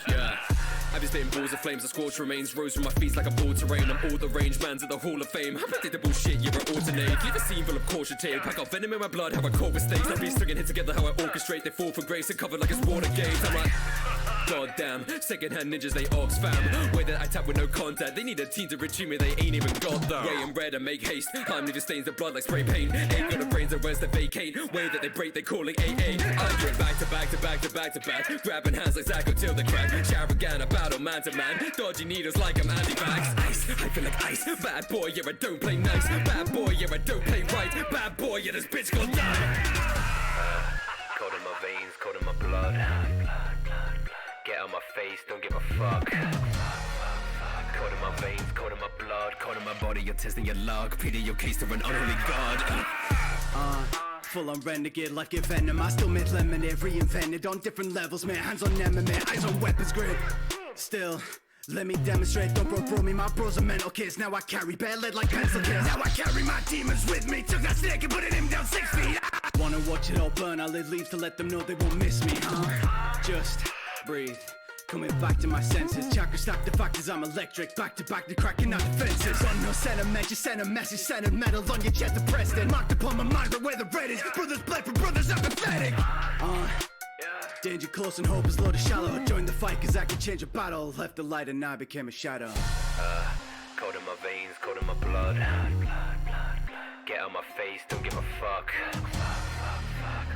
Yeah. I've been spitting balls of flames, the scorched remains rose from my feet like a ball terrain. I'm all the range mans at the Hall of Fame. I'm predictable shit, you're an alternate. Leave a scene full of caution tape. I got venom in my blood, how I cope with stakes. I be stringing hit together, how I orchestrate. They fall from grace and covered like a water gate. I'm like, goddamn, second-hand ninjas, they ox fam. Way that I tap with no contact. They need a team to retrieve me, they ain't even got that. Way in red and make haste. I'm leaving stains of blood like spray paint. Ain't got the brains and where's the vacate. Way that they break, they calling AA. I'm doing back to back to back to back to back. Grabbing hands like Zacko till the crack. Sharagan, a battle man to man. Dodgy needles like I'm anti-vax. Ice, I feel like ice. Bad boy, yeah, I don't play nice. Bad boy, yeah, I don't play right. Bad boy, yeah, this bitch gon' die. Cold in my veins, cold in my blood. Get out my face, don't give a fuck. Cold in my veins, cold in my blood. Cold in my body, you're testing your luck. Pleading your case to an unholy god. Full on renegade like a venom. I still made lemonade, reinvented on different levels, man. Hands on MMA, eyes on weapons grip. Still, let me demonstrate. Don't bro me, my bros are mental kids. Now I carry bare lead like pencil kids. Now I carry my demons with me. Took that snake and put it him down 6 feet. Wanna watch it all burn? I lit leaves to let them know they won't miss me, huh? Just breathe. Coming back to my senses. Chakra stack the factors, I'm electric. Back to back, the cracking out the fences. On no sentiment, just send a message. Send a medal on your chest to Preston. Marked upon my mind, but where the red is. Brothers bled for brothers, I'm pathetic. Danger close and hope is low to shallow. Join the fight cause I can change a battle. Left the light and I became a shadow. Cold in my veins, cold in my blood. Get out my face, don't give a fuck.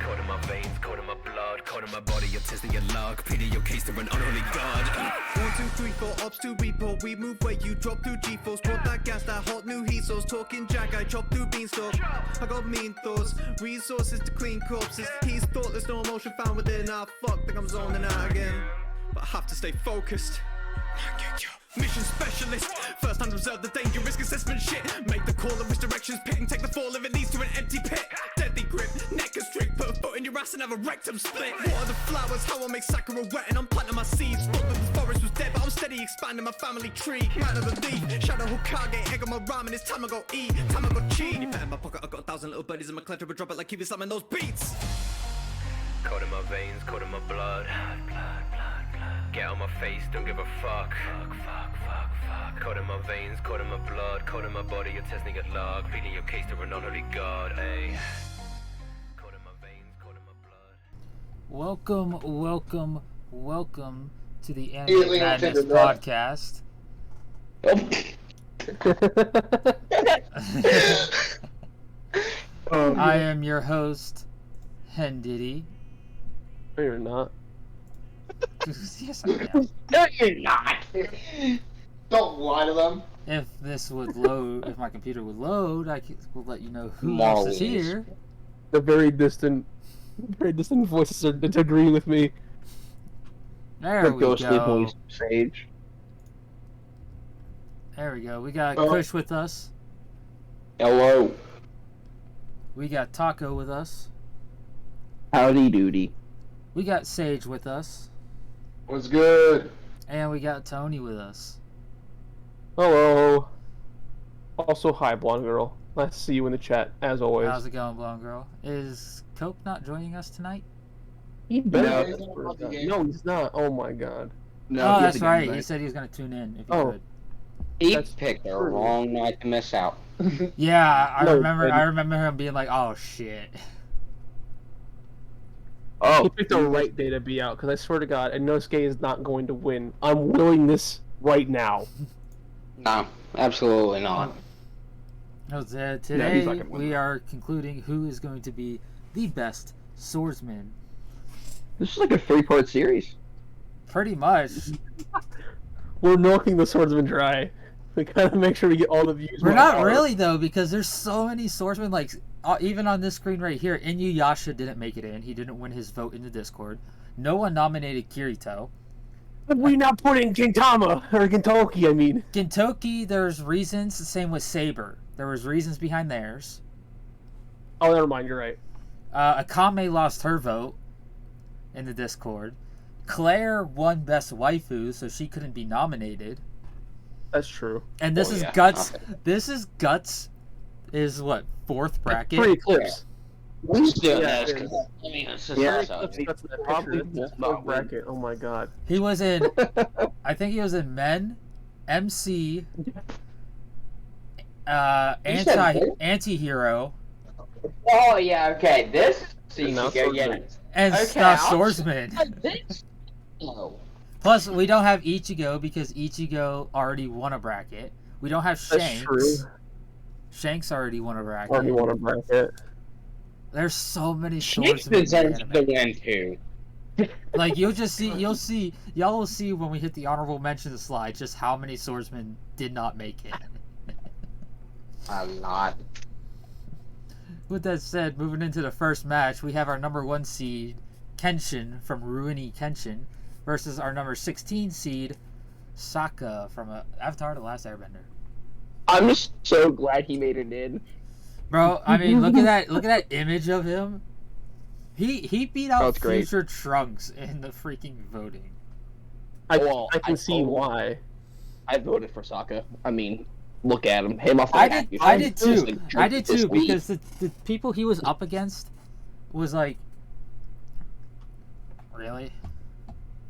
Cold in my veins, cold in my blood. Cold in my body, you're testing your luck. Pleading your case to an unholy god. 1, 2, 3, 4, ops to repo. We move where you drop through G-force. Brought that gas, that hot new heat source. Talking jack, I chop through beanstalk. I got mean thoughts, resources to clean corpses. He's thoughtless, no emotion found within. Fuck, think I'm zoning out again. But I have to stay focused. Mission specialist, first hand observe the danger, risk assessment shit. Make the call of misdirections, pit and take the fall if it leads to an empty pit. Deadly grip, neck and strict, put a foot in your ass and have a rectum split. Water the flowers, how I make Sakura wet and I'm planting my seeds. Thought that the forest was dead, but I'm steady expanding my family tree. Man of the leaf, shadow Hokage, egg on my ramen, it's time I go eat, time I go cheat. Any pet in my pocket, I got 1,000 little birdies in my collector, but drop it like keep it slamming those beats. Cold in my veins, cold in my blood. Get out my face, don't give a fuck. Cold in my veins, cold in my blood. Cold in my body, you're testing your luck. Pleading your case to an unholy god, ayy. Cold in my veins, cold in my blood. Welcome to the Anime Madness podcast. I am your host, Hendiddy. No, you're not. Yes, I am. No, you're not. Don't lie to them. If this would load, if my computer would load, will let you know who else is here. The very distant voices are agreeing with me. There we go. Voice, Sage. There we go. We got Kush with us. Hello. We got Taco with us. Howdy doody. We got Sage with us. What's good? And we got Tony with us. Hello. Also, hi, blonde girl. Nice to see you in the chat, as always. How's it going, blonde girl? Is Cope not joining us tonight? He better. No, he's not. Oh my god. No, that's right. He said he was going to tune in if he could. He picked the wrong night to miss out. Yeah, I remember him being like, "Oh shit." He picked the right day to be out, because I swear to God, Inosuke is not going to win. I'm willing this right now. No, absolutely not. No, today we are concluding who is going to be the best swordsman. This is like a 3-part series. Pretty much. We're milking the swordsman dry. We gotta make sure we get all the views. We're not really, though, because there's so many swordsmen, like, even on this screen right here, Inuyasha didn't make it in. He didn't win his vote in the Discord. No one nominated Kirito. But we not put in Gintama, or Gintoki, I mean. Gintoki, there's reasons. The same with Saber. There was reasons behind theirs. Oh, never mind, you're right. Akame lost her vote in the Discord. Claire won Best Waifu, so she couldn't be nominated. That's true. And this is Guts. This is Guts. Is what, 4th bracket? Pretty close. Who's doing Yeah, this? it is. 'Cause, I mean, it's just Yeah, so that's that probably picture. will It's not win. bracket. Oh my god. He was in. I think he was in Men, MC, You said who? Anti-Hero, Oh yeah, okay. This And now Ichigo, yeah. Swordsman. and Okay, now I'll- Swordsman. This. Oh. Plus, we don't have Ichigo because Ichigo already won a bracket. We don't have That's Shanks. true. Shanks already won a bracket. Already won a bracket. There's so many Shanks swordsmen in the deserves anime. to win too. Like y'all will see when we hit the honorable mention slide just how many swordsmen did not make it. A lot. With that said, moving into the first match, we have our number 1 seed Kenshin from Ruini Kenshin versus our number 16 seed Sokka from Avatar: The Last Airbender. I'm just so glad he made it in. Bro, I mean, look at that image of him. He beat out That's great. Future Trunks in the freaking voting. I can see why. I voted for Sokka. I mean, look at him. Him off the I back. did too, because the people he was up against was like, really?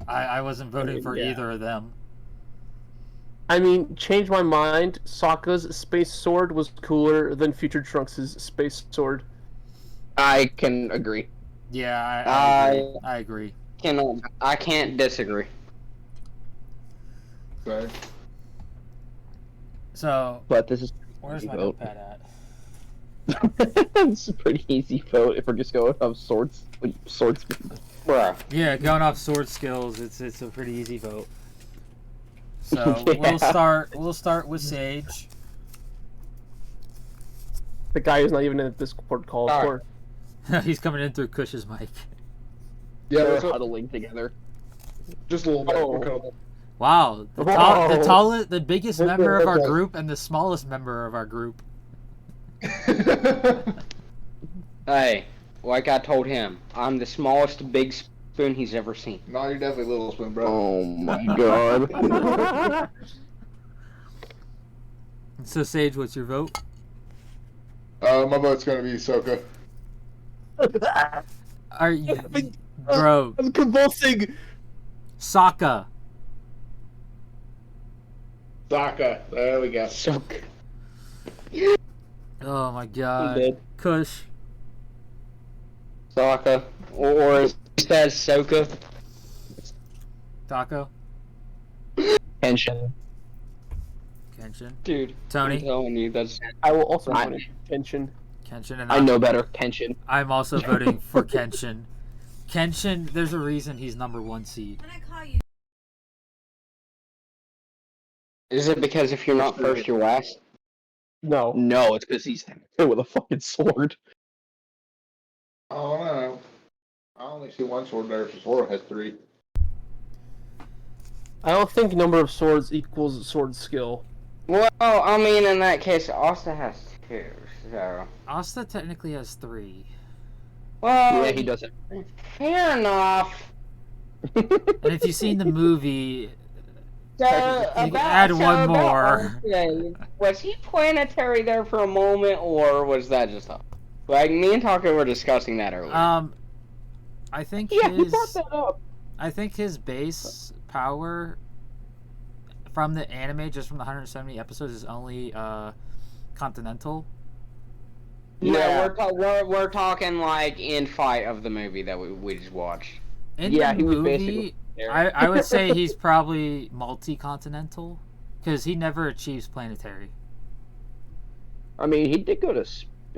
I wasn't voting for Yeah. either of them. I mean, change my mind. Sokka's space sword was cooler than Future Trunks' space sword. I can agree. Yeah, I agree. I can't disagree. Sorry. So, But this is where's my vote. notepad at? It's a pretty easy vote if we're just going off swords. Bruh. Yeah, going off sword skills, it's a pretty easy vote. So Yeah. we'll start with Sage. The guy who's not even in the Discord call. Alright. He's coming in through Kush's mic. Yeah, They're what's up? huddling together. Just a little bit. Oh. We're kind Wow, the biggest Look member at of our that. group and the smallest member of our group. of... Hey, like I told him, I'm the smallest big spoon he's ever seen. No, you're definitely Little Spoon, bro. Oh my god. So Sage, what's your vote? My vote's gonna be Ahsoka. Are you, bro? I'm convulsing. Sokka. Sokka. There we go. Soak. Oh my god. dead. Kush. Sokka. Or it says Soka. Taco. Tension. Kenshin. Dude. I'm Tony. telling you, that's... I will also Fine. vote Kenshin. Kenshin. And I know better. Tension. I'm also voting for Kenshin. Kenshin, there's a reason he's number 1 seed. When I call you. Is it because if you're not first, you're last? No. No, it's because he's there with a fucking sword. Oh no. I only see one sword there, so Zoro has 3. I don't think number of swords equals sword skill. Well, I mean, in that case, Asta has 2, so... Asta technically has 3. Well, Yeah, he does it. fair enough. And if you've seen the movie, So, You can add one more. Okay, was he planetary there for a moment, or was that just up? Like, me and Taco were discussing that earlier. I think Yeah, he his brought that up. I think his base power from the anime, just from the 170 episodes, is only continental. No, we're talking like in fight of the movie that we just watched. In Yeah, the he was movie, basically there. I would say he's probably multi-continental because he never achieves planetary. I mean, he did go to.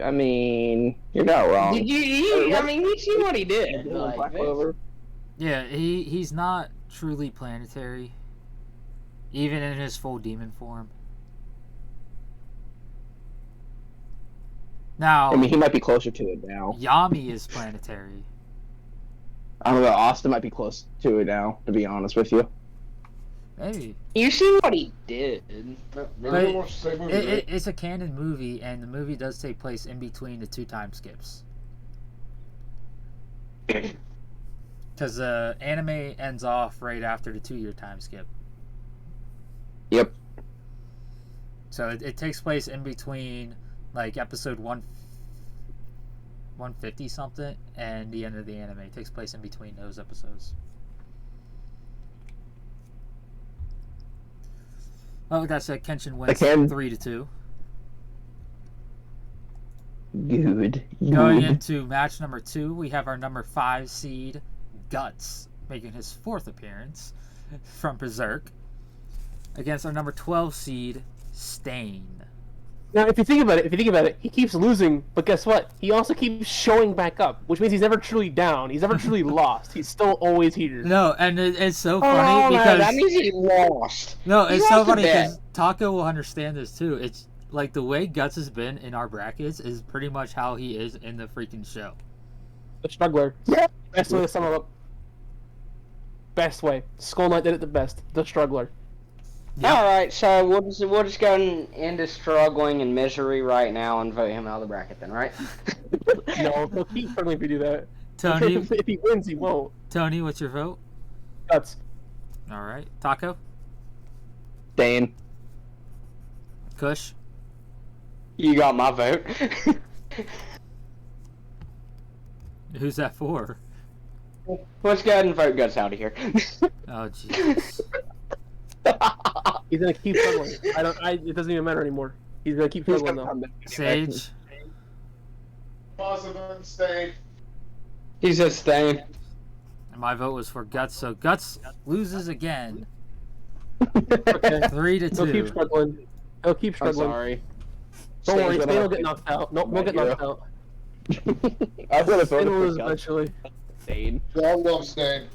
I mean, you're not wrong. Did you? I mean, you see what he did. Black Like, Clover. Yeah, he's not truly planetary, even in his full demon form. Now, I mean, he might be closer to it now. Yami is planetary. I don't know. Austin might be close to it now, to be honest with you. Maybe. you see what he did. Really wants to say movie, right? It's a canon movie, and the movie does take place in between the 2 time skips. Because the anime ends off right after the 2-year time skip. Yep. So it takes place in between, like, episode 150 something, and the end of the anime takes place in between those episodes. Well, with that said, Kenshin wins 3-2. Good. Going into match number 2, we have our number 5 seed, Guts, making his 4th appearance from Berserk, against our number 12 seed, Stain. Now, if you think about it, he keeps losing, but guess what? He also keeps showing back up, which means he's never truly down. He's never truly lost. He's still always here. No, and it's so funny because... that means he lost. No, it's so funny bet. because Taco will understand this too. It's like the way Guts has been in our brackets is pretty much how he is in the freaking show. The struggler. Best way to sum it up. Best way. Skull Knight did it the best. The struggler. Yep. Alright, so we'll just go into struggling and misery right now and vote him out of the bracket then, right? No, he'll keep struggling if you do that. Tony, If he wins, he won't. Tony, what's your vote? Guts. All right, Taco, Stain. Kush. You got my vote. Who's that for? Let's go ahead and vote Guts out of here. Oh Jesus. He's gonna keep struggling. It doesn't even matter anymore. He's gonna keep struggling though. Sage. Positive Stain. He said Stain. And my vote was for Guts, so Guts loses again. Okay. 3-2. He'll keep struggling. He'll keep I'm struggling. sorry. Don't worry, Stain's Stain gonna will get knocked out. Nope, we'll get knocked out. I would have Stain voted will for lose Guts. eventually. Stain. I love Stain.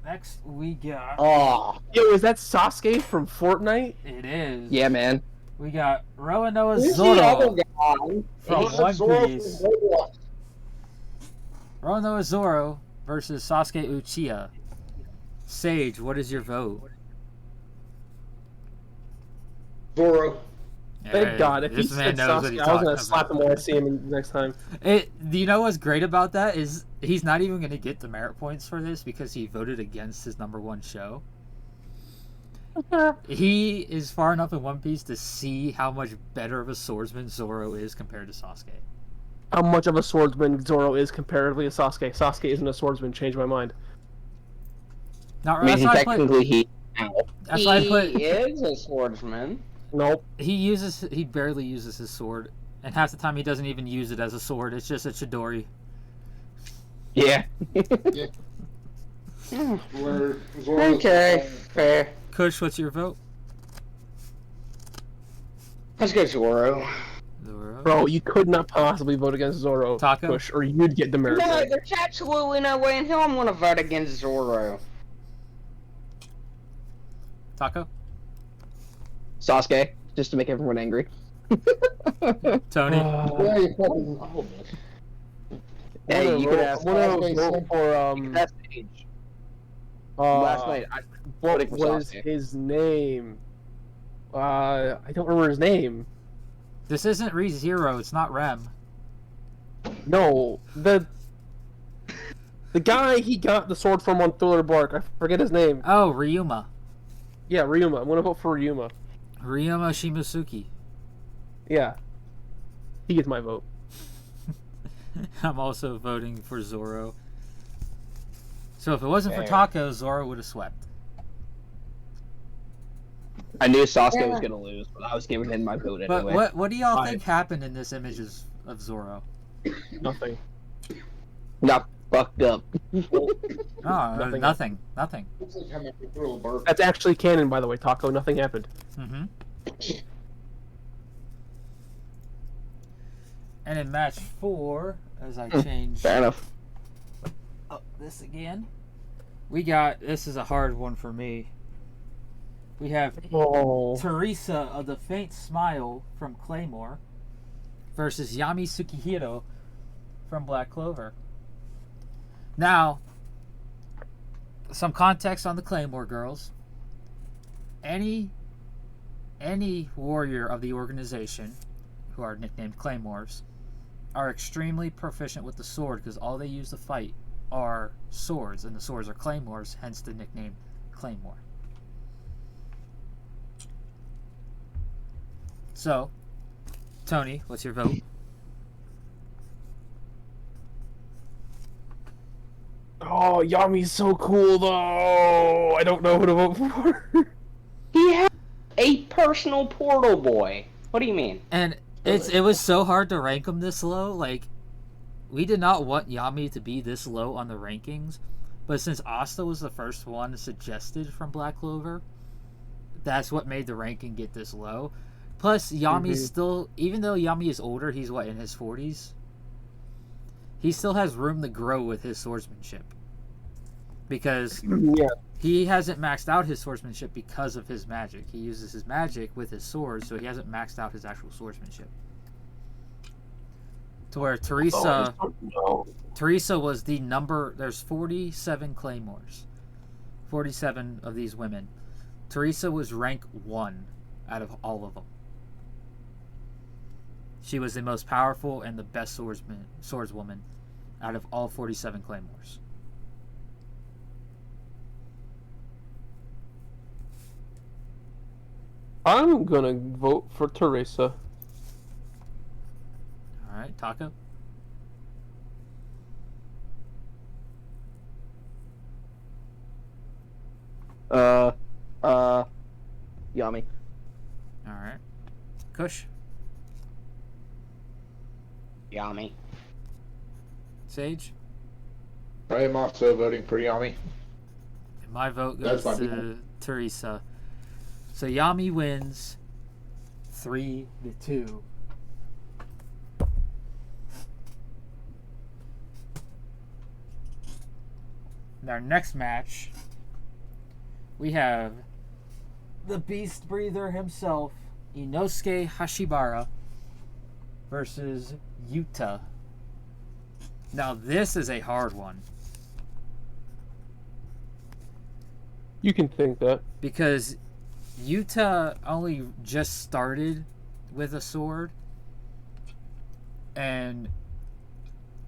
Next we got. Oh. Yo, is that Sasuke from Fortnite? It is. Yeah, man. We got Roanoa Who's the other Zoro guy? from Who's One Zoro from Piece. Overwatch? Roanoa Zoro versus Sasuke Uchiha. Sage, what is your vote? Zoro. Thank God. If he This said man knows what Sasuke, he's I was talking gonna slap him about. when I see him next time. Do you know what's great about that is he's not even going to get the merit points for this because he voted against his number 1 show. He is far enough in One Piece to see how much better of a swordsman Zoro is compared to Sasuke. How much of a swordsman Zoro is comparatively to Sasuke. Sasuke isn't a swordsman. Change my mind. Now, I mean, that's why I technically he. that's why I put. He is a swordsman. Nope. He barely uses his sword, and half the time he doesn't even use it as a sword. It's just a chidori. Yeah. Where Zoro's Okay, fair. Kush, what's your vote? Let's go Zoro. Zoro. Bro, you could not possibly vote against Zoro, Taco? Push, or you'd get demerit. No, there's absolutely no way in hell I'm gonna vote against Zoro. Taco? Sasuke, just to make everyone angry. Tony? Yeah, you fucking. Oh, Hey, you could ask. One of those vote for That's Sage. Last night, I voted for what was Sasuke. his name? I don't remember his name. This isn't ReZero, it's not Rem. No, the guy he got the sword from on Thriller Bark. I forget his name. Oh, Ryuma. Yeah, Ryuma. I'm gonna vote for Ryuma. Ryuma Shimasuki. Yeah, he gets my vote. I'm also voting for Zoro. So if it wasn't for Fair. Taco, Zoro would have swept. I knew Sasuke was gonna lose, but I was giving him my vote But anyway. what do y'all Fine. think happened in this images of Zoro? Nothing. Not fucked up. Oh, Nothing. nothing. Nothing. Looks like I'm a little burp. That's actually canon, by the way, Taco. Nothing happened. Mm-hmm. And in match 4, as I change Fair enough. up this again, we got, this is a hard one for me. We have Oh. Teresa of the Faint Smile from Claymore versus Yami Tsukihiro from Black Clover. Now, some context on the Claymore girls. Any warrior of the organization, who are nicknamed Claymores, are extremely proficient with the sword because all they use to fight are swords, and the swords are Claymores, hence the nickname Claymore. So, Tony, what's your vote? Oh, Yami's so cool though. I don't know who to vote for. He had a personal portal boy. What do you mean? And it was so hard to rank him this low. Like, we did not want Yami to be this low on the rankings, but since Asta was the first one suggested from Black Clover, that's what made the ranking get this low. Plus, Yami's still, even though Yami is older, he's what, in his 40s? He still has room to grow with his swordsmanship. Because he hasn't maxed out his swordsmanship because of his magic. He uses his magic with his sword, so he hasn't maxed out his actual swordsmanship. To where Teresa was the number, there's 47 claymores. 47 of these women. Teresa was rank 1 out of all of them. She was the most powerful and the best swordswoman out of all 47 claymores. I'm gonna vote for Teresa. Alright, Taco? Yami. Alright. Kush? Yami. Sage? I am also voting for Yami. And my vote goes That's to Teresa. So Yami wins 3-2. In our next match, we have the Beast Breather himself, Inosuke Hashibara, versus Yuta. Now this is a hard one. You can think that. Because Yuta only just started with a sword. And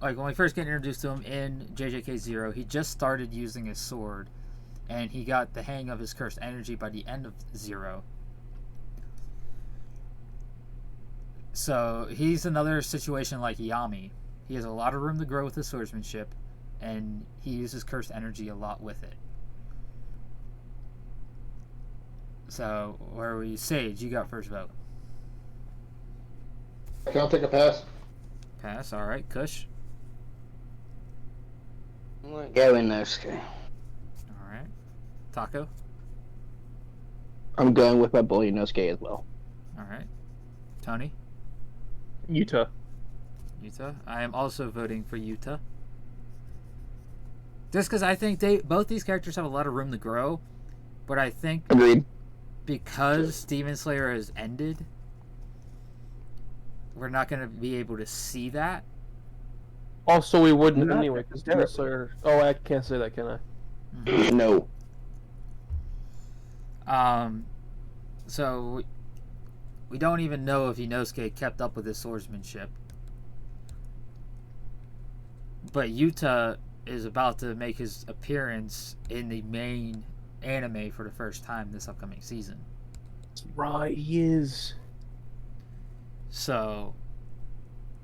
like when we first get introduced to him in JJK0, he just started using his sword. And he got the hang of his cursed energy by the end of 0. So he's another situation like Yami. He has a lot of room to grow with his swordsmanship, and he uses cursed energy a lot with it. So, where are we? Sage, you got first vote. Can I take a pass? Pass, alright. Kush? Go Inosuke. Alright. Taco? I'm going with my boy Inosuke as well. Alright. Tony? Yuta. Yuta. I am also voting for Yuta. Just because I think both these characters have a lot of room to grow, but I think Agreed. because Demon Slayer has ended, we're not going to be able to see that. Also, we wouldn't Not anyway, because Demon Slayer... Oh, I can't say that, can I? No. So we don't even know if Inosuke kept up with his swordsmanship. But Yuta is about to make his appearance in the main anime for the first time this upcoming season. Right, he is. So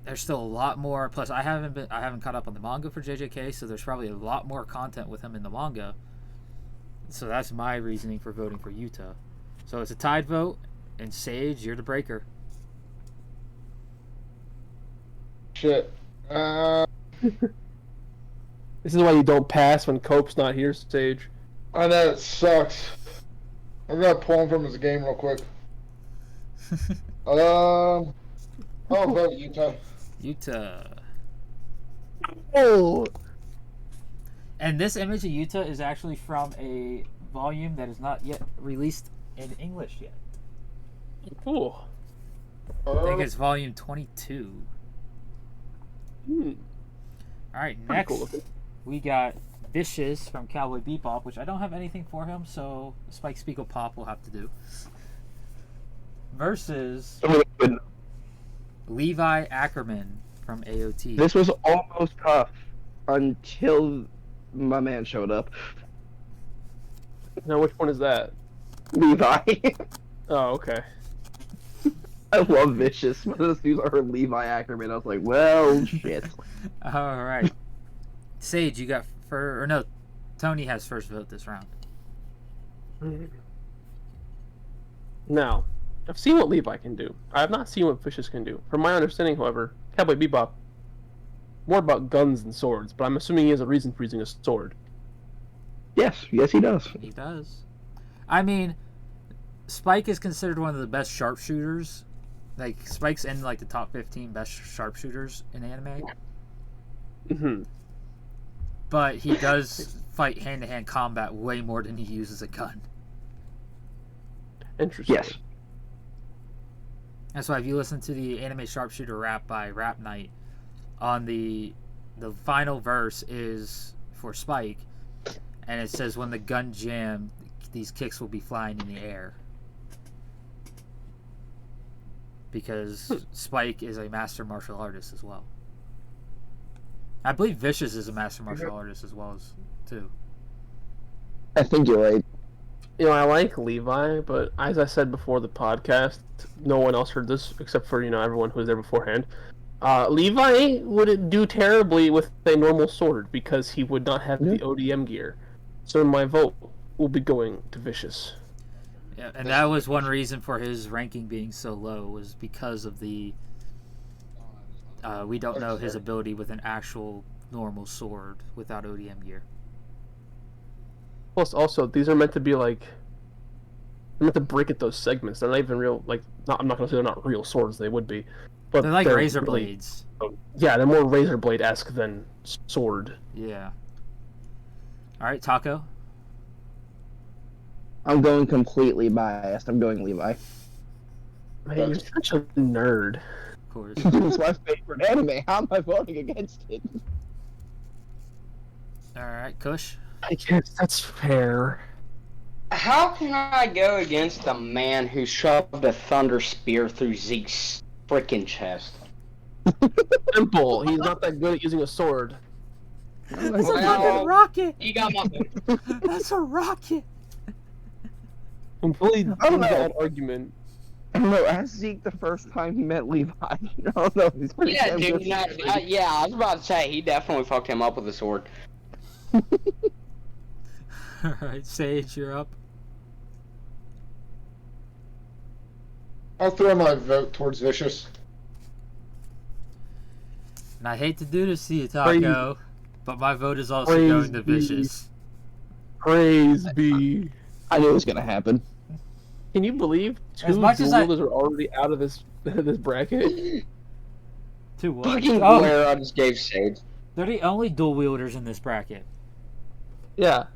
there's still a lot more. Plus, I haven't caught up on the manga for JJK, so there's probably a lot more content with him in the manga. So that's my reasoning for voting for Yuta. So it's a tied vote, and Sage, you're the breaker. Shit. This is why you don't pass when Cope's not here, Sage. I know it sucks. I'm gonna pull him from his game real quick. I'll vote Utah. Yuta. Oh! And this image of Yuta is actually from a volume that is not yet released in English yet. Cool. I think it's volume 22. Alright, next Cool. we got Vicious from Cowboy Bebop, which I don't have anything for him, so Spike Spiegel Pop will have to do. Versus Levi Ackerman from AOT. This was almost tough until my man showed up. Now, which one is that? Levi. Oh, okay. I love Vicious. One of those dudes are Levi Ackerman. I was like, well, shit. Alright. Sage, you got or no, Tony has first vote this round. Now, I've seen what Levi can do. I have not seen what Vicious can do. From my understanding, however, Cowboy Bebop, more about guns than swords, but I'm assuming he has a reason for using a sword. Yes, he does. He does. I mean, Spike is considered one of the best sharpshooters. Like, Spike's in, like, the top 15 best sharpshooters in anime. Mm-hmm. But he does fight hand-to-hand combat way more than he uses a gun. Interesting. Yes. That's why if you listen to the anime sharpshooter rap by Rap Knight, on the final verse is for Spike, and it says, when the gun jam, these kicks will be flying in the air. Because Spike is a master martial artist as well. I believe Vicious is a master martial artist as well as too. I think you're right. You know, I like Levi, but as I said before the podcast, no one else heard this except for, everyone who was there beforehand. Levi wouldn't do terribly with a normal sword because he would not have the ODM gear. So my vote will be going to Vicious. Yeah, and that was one reason for his ranking being so low, was because of the we don't know his ability with an actual normal sword without ODM gear. Plus, also, these are meant to be like, they're meant to break at those segments. They're not even real. I'm not gonna say they're not real swords. They would be, but They're like razor really, blades. Yeah, they're more razor blade-esque than sword. Yeah. All right, Taco. I'm going completely biased. I'm going Levi. Man, you're such a nerd. Of course. It's my favorite anime. How am I voting against it? All right, Kush. I guess that's fair. How can I go against the man who shoved a thunder spear through Zeke's freaking chest? Simple. He's not that good at using a sword. That's a fucking rocket. You got my vote. That's a rocket. Completely I don't know. invalid argument. I don't know. Ask Zeke the first time he met Levi. I don't know. He's pretty Yeah, damn dude. good. Yeah, I was about to say he definitely fucked him up with a sword. All right, Sage, you're up. I'll throw my vote towards Vicious. And I hate to do this to you, Taco, but my vote is also going to Vicious. Praise be. I knew it was gonna happen. Can you believe As two much as dual wielders are already out of this bracket? Two what? Fucking Oh, glare I just gave Sage. they're the only dual wielders in this bracket. Yeah.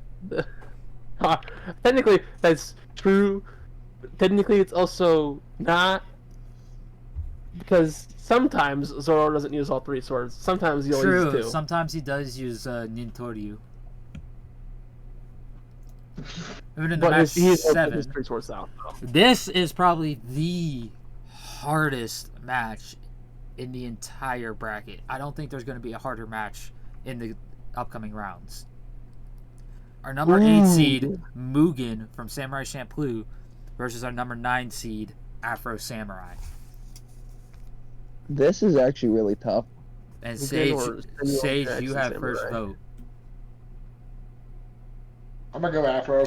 Technically, that's true. But technically, it's also not. Because sometimes Zoro doesn't use all three swords. Sometimes he only uses True. two. Sometimes he does use Nintoryu. Even in the But match he is also 7. his three swords out. This is probably the hardest match in the entire bracket. I don't think there's going to be a harder match in the upcoming rounds. Our number 8 seed, Mugen from Samurai Champloo, versus our number 9 seed, Afro Samurai. This is actually really tough. And Mugen or Sage, Jackson you have Samurai. first vote. I'm gonna go Afro.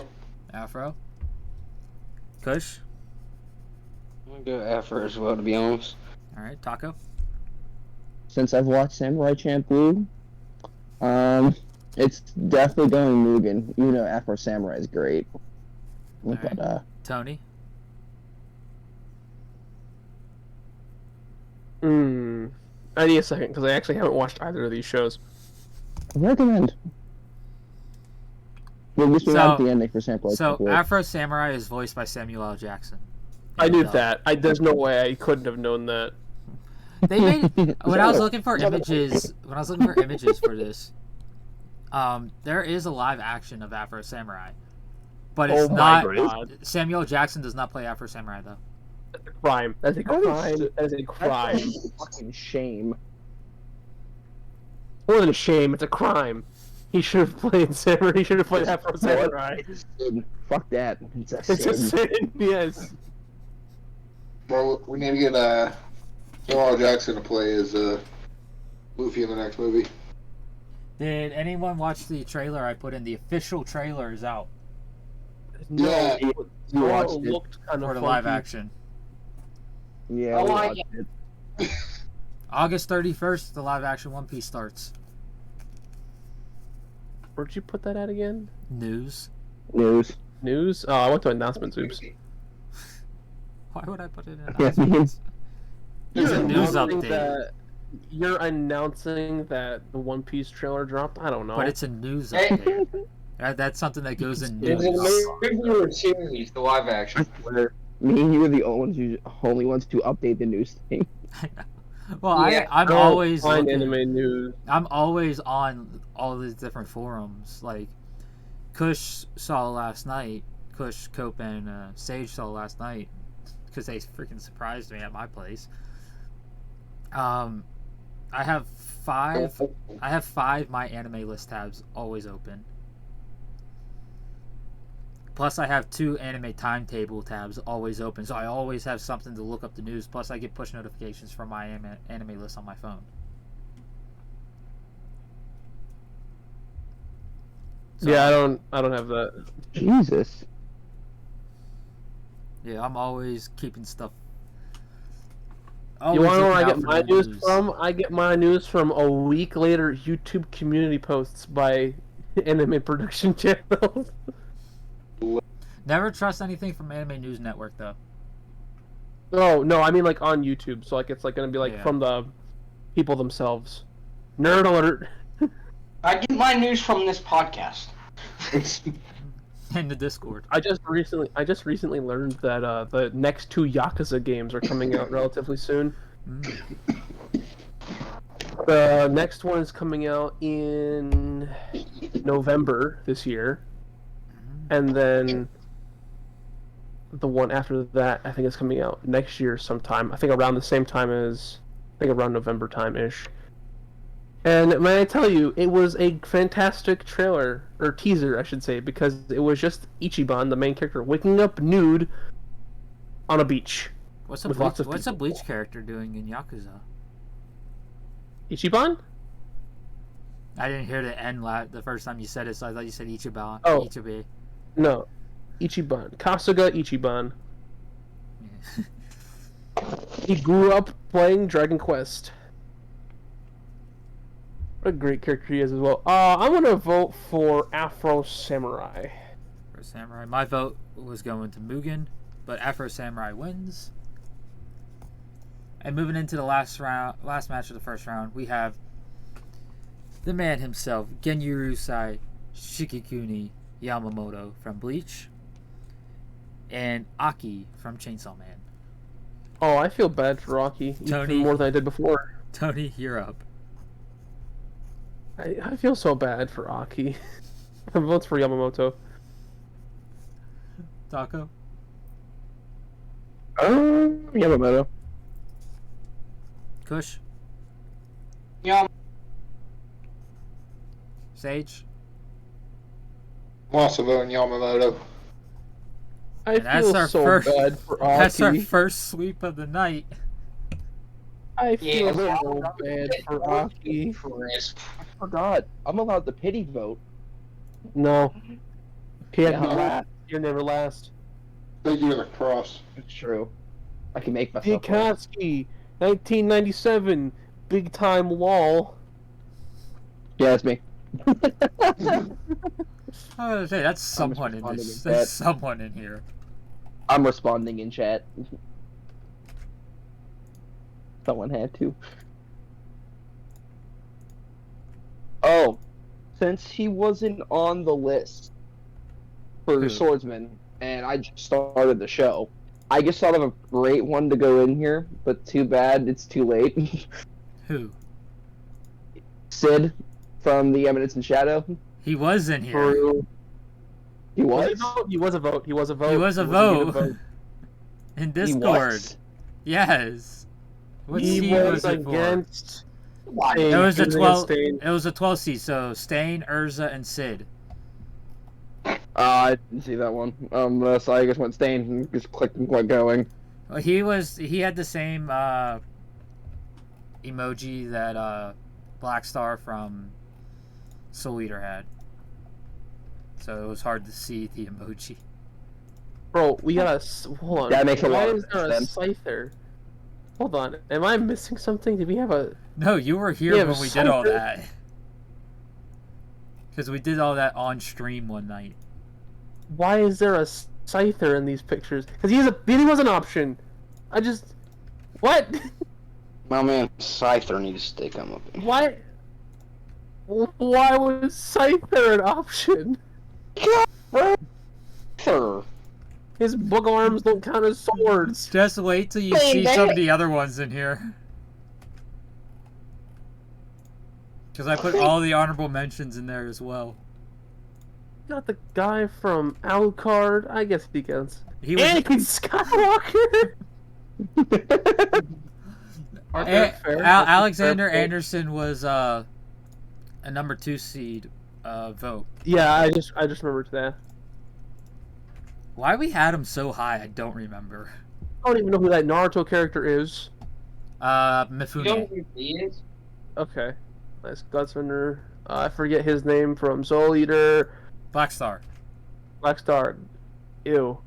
Afro? Kush? I'm gonna go Afro as well, to be honest. All right, Taco? Since I've watched Samurai Champloo, it's definitely going Mugen. Even though Afro Samurai is great. Alright. But Tony? I need a second because I actually haven't watched either of these shows. I recommend. Well, at least we So- got the ending for Samurai So, Champloo. Afro Samurai is voiced by Samuel L. Jackson. I knew Dub. that. There's no way I couldn't have known that. They made when I was looking for images. When I was looking for images for this, there is a live action of Afro Samurai, but it's Oh my not. God. Samuel Jackson does not play Afro Samurai though. That's a crime. That's a crime. That is a crime. That's a fucking shame. More than a shame, it's a crime. He should have played Samurai. He should have played Afro Samurai. Fuck that. It's a It's a sin. sin, yes. Well, we need to get Samuel Jackson to play as Luffy in the next movie. Did anyone watch the trailer I put in? The official trailer is out Yeah. You watched it. Looked kind for of the live action. Yeah, I we like watched it. August 31st, the live action One Piece starts. Where'd you put that at again? News. News? Oh, I went to announcements. Oops. Why would I put it in Yeah, announcements? There's a You're news announcing update. that- You're announcing that the One Piece trailer dropped? I don't know. But it's a news Hey. update. That's something that goes in Is news. it a movie or a series, the live action? Where me and you are the only ones to update the news thing. Well, Yeah. I'm I don't always find looking, anime news. I'm always on all these different forums. Like, Kush saw last night. Kush, Cope, and Sage saw last night because they freaking surprised me at my place. I have five My Anime List tabs always open. Plus, I have 2 Anime Timetable tabs always open, so I always have something to look up the news. Plus, I get push notifications from my anime list on my phone. So, Yeah, I don't have that. Jesus. yeah, I'm always keeping stuff. You Always want to know where I looking get out for my the news from? I get my news from a week later YouTube community posts by anime production channels. Never trust anything from Anime News Network, though. Oh no, I mean like on YouTube. So like it's like gonna be like Yeah. from the people themselves. Nerd alert. I get my news from this podcast. In the Discord. I just recently learned that the next 2 Yakuza games are coming out relatively soon. Mm. The next one is coming out in November this year, and then the one after that I think is coming out next year sometime. I think around the same time as around November time-ish. And may I tell you, it was a fantastic trailer, or teaser, I should say, because it was just Ichiban, the main character, waking up nude on a beach. What's a With lots of What's a people. Bleach character doing in Yakuza? Ichiban? I didn't hear the end the first time you said it, so I thought you said Ichiban. Oh. Ichibe. No. Ichiban. Kasuga Ichiban. Yeah. He grew up playing Dragon Quest. What a great character he is as well. I'm gonna vote for Afro Samurai. For Samurai. My vote was going to Mugen, but Afro Samurai wins. And moving into the last match of the first round, we have the man himself, Genyurusai Shikikuni Yamamoto from Bleach, and Aki from Chainsaw Man. Oh, I feel bad for Rocky Tony. even more than I did before. Tony, you're up. I feel so bad for Aki. I vote for Yamamoto. Taco? Yamamoto. Kush? Yeah, Sage? I'm also voting Yamamoto. I And that's feel our so first- bad for Aki. That's our first sweep of the night. I feel Yeah, so bad for Aki. Chris. I forgot. I'm allowed the pity vote. No. Yeah, You're never last. Thank you for the cross. It's true. I can make myself. laugh. Dikotsky, 1997, big time lol. Yeah, that's me. I was gonna say, that's someone in responding this. in There's chat. someone in here. I'm responding in chat. Someone had to. Oh, since he wasn't on the list for Who? Swordsmen, and I just started the show, I just thought of a great one to go in here, but too bad it's too late. Who? Sid from The Eminence and Shadow. He was in here. He was? He was a vote. He was a vote. He was a vote. In He Discord. was? Yes. What He seed was was it for? against. It was a Stain. 12. Stain. It was a 12 seed. So Stain, Urza, and Sid. I didn't see that one. So I just went Stain and just clicked and kept going. Well, he had the same emoji that Black Star from Soul Eater had. So it was hard to see the emoji. Bro, we got hold on. That makes a Why lot of is there a sense. Scyther? Hold on, am I missing something? Did we have a... No, you were here Yeah, when we did all Scyther? that. Because we did all that on stream one night. Why is there a Scyther in these pictures? Because he was an option. I just... What? My man Scyther needs to stick him up. Why? Why was Scyther an option? Scyther. His book arms don't count as swords. Just wait till you Wait, see they- some of the other ones in here. Because I put all the honorable mentions in there as well. Not the guy from Alucard. I guess he counts. He was Anakin Skywalker. Aren't they fair? Alexander Fair? Anderson was a number 2 seed vote. Yeah, I just remembered that. Why we had him so high, I don't remember. I don't even know who that Naruto character is. Mifune. who he is? Okay, nice Gunslinger. I forget his name from Soul Eater. Black Star. Black Star. Ew.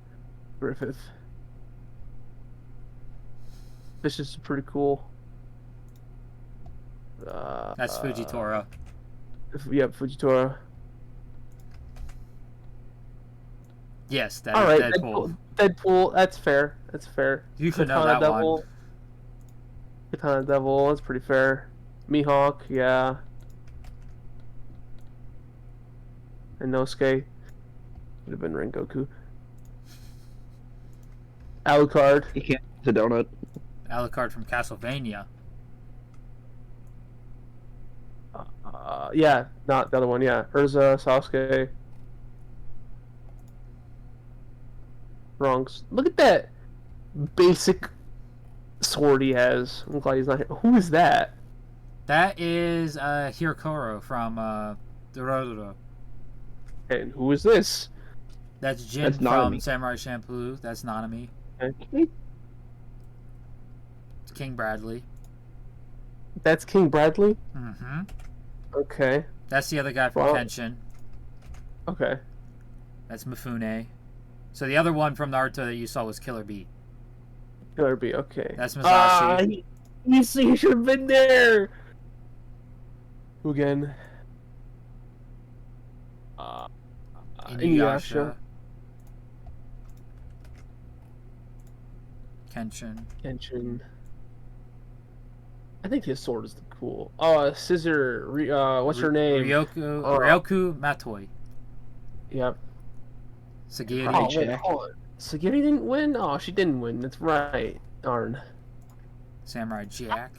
Griffith. This is pretty cool. That's Fujitora. Yeah, Fujitora. Yes, that All is right, Deadpool. Deadpool. That's fair. That's fair. You should know Katana that Devil. one. Katana Devil. That's pretty fair. Mihawk. Yeah. And Nosuke. Would have been Rengoku. Alucard. You can't eat a donut. Alucard from Castlevania. Yeah, not the other one. Yeah, Urza, Sasuke. Wrongs. Look at that basic sword he has. I'm glad he's not here. Who is that? That is Hirokoro from Dororo. And who is this? That's Jin That's from Nanami. Samurai Champloo. That's Nanami. Okay. King Bradley. That's King Bradley? Mm-hmm. Okay. That's the other guy from Wow. Kenshin. Okay. That's Mifune. So the other one from Naruto that you saw was Killer Bee. Killer Bee, okay. That's Masashi. He should have been there! Who again? Inuyasha. Kenshin. Kenshin. I think his sword is cool. Scissor. What's her name? Ryoku Matoi. Yep. Sagiri. Oh, wait, hold on. Sagiri didn't win? Oh, she didn't win. That's right. Darn. Samurai Jack.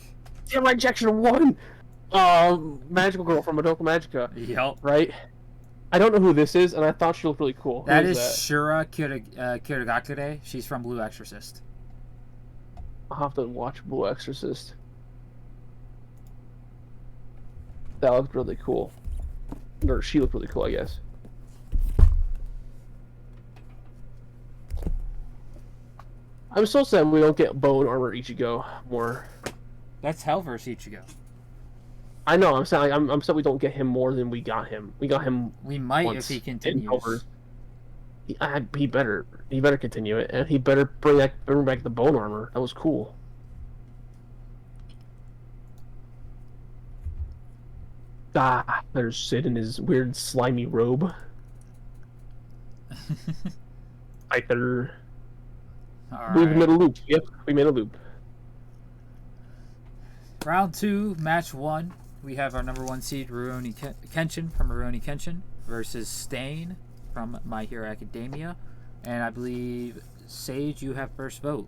Samurai Jackson won! Magical Girl from Madoka Magica. Yep. Right? I don't know who this is, and I thought she looked really cool. That Who is that? Shura Kirigakure. She's from Blue Exorcist. I'll have to watch Blue Exorcist. That looked really cool. Or she looked really cool, I guess. I'm so sad we don't get Bone Armor Ichigo more. That's Hell vs. Ichigo. I know, I'm saying, like, I'm sad we don't get him more than we got him. We got him We might once if he in continues. Hellverse. He better continue it, and he better bring back the Bone Armor. That was cool. There's Sid in his weird slimy robe. Either we Alright. made a loop. Yep, we made a loop. Round 2, match 1. We have our number 1 seed, Rurouni Kenshin from Rurouni Kenshin versus Stain from My Hero Academia. And I believe, Sage, you have first vote.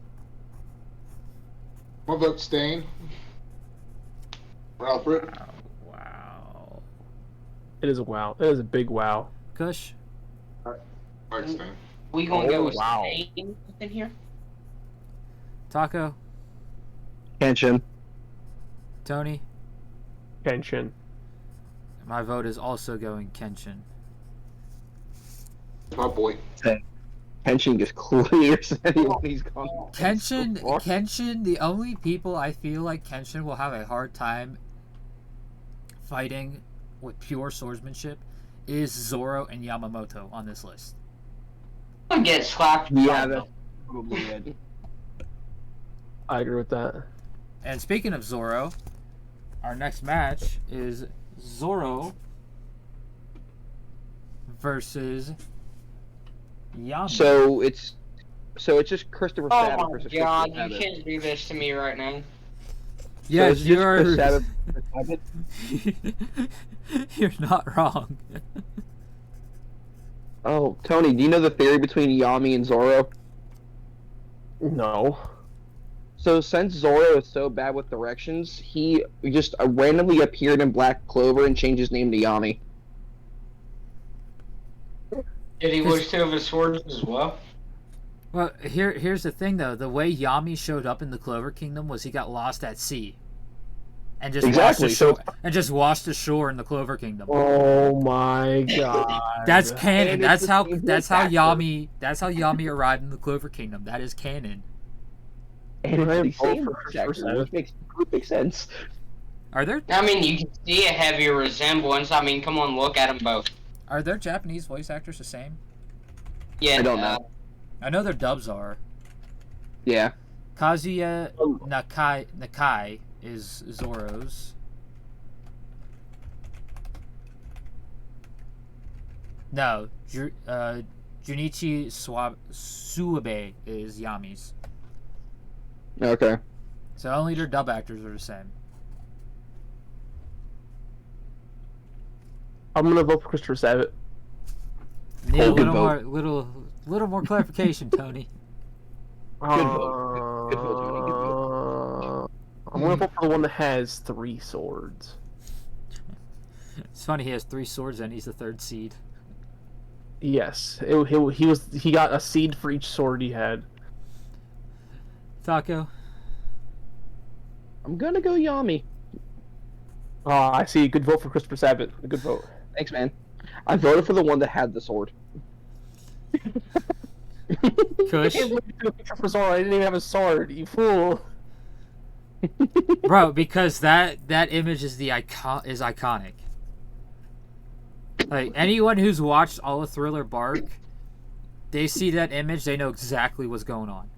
What about Stain? Alfred? Wow. It is a wow. It is a big wow. Kush? Alright, Stain. We gonna go with wow. Stain in here? Taco? Kenshin. Tony? Kenshin. My vote is also going Kenshin. My boy. Kenshin gets clears anyone he's gone. Kenshin, the only people I feel like Kenshin will have a hard time fighting with pure swordsmanship is Zoro and Yamamoto on this list. I'll get slapped. Yeah, that's probably it. I agree with that. And speaking of Zoro, our next match is Zoro versus Yami. So it's just Christopher Oh Savage my versus god, Christopher you Savage. can't do this to me right now. Yes, So it's just Chris you're. Savage versus Savage? You're not wrong. Oh, Tony, do you know the theory between Yami and Zoro? No. So since Zoro is so bad with directions, he just randomly appeared in Black Clover and changed his name to Yami. Did he wish to have his swords as well? Well, here's the thing though. The way Yami showed up in the Clover Kingdom was he got lost at sea, and just Exactly, washed ashore in the Clover Kingdom. Oh my god. That's canon. And it's the same That's how actor. Yami arrived in the Clover Kingdom. That is canon. And I am it's the same for voice Christopher actor, Savage. which makes perfect sense. Are there I mean, you can see a heavy resemblance. I mean, come on, look at them both. Japanese voice actors the same? Yeah, I don't know. I know their dubs are. Yeah. Kazuya Nakai is Zoro's. No, Junichi Suwabe is Yami's. Okay. So only their dub actors are the same. I'm gonna vote for Christopher Savage. Need a Oh, good little more clarification, Tony. Good vote. Good vote, Tony. Good vote. I'm gonna vote for the one that has 3 swords. It's funny he has 3 swords and he's the 3rd seed. Yes, he got a seed for each sword he had. Taco. I'm gonna go Yami. I see. Good vote for Christopher Savage. A good vote. Thanks, man. I voted for the one that had the sword. Kush. For Zoro, I didn't even have a sword. You fool. Bro, because that image is iconic. Like anyone who's watched all of Thriller Bark, they see that image, they know exactly what's going on.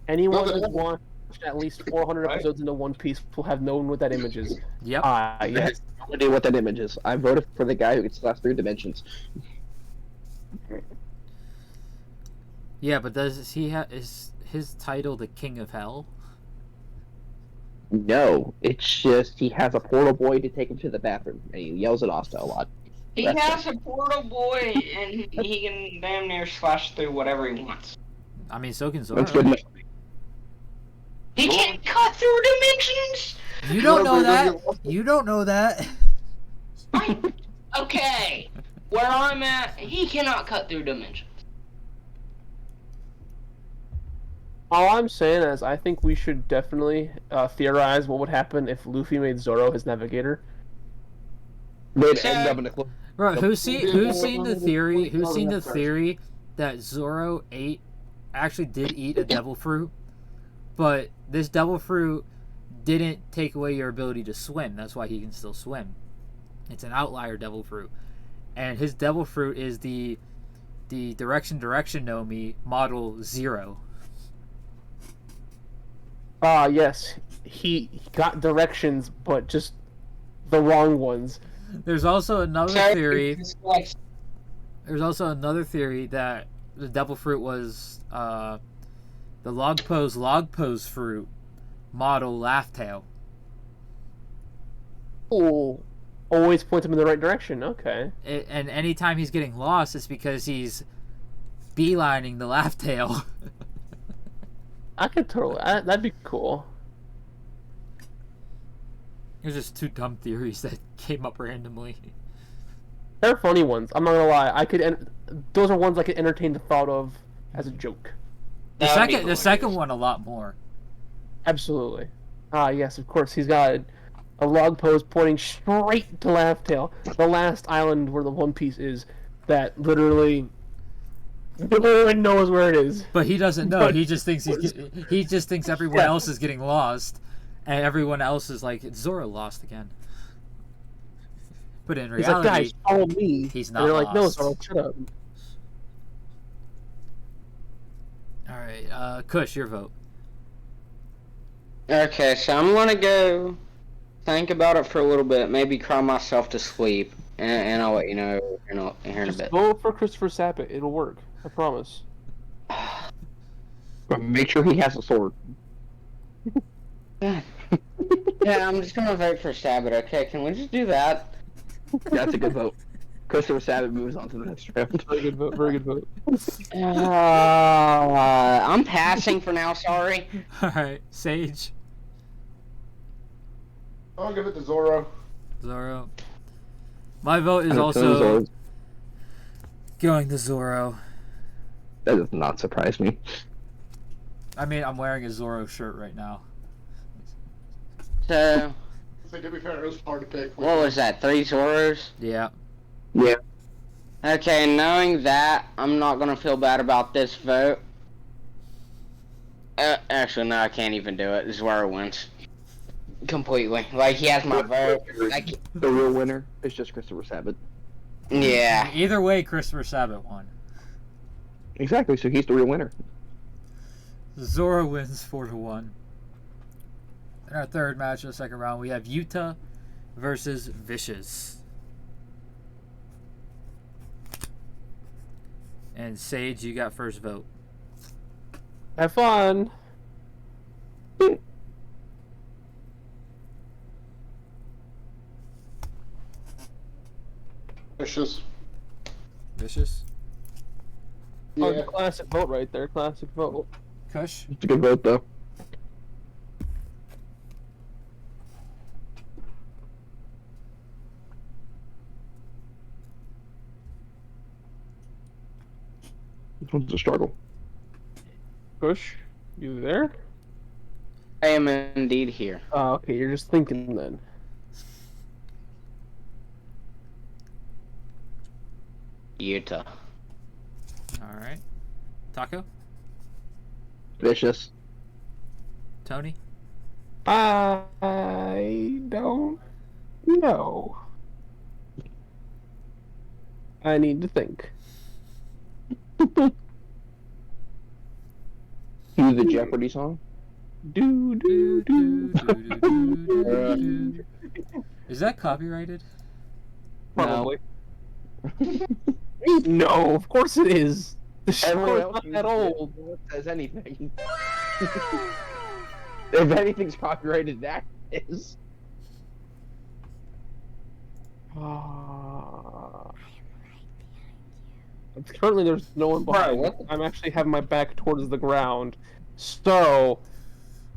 Anyone who's watched at least 400 episodes into One Piece will have known what that image is. Yep. Yes. No idea what that image is. I voted for the guy who gets the last 3 dimensions. Yeah, but does he have is his title the King of Hell? No, it's just he has a portal boy to take him to the bathroom, and he yells at Asta a lot. He has a portal boy, and he can damn near slash through whatever he wants. I mean, so can Zoro. That's good. He can't cut through dimensions! You don't know that. You don't know that. Okay, where I'm at, he cannot cut through dimensions. All I'm saying is, I think we should definitely theorize what would happen if Luffy made Zoro his navigator. They'd end up in a close. Bro, who's seen the theory? Who's seen the theory that Zoro actually did eat a devil fruit, but this devil fruit didn't take away your ability to swim. That's why he can still swim. It's an outlier devil fruit, and his devil fruit is the direction Nomi model 0. Yes. He got directions, but just the wrong ones. There's also another theory. There's also another theory that the devil fruit was the log pose fruit model Laugh Tail. Oh, always point him in the right direction. Okay. And anytime he's getting lost, it's because he's beelining the Laugh Tail. I could totally. That'd be cool. There's just 2 dumb theories that came up randomly. They're funny ones. I'm not gonna lie. Those are ones I could entertain the thought of as a joke. The second one a lot more. Absolutely. Yes, of course. He's got a log pose pointing straight to Laugh Tail, the last island where the One Piece is. That literally no one knows where it is. But he doesn't know. He just thinks everyone else is getting lost, and everyone else is like, Zoro lost again. But in He's like, reality, guys, follow me. he's And not they're like, no, lost. Zoro, shut up. All right, Kush, your vote. Okay, so I'm gonna go think about it for a little bit, maybe cry myself to sleep, and I'll let you know here in a Just bit. vote for Christopher Sabat. It'll work. I promise. But make sure he has a sword. Yeah, I'm just gonna vote for Sabbath, okay? Can we just do that? That's a good vote. Christopher Sabat moves on to the next round. Very good vote. Very good vote. I'm passing for now, sorry. All right, Sage, I'll give it to Zoro. Zoro. My vote is I'm also feeling Zoro's- going to Zoro. That does not surprise me. I mean, I'm wearing a Zoro shirt right now. So, So to be fair, it was hard to pick. what was that, 3 Zoros? Yeah. Yeah. Okay, knowing that, I'm not gonna feel bad about this vote. Actually, no, I can't even do it. Zoro wins. Completely. Like, he has my vote. Like, The real winner is just Christopher Sabat. yeah. Either way, Christopher Sabat won. Exactly, so he's the real winner. Zoro wins 4-1. In our third match of the second round, we have Yuta versus Vicious. And Sage, you got first vote. Have fun. Vicious. Vicious? Oh, Yeah. classic vote right there. Classic vote. Kush? It's a good vote, though. This one's a struggle. Kush, you there? I am indeed here. Oh, okay. You're just thinking then. Utah. Alright. Taco? Vicious. Tony? I don't know. I need to think. Cue the Jeopardy song. Do do do. Is that copyrighted? Probably. No, of course it is. The show Everyone is else not uses that it. old. No one says anything. If anything's copyrighted, that is. Currently, there's no one behind me. Bro, what I'm actually having my back towards the ground. So,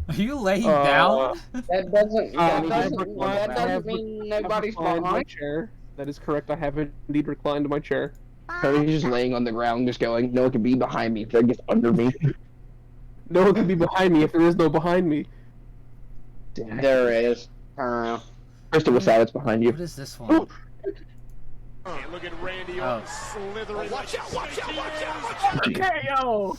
Are you laying down? That doesn't, I that doesn't mean nobody's reclined my behind. chair. That is correct. I have indeed reclined to my chair. He's just laying on the ground, just going, no one can be behind me. They're just under me. No one can be behind me if there is no behind me. There is. Turn around. Christopher Sabat's behind you. What is this one? Look at Randy Oh. slithering. Watch out, watch out, watch out! KO!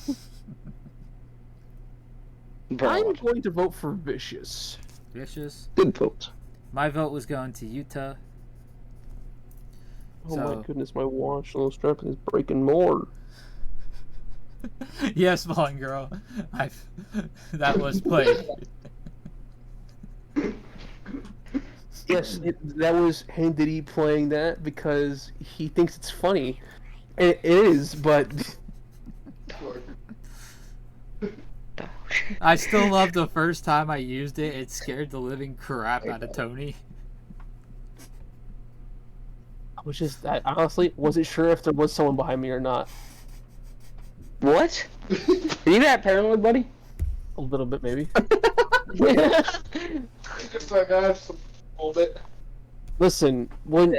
Bro. I'm going to vote for Vicious. Vicious? Good vote. My vote was going to Yuta. Oh So- my goodness, my watch little strap is breaking more. Yes, Fallen Girl. That was played. Yes, that was Handity playing that because he thinks it's funny. It is, but I still love the first time I used it. It scared the living crap out of Tony. I honestly wasn't sure if there was someone behind me or not. What? Are you that paranoid, buddy? A little bit, maybe. Just like us, a little bit. Listen, when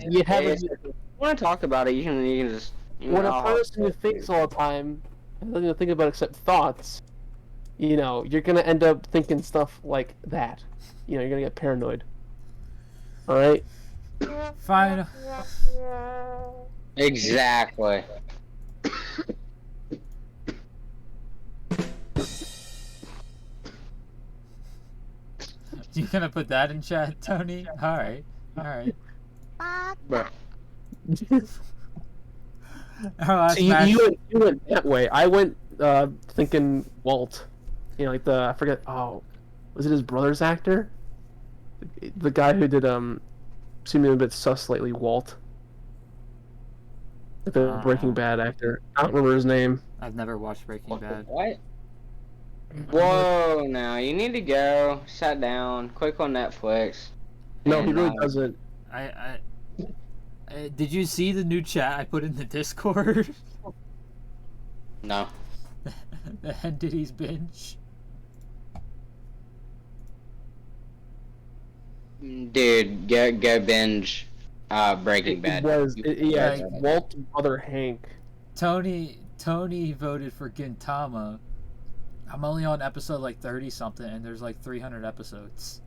you have If you want to talk about it, you can just. when a person who thinks all the time, and doesn't think about except thoughts, you're gonna end up thinking stuff like that. You're gonna get paranoid. All right. Fine. Exactly. You gonna put that in chat, Tony? Alright. Alright. Bruh. Our last See, match. you went that way. I went thinking Walt. You know, like I forget. Oh, was it his brother's actor? The guy who did seeming a bit sus lately, Walt. Like the Breaking Bad actor. I don't remember his name. I've never watched Breaking Bad. What? Whoa, now you need to go. Sit down. Quick on Netflix. No, he And, really doesn't. Did you see the new chat I put in the Discord? No. The Entities binge. Dude, go binge Breaking Bad. It was, yeah, Like- it's Walt's brother Hank. Tony voted for Gintama. I'm only on episode like 30 something, and there's like 300 episodes.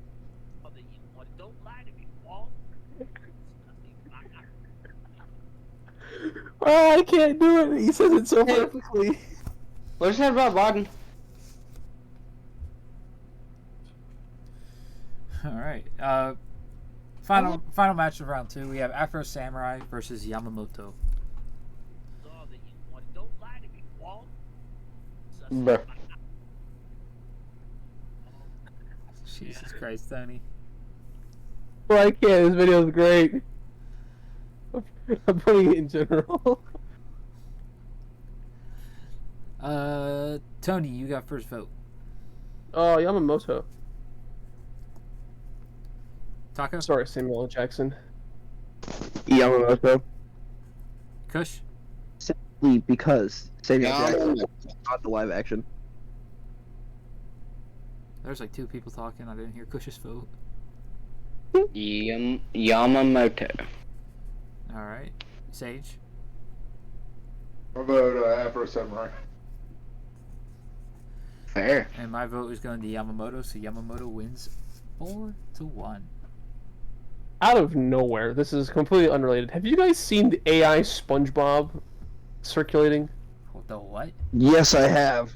Oh, I can't do it. He says it so perfectly. What's that about Biden? All right. Final match of round 2. We have Afro Samurai versus Yamamoto. Bruh. Jesus Christ, Tony. Well, I can't. This video is great. I'm putting it in general. Tony, you got first vote. Oh, Yamamoto. Taco? Sorry, Samuel L. Jackson. Yamamoto. Kush? Simply because Samuel Yeah. Jackson is not the live action. There's like 2 people talking. I didn't hear Kush's vote. Yamamoto. All right. Sage? What about Afro Samurai? Fair. And my vote is going to Yamamoto, so Yamamoto wins 4-1. Out of nowhere, this is completely unrelated. Have you guys seen the AI SpongeBob circulating? What the what? Yes, I have.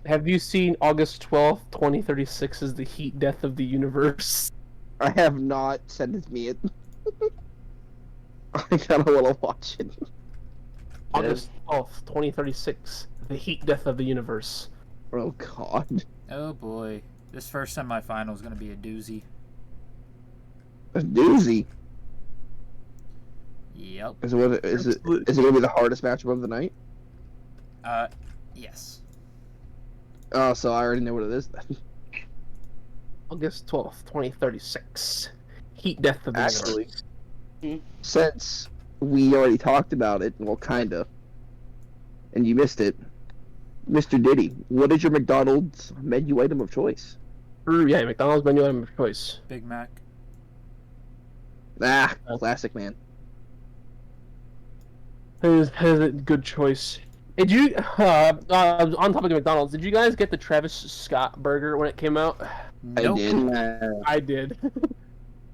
Have you seen August 12th, 2036 is the heat death of the universe? I have not. Send it to me. I kinda wanna watch it. August 12th, 2036, the heat death of the universe. Oh god. Oh boy. This first semifinal is going to be a doozy. A doozy. Yep. Is it gonna be the hardest matchup of the night? Yes. Oh, so I already know what it is then. August 12th, 2036, heat death of the Actually, universe. since we already talked about it, well, kinda, and you missed it, Mr. Diddy, what is your McDonald's menu item of choice? Yeah, McDonald's menu item of choice. Big Mac. Ah, classic, man. That is a good choice. Did you, on topic of McDonald's, did you guys get the Travis Scott burger when it came out? Nope. I did. I did.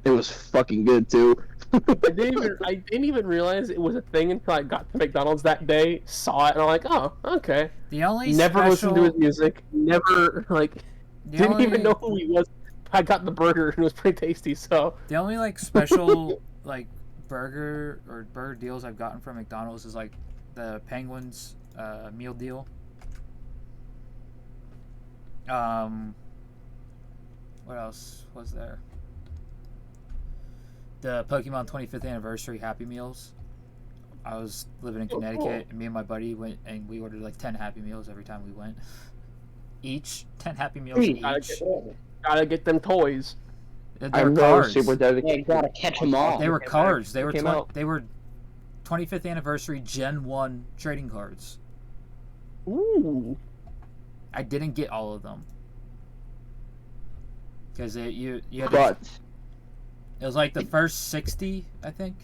It was fucking good, too. I didn't even realize it was a thing until I got to McDonald's that day, saw it, and I'm like, oh, okay. The only Never special... listened to his music. Never, didn't even know who he was. I got the burger, and it was pretty tasty, so... The only, special, burger or burger deals I've gotten from McDonald's is, the Penguins meal deal. What else was there? The Pokemon 25th anniversary Happy Meals. I was living in Connecticut, and me and my buddy went, and we ordered 10 Happy Meals every time we went. Each 10 Happy Meals each. Gotta get them toys. They were cards. super dedicated. You gotta catch them all. They were cards. They were came out. they were 25th anniversary Gen 1 trading cards. Ooh. I didn't get all of them because you had But it was the first 60, I think.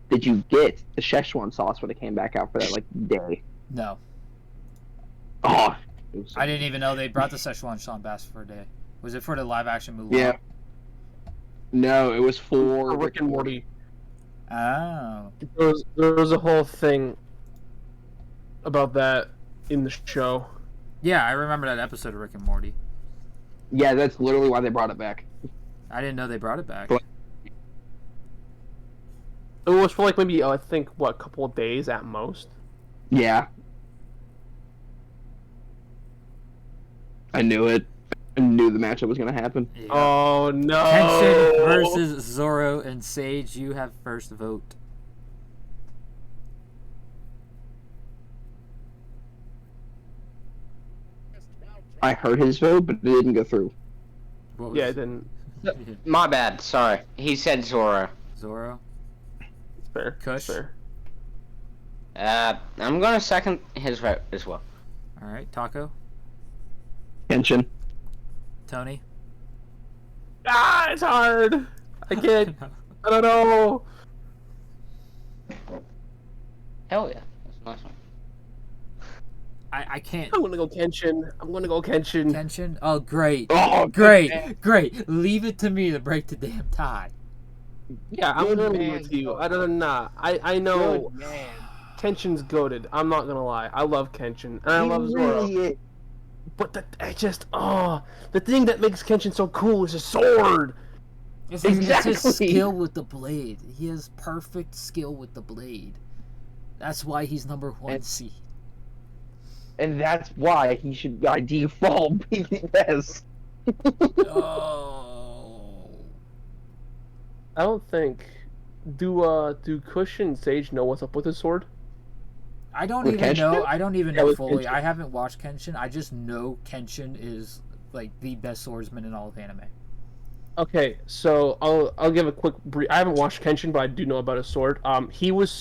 did you get the Szechuan sauce when it came back out for that day? No, Oh, I didn't even know they brought the Szechuan sauce for a day. Was it for the live action movie? Yeah. No, it was for Rick and Morty. Oh. There was a whole thing about that in the show. Yeah, I remember that episode of Rick and Morty. Yeah, that's literally why they brought it back. I didn't know they brought it back. But- It was for like maybe I think what, a couple of days at most. Yeah. I knew it. I knew the matchup was gonna happen. Yeah. Oh no! Kenshin versus Zoro and Sage. You have first vote. I heard his vote, but it didn't go through. What was Yeah, it didn't. My bad. Sorry. He said Zoro. Zoro? It's fair. Kush? Fair. I'm gonna second his vote as well. All right, Taco, Kenshin. Tony. Ah, it's hard. I can't. I don't know. Hell yeah, that's a nice one. I can't. I'm gonna go Kenshin. Kenshin? Oh, great. Oh, Great. man. Great. Leave it to me to break the damn tie. Yeah, I'm Good gonna leave man. it to you. I don't know. I know Good man. Kenshin's goated. I'm not gonna lie. I love Kenshin and I He love Zoro. really is. But the thing that makes Kenshin so cool is his sword. It's his Exactly. skill with the blade. He has perfect skill with the blade. That's why he's number 1 seed. And that's why he should by default be the best. Oh. I don't think. Do Kush and Sage know what's up with his sword? I don't With even Kenshin? know. I don't even Yeah, know with fully. Kenshin. I haven't watched Kenshin. I just know Kenshin is like the best swordsman in all of anime. Okay, so I'll give a quick brief. I haven't watched Kenshin, but I do know about his sword. He's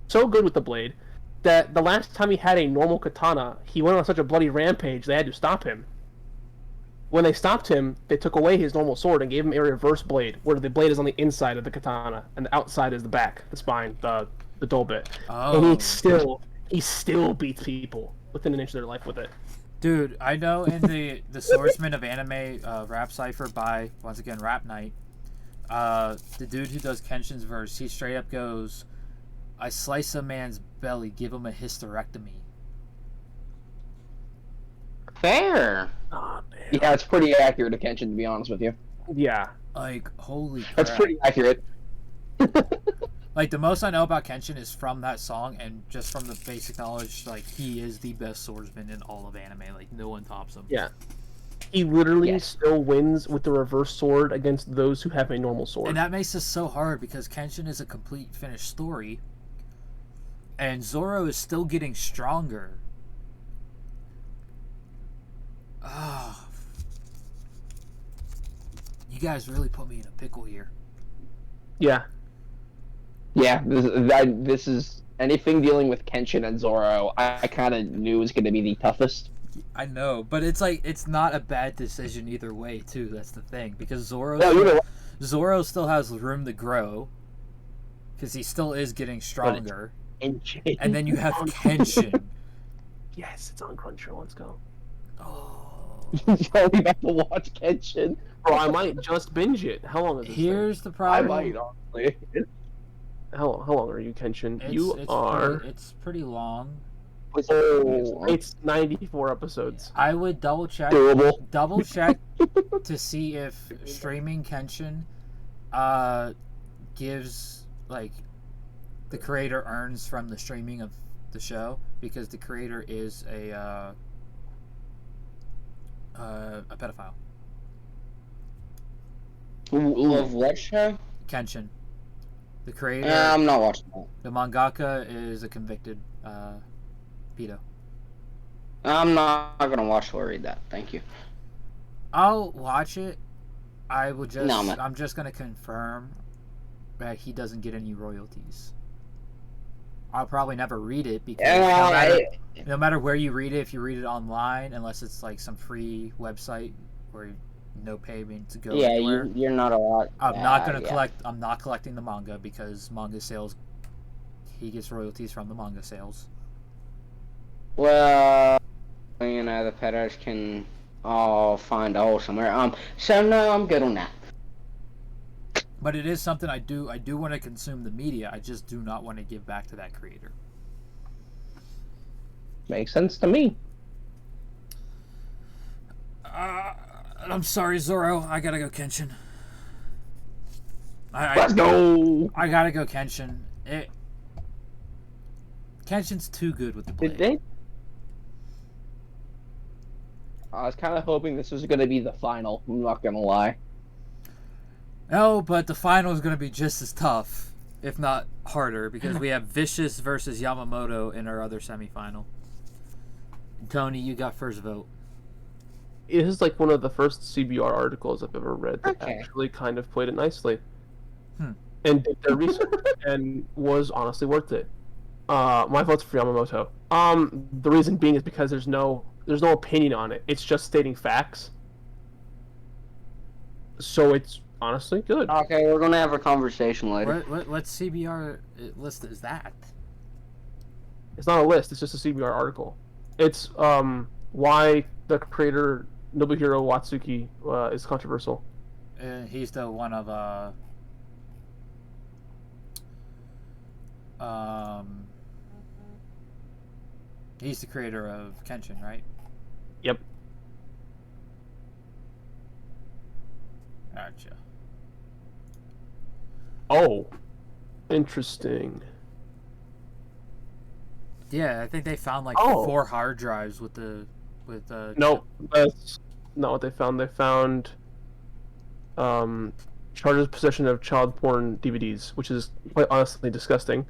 so good with the blade that the last time he had a normal katana, he went on such a bloody rampage they had to stop him. When they stopped him, they took away his normal sword and gave him a reverse blade, where the blade is on the inside of the katana and the outside is the back, the spine, the dull bit. Oh. And he still beats people within an inch of their life with it. Dude, I know in the Swordsman of Anime rap cipher by, once again, Rap Night, the dude who does Kenshin's verse, he straight up goes, I slice a man's belly, give him a hysterectomy. Fair. Oh, damn. Yeah, it's pretty accurate to Kenshin, to be honest with you. Yeah. Like, holy crap. That's pretty accurate. Like, the most I know about Kenshin is from that song and just from the basic knowledge, like, he is the best swordsman in all of anime. Like, no one tops him. Yeah. He literally Yes. still wins with the reverse sword against those who have a normal sword. And that makes this so hard because Kenshin is a complete finished story, and Zoro is still getting stronger. Ah, you guys really put me in a pickle here. Yeah. Yeah, this is anything dealing with Kenshin and Zoro. I kind of knew was going to be the toughest. I know, but it's like it's not a bad decision either way, too. That's the thing because Zoro still has room to grow because he still is getting stronger. And then you have Kenshin. Yes, it's on Crunchyroll. Let's go. Oh. He's only about to watch Kenshin. Bro, I might just binge it. How long is this? Here's the I problem. might, honestly. How long are you, Kenshin? It's pretty long. It's 94 episodes. I would double check Doable. to see if streaming Kenshin gives like the creator earns from the streaming of the show because the creator is a pedophile. Of what show? Kenshin. The creator I'm not watching that. the mangaka is a convicted pedo. I'm not gonna watch or read that. Thank you. I'll watch it. I will just No, man. I'm just gonna confirm that he doesn't get any royalties. I'll probably never read it because no matter where you read it, if you read it online, unless it's like some free website where no payment to go Yeah, anywhere, you're not allowed. I'm not gonna yeah. collect. I'm not collecting the manga because manga sales. He gets royalties from the manga sales. Well, you know, the pedos can all find a hole somewhere. So no, I'm good on that. But it is something I do want to consume the media. I just do not want to give back to that creator. Makes sense to me. I'm sorry, Zoro. I gotta go Kenshin. Let's go. I gotta go Kenshin. Kenshin's too good with the blade. Did they? I was kind of hoping this was going to be the final. I'm not going to lie. No, but the final is going to be just as tough, if not harder, because we have Vicious versus Yamamoto in our other semifinal. Tony, you got first vote. It is like one of the first CBR articles I've ever read that actually kind of played it nicely. And did their research and was honestly worth it. My vote's for Yamamoto. The reason being is because there's no opinion on it. It's just stating facts. So it's honestly good. Okay, we're gonna have a conversation later. What CBR list is that? It's not a list. It's just a CBR article. It's why the creator Nobuhiro Watsuki is controversial. He's the one of he's the creator of Kenshin, right? Yep. Gotcha. Oh, interesting. Yeah, I think they found like 4 hard drives with No, that's not what they found. They found charges possession of child porn DVDs, which is quite honestly disgusting.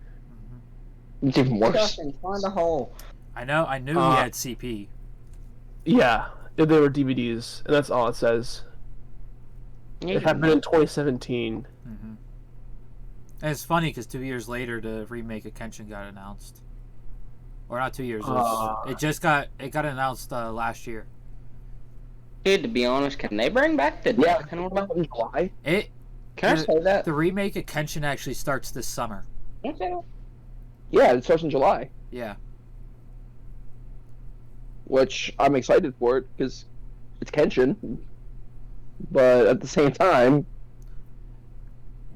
It's even worse. Find a hole. I knew he had CP. Yeah, they were DVDs, and that's all it says. It happened in 2017. And it's funny because 2 years later, the remake of Kenshin got announced. Or not 2 years. It got announced last year. Dude, to be honest, can they bring back the death in July? Can I say that? The remake of Kenshin actually starts this summer. Yeah, it starts in July. Yeah. Which I'm excited for it because it's Kenshin. But at the same time,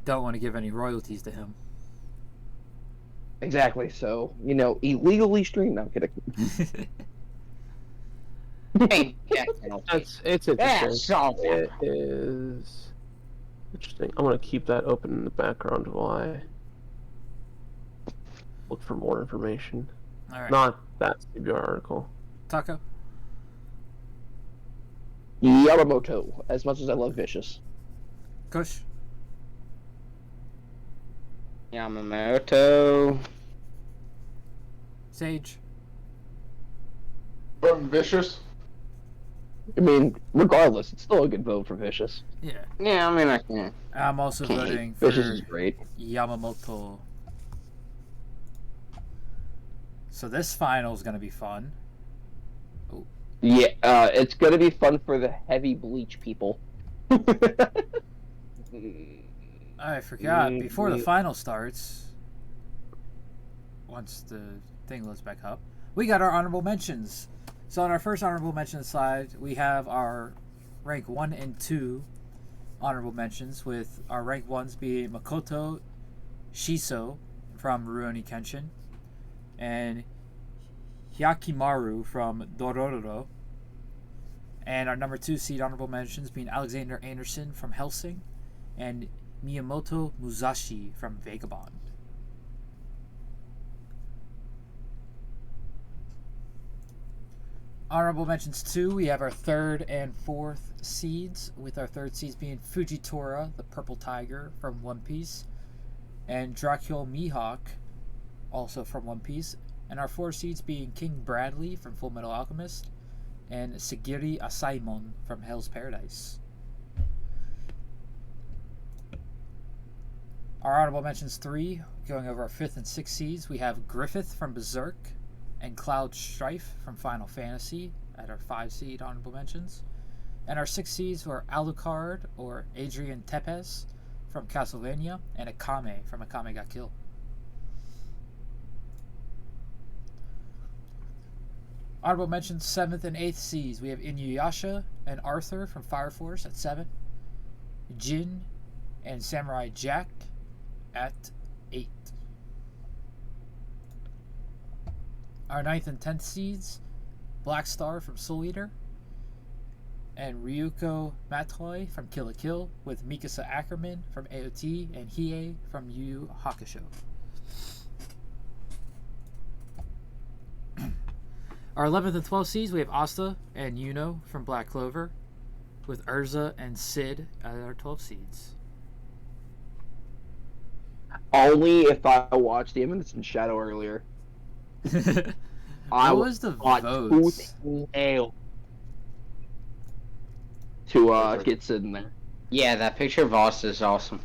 don't want to give any royalties to him. Exactly. So, illegally stream. No, I'm kidding. It's interesting. It is interesting. I'm gonna keep that open in the background while I look for more information. All right. Not that CBR article. Taco? Yamamoto, as much as I love Vicious. Kush? Yamamoto. Sage? Vicious. I mean, regardless, it's still a good vote for Vicious. Yeah. Yeah, I mean, I can't. I'm also voting for Vicious is great. Yamamoto. So this final is going to be fun. Ooh. Yeah, it's going to be fun for the heavy bleach people. I forgot. Before the final starts, once the thing loads back up, we got our honorable mentions. So on our first honorable mention slide, we have our rank 1 and 2 honorable mentions, with our rank 1s being Makoto Shiso from Rurouni Kenshin and Hyakimaru from Dororo. And our number 2 seed honorable mentions being Alexander Anderson from Hellsing and Miyamoto Musashi from Vagabond. Honorable mentions 2, we have our 3rd and 4th seeds, with our 3rd seeds being Fujitora, the Purple Tiger from One Piece, and Dracula Mihawk, also from One Piece, and our 4 seeds being King Bradley from Full Metal Alchemist, and Sagiri Asaimon from Hell's Paradise. Our honorable mentions 3, going over our 5th and 6th seeds, we have Griffith from Berserk, and Cloud Strife from Final Fantasy at our 5 seed honorable mentions. And our 6 seeds were Alucard, or Adrian Tepes, from Castlevania, and Akame from Akame Ga Kill. Honorable mentions 7th and 8th seeds, we have Inuyasha and Arthur from Fire Force at 7, Jin and Samurai Jack at 8. Our 9th and 10th seeds, Black Star from Soul Eater, and Ryuko Matoi from Kill la Kill, with Mikasa Ackerman from AOT and Hiei from Yu Yu Hakusho. Our 11th and 12th seeds, we have Asta and Yuno from Black Clover, with Urza and Sid as our 12 seeds. Only if I watched the Eminence in Shadow earlier. What was the votes? To get Sid in there. Yeah, that picture of Asta is awesome.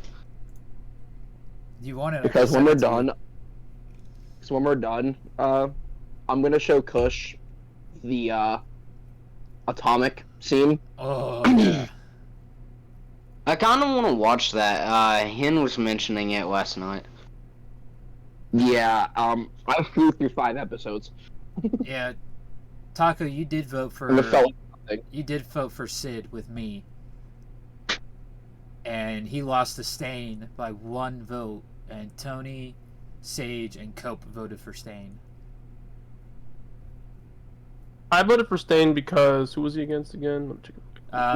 You want it? Because when we're done, I'm gonna show Kush the atomic scene. Oh yeah. I kind of want to watch that. Hen was mentioning it last night. Yeah, I flew through 5 episodes. Yeah, Taco, you did vote for. And it felt like something. You did vote for Sid with me, and he lost to Stain by 1 vote. And Tony, Sage, and Cope voted for Stain. I voted for Stain because who was he against again? Let me check.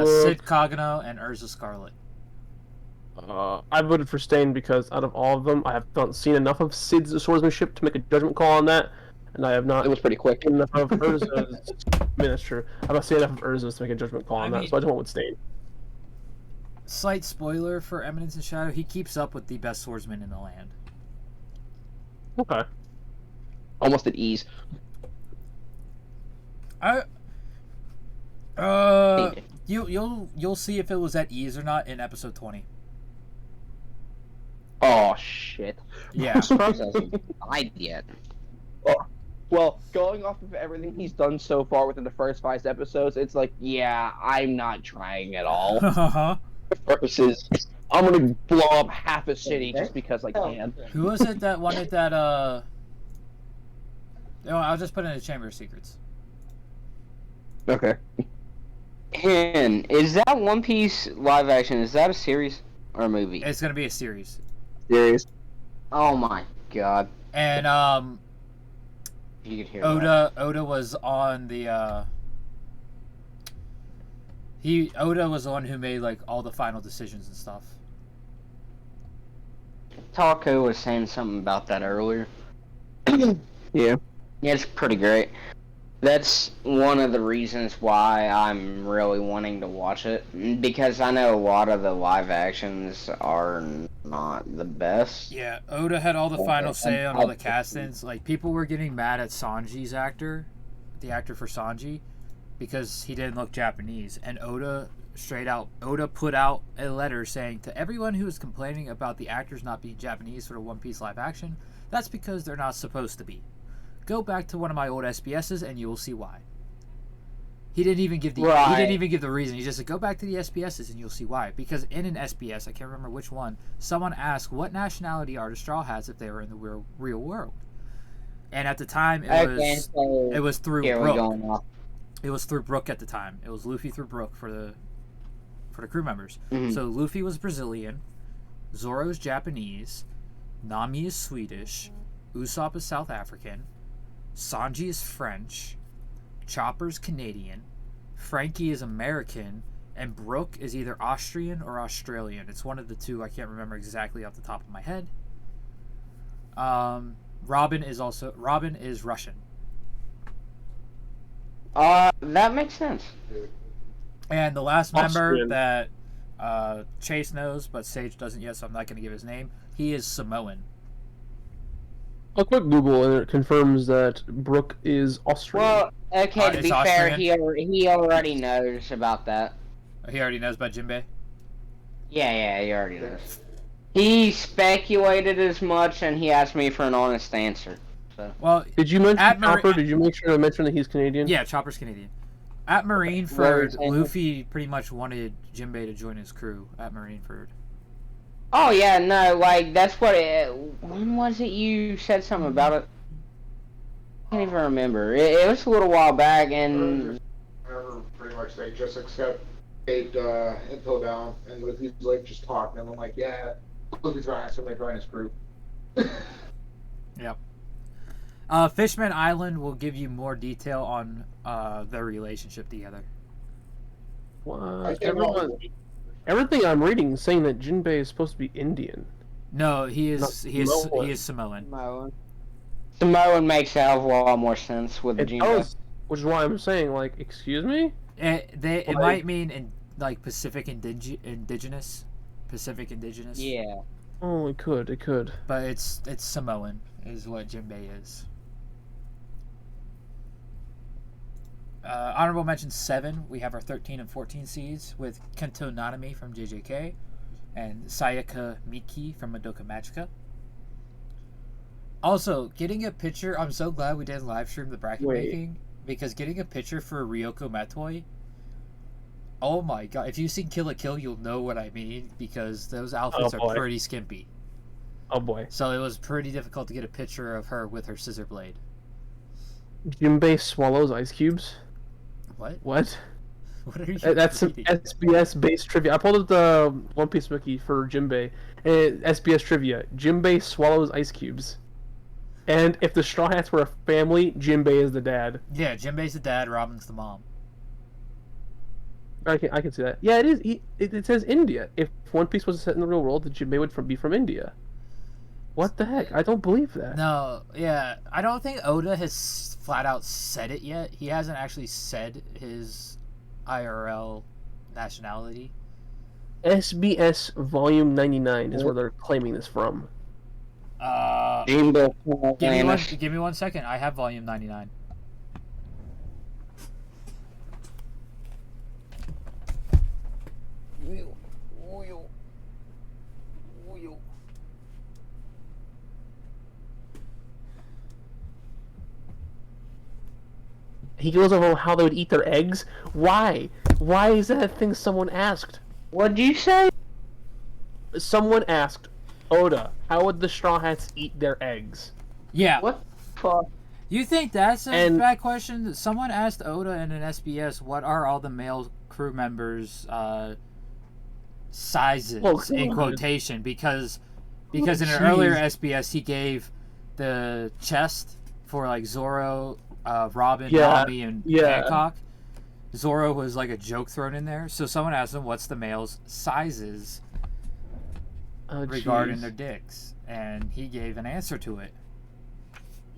Sid Kagano and Urza Scarlet. I voted for Stain because out of all of them, I have not seen enough of Sid's swordsmanship to make a judgment call on that, and I have not. It was pretty quick. Enough of Urza's. I mean, that's true. I've not seen enough of Urza's to make a judgment call on that, so I just went with Stain. Slight spoiler for Eminence in Shadow: he keeps up with the best swordsman in the land. Okay. Almost at ease. You'll see if it was at ease or not in episode 20. Oh shit. Yeah. He hasn't died yet. Well, going off of everything he's done so far within the first 5 episodes, it's like, yeah, I'm not trying at all. Versus, I'm gonna blow up half a city just because I can. Who was it that wanted that? Oh, I'll just put it in the Chamber of Secrets. Okay. Hen, is that One Piece live action? Is that a series or a movie? It's gonna be a series. Series. Oh my god. And You could hear Oda was on the Oda was the one who made like all the final decisions and stuff. Taco was saying something about that earlier. Yeah. Yeah, it's pretty great. That's one of the reasons why I'm really wanting to watch it, because I know a lot of the live actions are not the best. Yeah, Oda had all the final say on all the castings. Like, people were getting mad at Sanji's actor, the actor for Sanji, because he didn't look Japanese. And Oda put out a letter saying to everyone who was complaining about the actors not being Japanese for the One Piece live action, that's because they're not supposed to be. Go back to one of my old SBSs and you will see why. He didn't even give the reason. He just said, go back to the SBSs and you'll see why. Because in an SBS, I can't remember which one, someone asked what nationality are the Straw Hats if they were in the real world. And at the time, it was through Brook. It was through Brook at the time. It was Luffy through Brook for the crew members. Mm-hmm. So Luffy was Brazilian, Zoro's Japanese, Nami is Swedish, Usopp is South African, Sanji is French, Chopper's Canadian, Frankie is American, and Brook is either Austrian or Australian. It's one of the two. I can't remember exactly off the top of my head. Robin is Russian. That makes sense. And the last member that Chase knows, but Sage doesn't yet, so I'm not going to give his name. He is Samoan. A quick Google and it confirms that Brook is Austrian. Well, okay, to be fair, he already knows about that. He already knows about Jinbei? Yeah, he already knows. He speculated as much, and he asked me for an honest answer. So. Well, did you mention Chopper? Did you make sure to mention that he's Canadian? Yeah, Chopper's Canadian. At Marineford, Luffy pretty much wanted Jinbei to join his crew at Marineford. Oh yeah, no, like that's what when was it you said something about it? I can't even remember. It was a little while back, and pretty much they just accept info down, and Luffy's like just talking, and I'm like, yeah, Luffy's trying to join his crew. Yep. Fishman Island will give you more detail on their relationship together. What? think Everything I'm reading is saying that Jinbei is supposed to be Indian. No, he is Samoan. Samoan. Samoan makes a hell of a lot more sense with the It Jinbei. does, which is why I'm saying, like, excuse me? It might mean like Pacific indigenous. Yeah. Oh, it could. But it's Samoan is what Jinbei is. Honorable mention 7, we have our 13 and 14 seeds with Kento Nanami from JJK and Sayaka Miki from Madoka Magica. Also, getting a picture, I'm so glad we didn't live stream the bracket making, because getting a picture for Ryoko Matoi, oh my god, if you've seen Kill la Kill, you'll know what I mean, because those outfits are pretty skimpy. Oh boy. So it was pretty difficult to get a picture of her with her scissor blade. Jinbei swallows ice cubes? What? What? What are you That's some reading? SBS-based trivia. I pulled up the One Piece wiki for Jinbei. And SBS trivia. Jinbei swallows ice cubes. And if the Straw Hats were a family, Jinbei is the dad. Yeah, Jinbei's the dad, Robin's the mom. I can see that. Yeah, it is. It says India. If One Piece was set in the real world, then Jinbei would be from India. What the heck? I don't believe that. No, yeah, I don't think Oda has flat out said it yet. He hasn't actually said his IRL nationality. SBS Volume 99 is where they're claiming this from. Give me 1 second. I have volume 99. He goes over how they would eat their eggs. Why? Why is that a thing someone asked? What'd you say? Someone asked Oda, how would the Straw Hats eat their eggs? Yeah. What the fuck? You think that's a bad question? Someone asked Oda in an SBS, what are all the male crew members' sizes, in quotation, because in an earlier SBS he gave the chest for like Zoro, Robin, Nami, and Hancock. Zoro was like a joke thrown in there, so someone asked him what's the males' sizes regarding their dicks, and he gave an answer to it.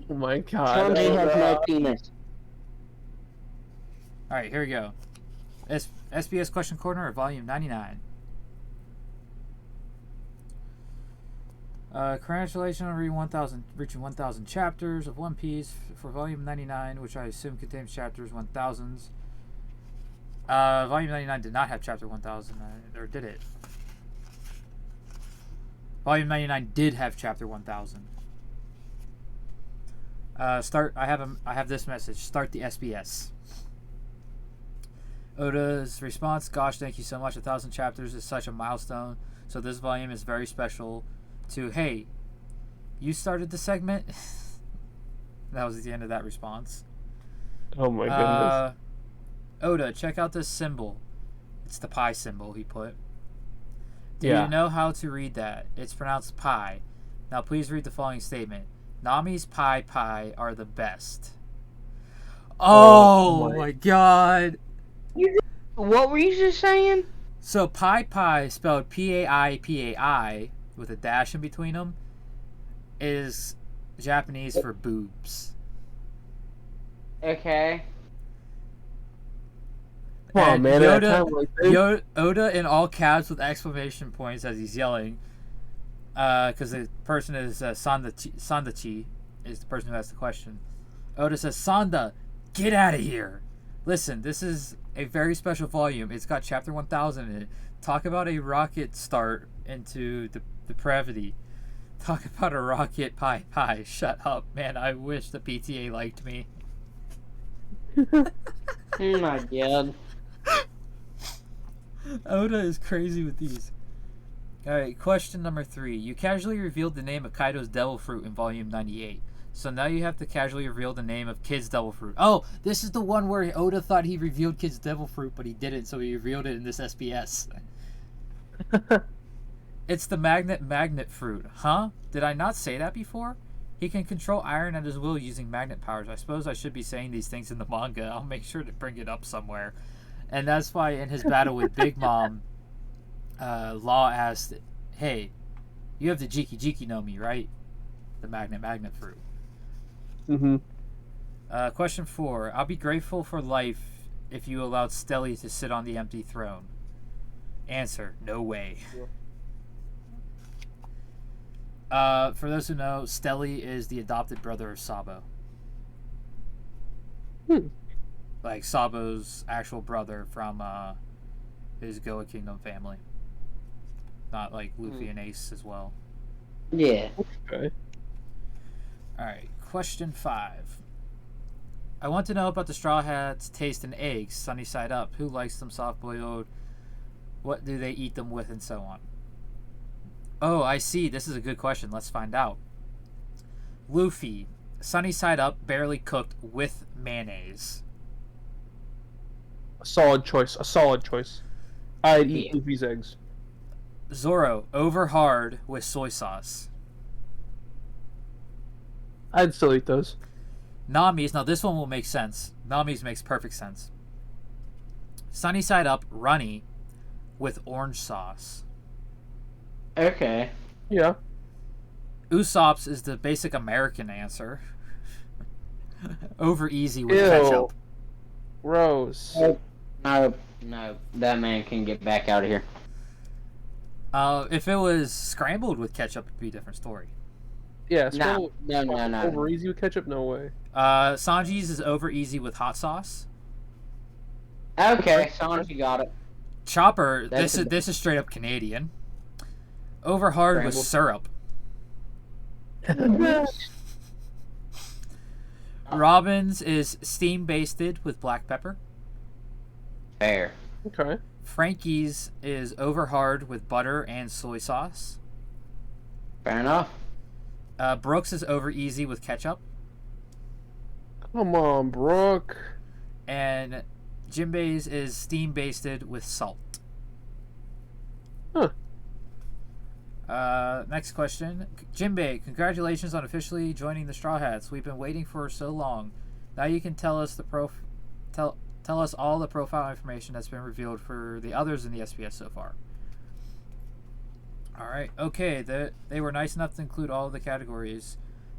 Oh my god. Sanji has no penis. Alright, here we go. SBS Question Corner of Volume 99. Congratulations on reaching 1,000 chapters of One Piece for Volume 99, which I assume contains chapters 1,000s. Volume 99 did not have Chapter 1,000, or did it? Volume 99 did have Chapter 1,000. I have this message. Start the SBS. Oda's response: gosh, thank you so much. 1,000 chapters is such a milestone. So this volume is very special. To hey, you started the segment. That was the end of that response. Oh my goodness. Oda, check out this symbol. It's the pi symbol he put. Do you know how to read that? It's pronounced pi. Now please read the following statement. Nami's pi are the best. Oh my god. What were you just saying? So pi spelled P-A-I with a dash in between them is Japanese for boobs. Okay. Oh man, Oda in all caps with exclamation points as he's yelling. Because the person is Sandachi is the person who asked the question. Oda says, Sanda, get out of here. Listen, this is a very special volume. It's got chapter 1000 in it. Talk about a rocket start into the depravity. Talk about a rocket pi. Shut up, man. I wish the PTA liked me. Oh my god. Oda is crazy with these. Alright, question number 3. You casually revealed the name of Kaido's Devil Fruit in volume 98. So now you have to casually reveal the name of Kid's Devil Fruit. Oh, this is the one where Oda thought he revealed Kid's Devil Fruit, but he didn't, so he revealed it in this SBS. It's the magnet fruit. Huh? Did I not say that before? He can control iron at his will using magnet powers. I suppose I should be saying these things in the manga. I'll make sure to bring it up somewhere. And that's why in his battle with Big Mom, Law asked, "Hey, you have the Jiki no Mi, right? The magnet fruit." Mm-hmm. Question 4. I'll be grateful for life if you allowed Stelly to sit on the empty throne. Answer, no way. For those who know, Stelly is the adopted brother of Sabo. Like Sabo's actual brother from his Goa Kingdom family. Not like Luffy and Ace as well. Yeah. Okay. Alright, question 5. I want to know about the Straw Hats' taste in eggs, sunny side up. Who likes them soft boiled? What do they eat them with, and so on? Oh, I see. This is a good question. Let's find out. Luffy, sunny side up, barely cooked with mayonnaise. A solid choice. I'd eat Luffy's eggs. Zoro, over hard with soy sauce. I'd still eat those. Nami's, now this one will make sense. Nami's makes perfect sense. Sunny side up, runny with orange sauce. Okay. Yeah. Usopp's is the basic American answer. Over easy with Ew. ketchup. Gross. No. That man can get back out of here. If it was scrambled with ketchup, it'd be a different story. Yeah. No. Over easy with ketchup? No way. Sanji's is over easy with hot sauce. Okay, Sanji got it. Chopper, this is straight up Canadian. Over hard with syrup. Robin's is steam basted with black pepper. Fair. Okay. Frankie's is over hard with butter and soy sauce. Fair enough. Brooks is over easy with ketchup. Come on, Brooke. And Jinbei's is steam basted with salt. Huh. Next question. Jinbei, congratulations on officially joining the Straw Hats. We've been waiting for so long. Now you can tell us tell us all the profile information that's been revealed for the others in the SPS so far. Alright, okay. They were nice enough to include all of the categories.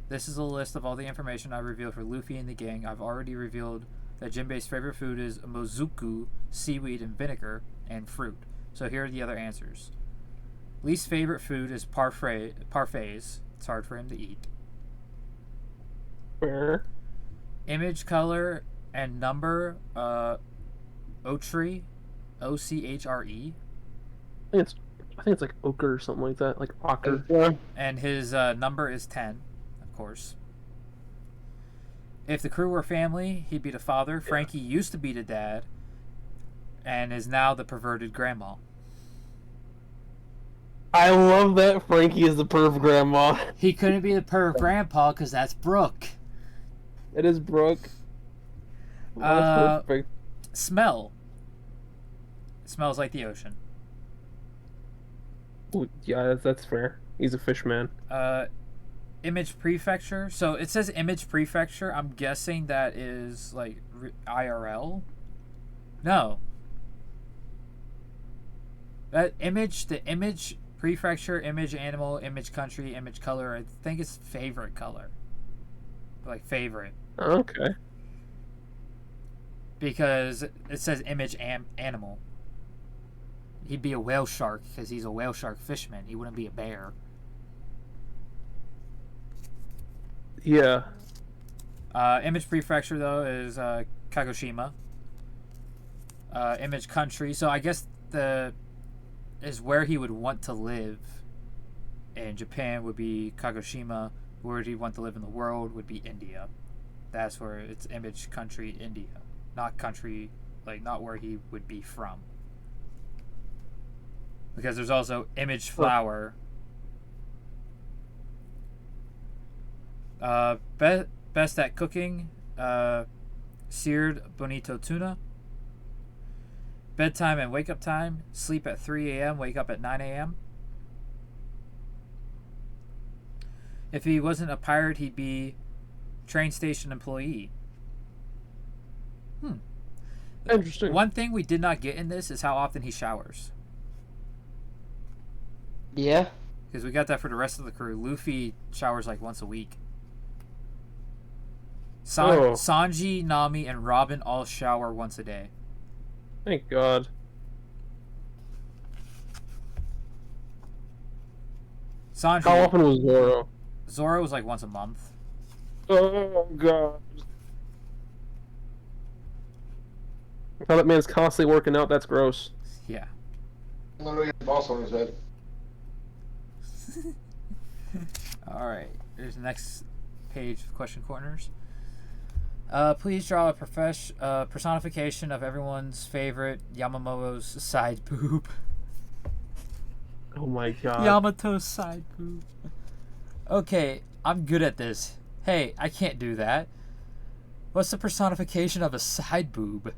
This is a list of all the information I revealed for Luffy and the gang. I've already revealed that Jinbei's favorite food is mozuku, seaweed and vinegar, and fruit. So here are the other answers. Least favorite food is parfaits. It's hard for him to eat. Fair. Image, color, and number, Ochre, O-C-H-R-E. I think it's like ochre or something like that, like ochre. And his number is 10, of course. If the crew were family, he'd be the father. Frankie used to be the dad, and is now the perverted grandma. I love that Frankie is the perv grandma. He couldn't be the perv grandpa because that's Brooke. It is Brooke. That's perfect. Smell. It smells like the ocean. Ooh, yeah, that's fair. He's a fish man. Image prefecture. So it says image prefecture. I'm guessing that is like IRL. No. That image, the image prefecture, image animal, image country, image color. I think it's favorite color. Like favorite. Okay. Because it says image animal. He'd be a whale shark because he's a whale shark fisherman. He wouldn't be a bear. Yeah. Image prefecture though is Kagoshima. Image country. So I guess is where he would want to live. In Japan would be Kagoshima. Where he'd want to live in the world would be India. That's where it's image country India. Not country, like not where he would be from. Because there's also image flower. Best at cooking, seared bonito tuna. Bedtime and wake up time, sleep at 3 a.m., wake up at 9 a.m. If he wasn't a pirate, he'd be train station employee. Interesting. One thing we did not get in this is how often he showers. Yeah. Because we got that for the rest of the crew. Luffy showers like once a week. Oh. Sanji, Nami, and Robin all shower once a day. Thank God. Sanji. How often was Zoro? Zoro was like once a month. Oh God. How that man's constantly working out, that's gross. Yeah. Literally has a boss on his head. Alright. There's the next page of question corners. Please draw a personification of everyone's favorite Yamamoto's side boob. Oh my God. Yamato's side boob. Okay, I'm good at this. Hey, I can't do that. What's the personification of a side boob?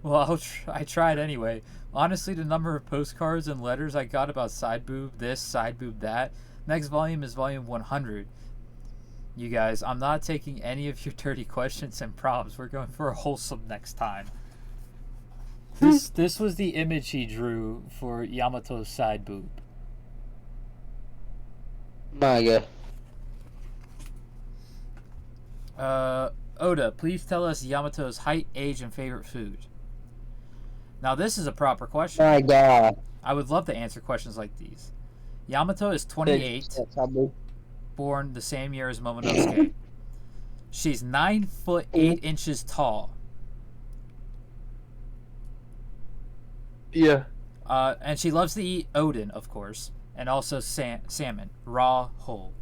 Well, I tried anyway. Honestly, the number of postcards and letters I got about side boob this, side boob that. Next volume is volume 100. You guys, I'm not taking any of your dirty questions and prompts. We're going for a wholesome next time. This was the image he drew for Yamato's side boob. My God. Oda, please tell us Yamato's height, age, and favorite food. Now this is a proper question. My God. I would love to answer questions like these. Yamato is 28, born the same year as Momonosuke. She's 9 foot 8 inches tall. Yeah. And she loves to eat Odin, of course, and also salmon, raw, whole.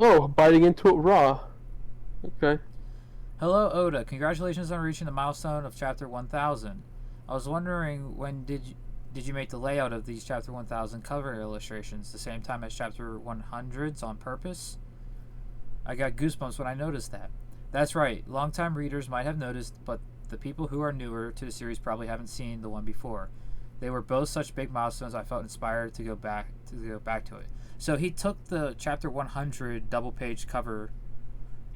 Oh, biting into it raw. Okay. Hello, Oda. Congratulations on reaching the milestone of Chapter 1000. I was wondering, when did you make the layout of these Chapter 1000 cover illustrations the same time as Chapter 100s on purpose? I got goosebumps when I noticed that. That's right. Longtime readers might have noticed, but the people who are newer to the series probably haven't seen the one before. They were both such big milestones. I felt inspired to go back to it. So he took the Chapter 100 double page cover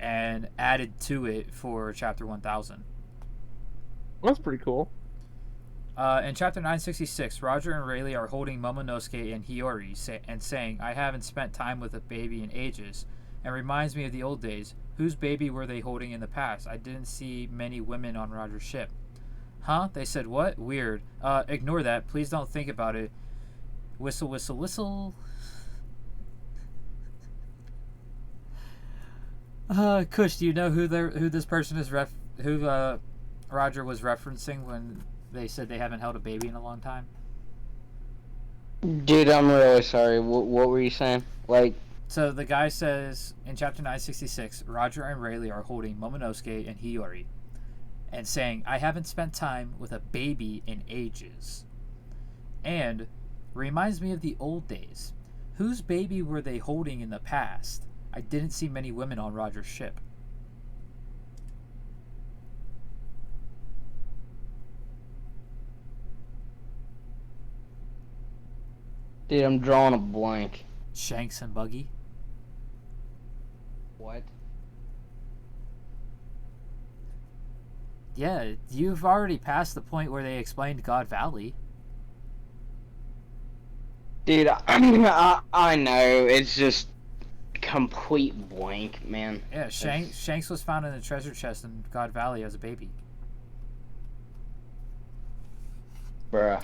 and added to it for Chapter 1000. That's pretty cool. In Chapter 966, Roger and Rayleigh are holding Momonosuke and Hiyori and saying, I haven't spent time with a baby in ages, and reminds me of the old days. Whose baby were they holding in the past? I didn't see many women on Roger's ship. Huh? They said what? Weird. Ignore that. Please don't think about it. Whistle, whistle, whistle. Kush, do you know who this person is who Roger was referencing when they said they haven't held a baby in a long time? Dude, I'm really sorry. What were you saying? Like, so the guy says in Chapter 966, Roger and Rayleigh are holding Momonosuke and Hiyori and saying, I haven't spent time with a baby in ages. And reminds me of the old days. Whose baby were they holding in the past? I didn't see many women on Roger's ship. dude, I'm drawing a blank. Shanks and Buggy? What? Yeah, you've already passed the point where they explained God Valley. Dude, I know. It's just complete blank, man. Yeah, Shanks was found in a treasure chest in God Valley as a baby. Bruh.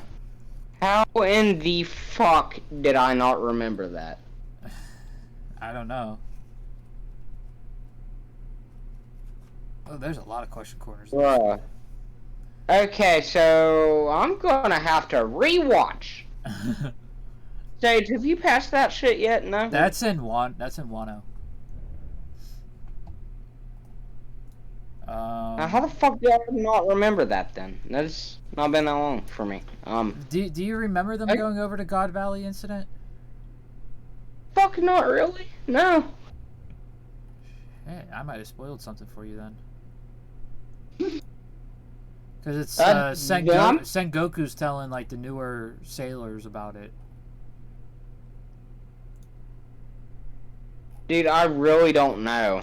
How in the fuck did I not remember that? I don't know. Oh, there's a lot of question corners. Bruh. Okay, so I'm gonna have to rewatch. Sage, have you passed that shit yet? No. That's in Wano. Now, how the fuck do I not remember that then? That's not been that long for me. Do you remember them going over to God Valley incident? Fuck, not really. No. Hey, I might have spoiled something for you then. Because it's Sengoku's telling like the newer sailors about it. Dude, I really don't know.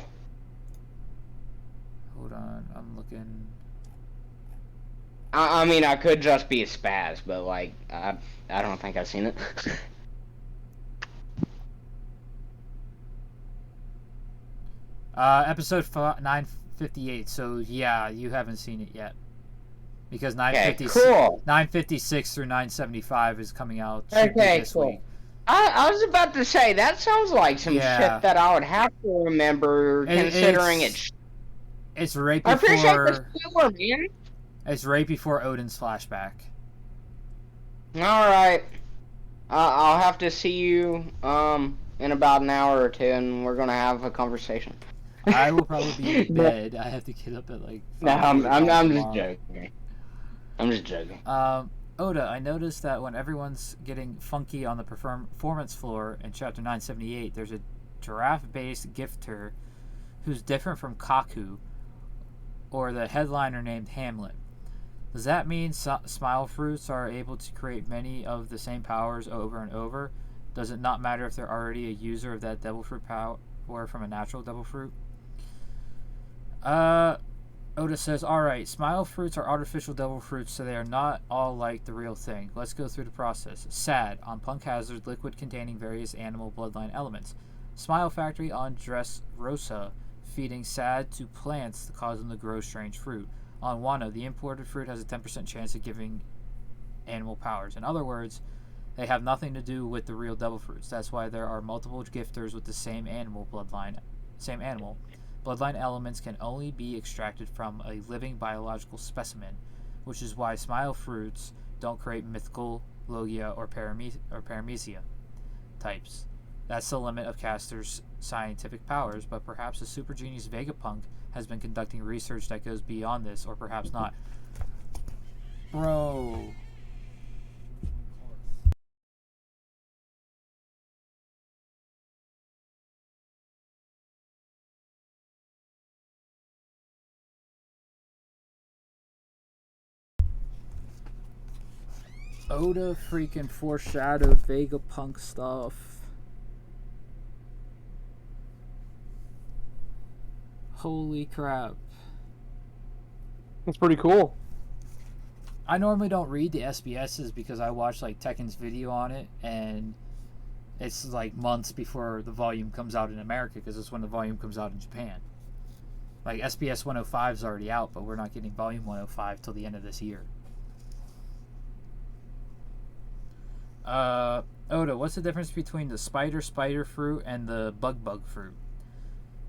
Hold on, I'm looking. I mean, I could just be a spaz, but like, I don't think I've seen it. Episode 958. So yeah, you haven't seen it yet. Because 956 through 975 is coming out this week. I was about to say, that sounds like some shit that I would have to remember, considering it's right before... I appreciate the spoiler, man. It's right before Odin's flashback. Alright. I'll have to see you in about an hour or two, and we're gonna have a conversation. I will probably be in bed. I have to get up at like... No, I'm just joking. I'm just joking. Oda, I noticed that when everyone's getting funky on the performance floor in Chapter 978, there's a giraffe-based gifter who's different from Kaku, or the headliner named Hamlet. Does that mean smile fruits are able to create many of the same powers over and over? Does it not matter if they're already a user of that devil fruit power or from a natural devil fruit? Oda says, alright, smile fruits are artificial devil fruits, so they are not all like the real thing. Let's go through the process. Sad, on Punk Hazard, liquid containing various animal bloodline elements. Smile Factory on Dressrosa, feeding sad to plants to cause them to grow strange fruit. On Wano, the imported fruit has a 10% chance of giving animal powers. In other words, they have nothing to do with the real devil fruits. That's why there are multiple gifters with the same animal bloodline. Bloodline elements can only be extracted from a living biological specimen, which is why smile fruits don't create mythical, logia, or paramecia types. That's the limit of casters' scientific powers, but perhaps the super genius Vegapunk has been conducting research that goes beyond this, or perhaps not. Bro. Oda freaking foreshadowed Vegapunk stuff. Holy crap. That's pretty cool. I normally don't read the SBSs because I watch like Tekken's video on it, and it's like months before the volume comes out in America because it's when the volume comes out in Japan. Like SBS 105 is already out, but we're not getting volume 105 till the end of this year. Oda, what's the difference between the spider fruit and the bug fruit?